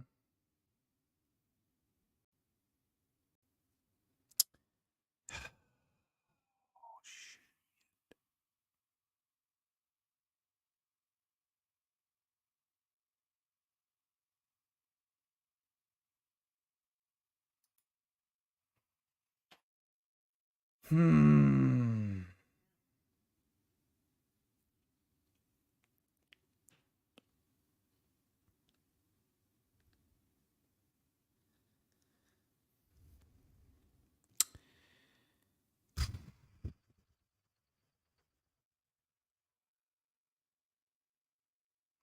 Hmm.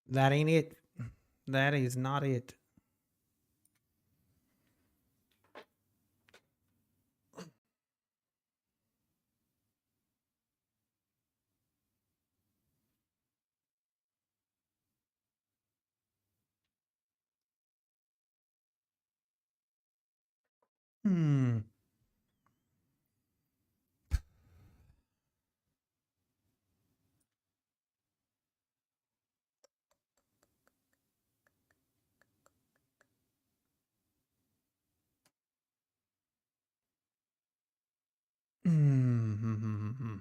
That ain't it. That is not it. Hmm. Hmm.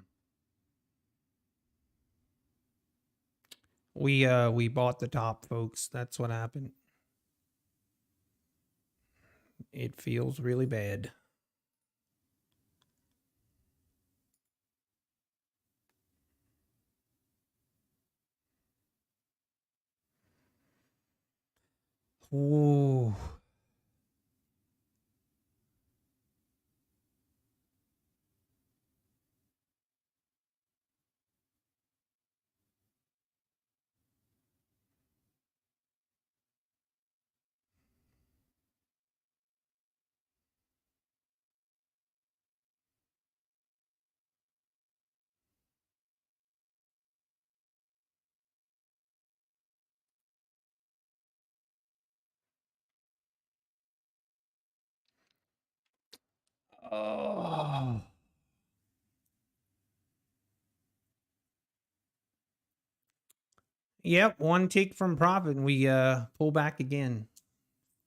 We bought the top, folks. That's what happened. It feels really bad. Ooh. Oh. Yep, one tick from profit and we pull back again.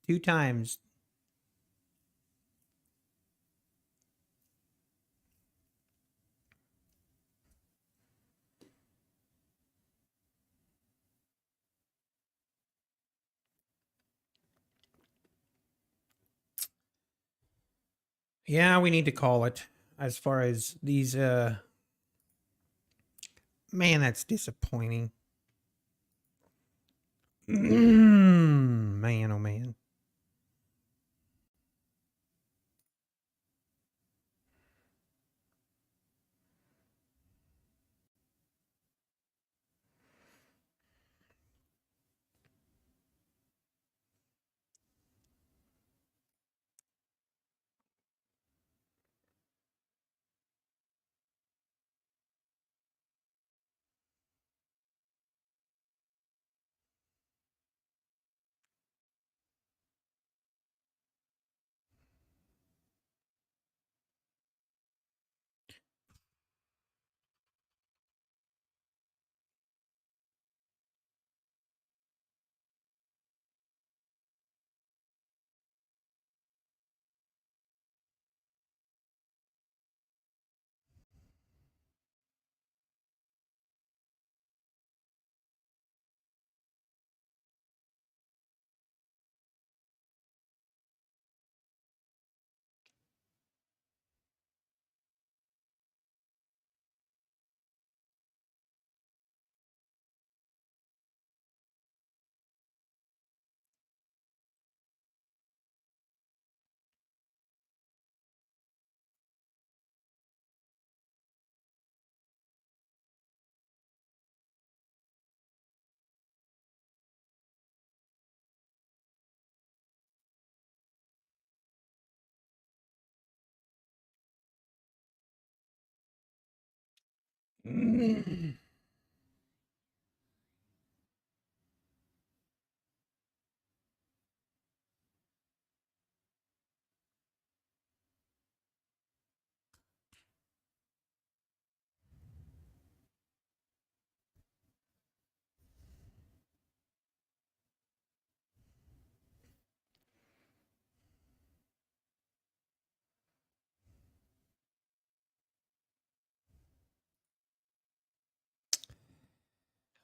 2 times. Yeah, we need to call it. As far as these man, that's disappointing. Man, oh man.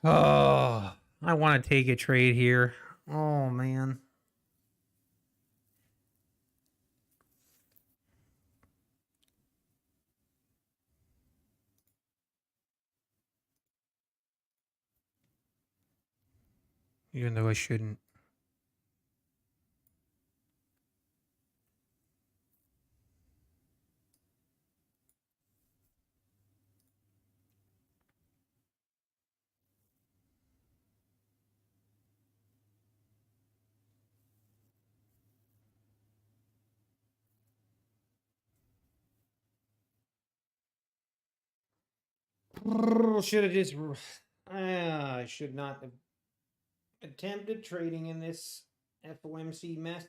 Oh, I want to take a trade here. Oh man. Even though I shouldn't. Should have just. I should not have attempted trading in this FOMC mess.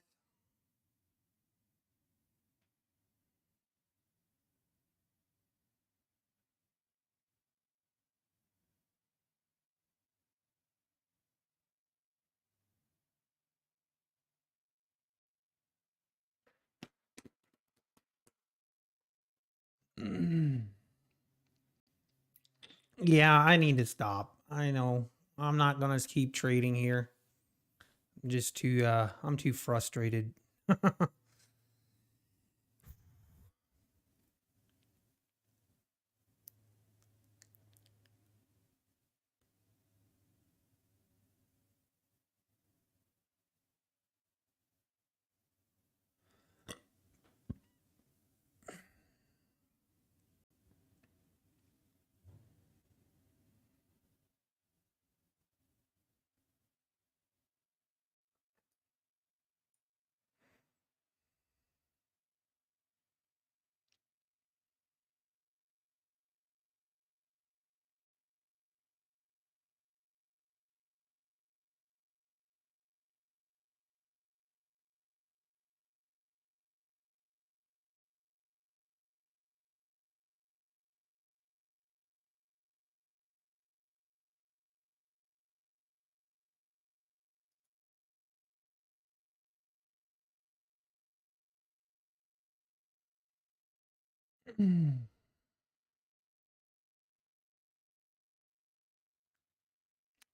Yeah, I need to stop. I know. I'm not gonna keep trading here. Just too I'm too frustrated.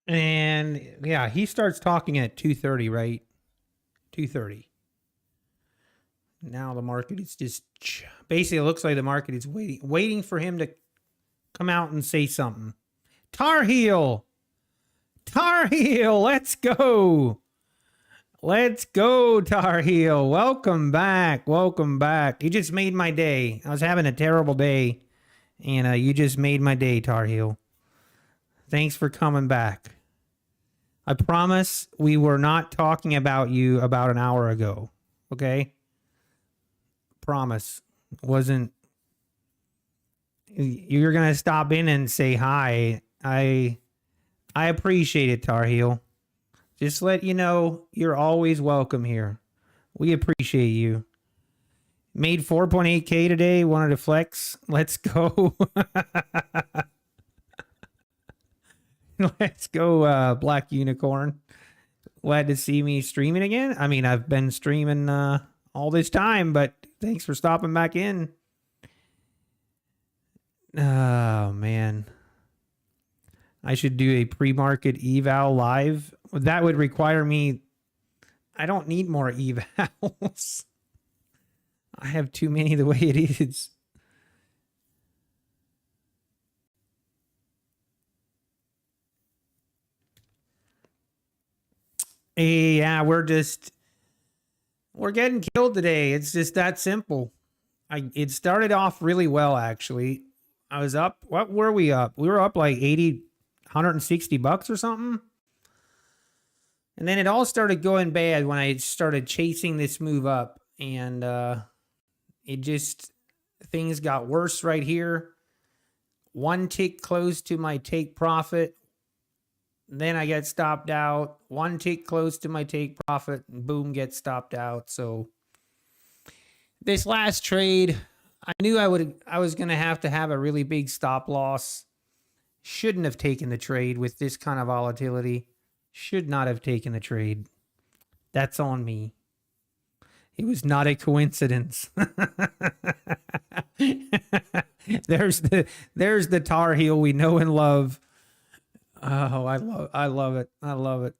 And yeah, he starts talking at 2:30, right? 2:30. Now the market is just basically, it looks like the market is waiting for him to come out and say something. Tar Heel. Tar Heel, let's go. Let's go, Tar Heel. Welcome back. Welcome back. You just made my day. I was having a terrible day, and you just made my day, Tar Heel. Thanks for coming back. I promise we were not talking about you about an hour ago. Okay? Promise. Wasn't. You're going to stop in and say hi. I appreciate it, Tar Heel. Just let you know you're always welcome here. We appreciate you. Made 4.8K today. Wanted to flex. Let's go. Let's go, Black Unicorn. Glad to see me streaming again. I mean, I've been streaming all this time, but thanks for stopping back in. Oh, man. I should do a pre-market eval live. That would require me. I don't need more evals. I have too many the way it is. Hey, yeah, we're getting killed today. It's just that simple. It started off really well, actually. I was up. What were we up? We were up like 80, 160 bucks or something. And then it all started going bad when I started chasing this move up. And it just, things got worse right here. One tick close to my take profit. Then I get stopped out. One tick close to my take profit. And boom, get stopped out. So this last trade, I knew I was going to have a really big stop loss. Shouldn't have taken the trade with this kind of volatility. Should not have taken the trade. That's on me. It was not a coincidence. there's the Tar Heel we know and love. Oh, I love it. I love it.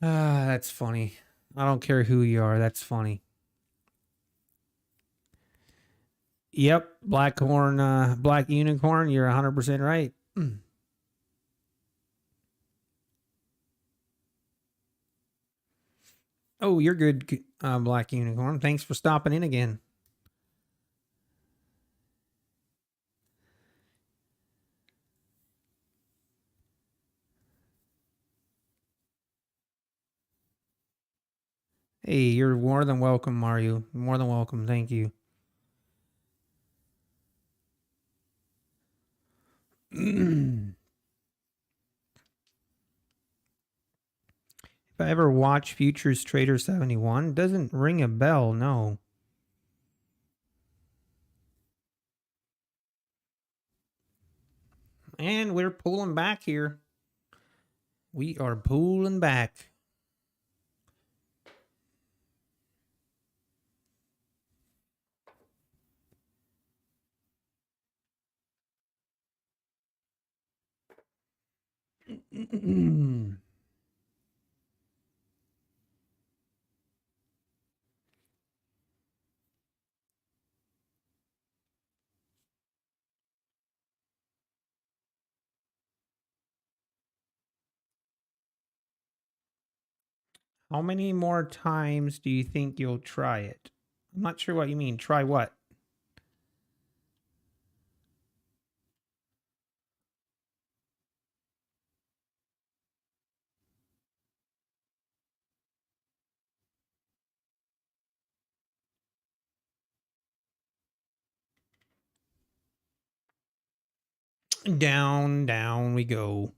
That's funny. I don't care who you are. That's funny. Yep, Black Unicorn. You're 100% right. Oh, you're good, Black Unicorn. Thanks for stopping in again. Hey, you're more than welcome, Mario. More than welcome. Thank you. If I ever watch Futures Trader 71, doesn't ring a bell, no. And we're pulling back here. We are pulling back. How many more times do you think you'll try it? I'm not sure what you mean. Try what? Down, down we go.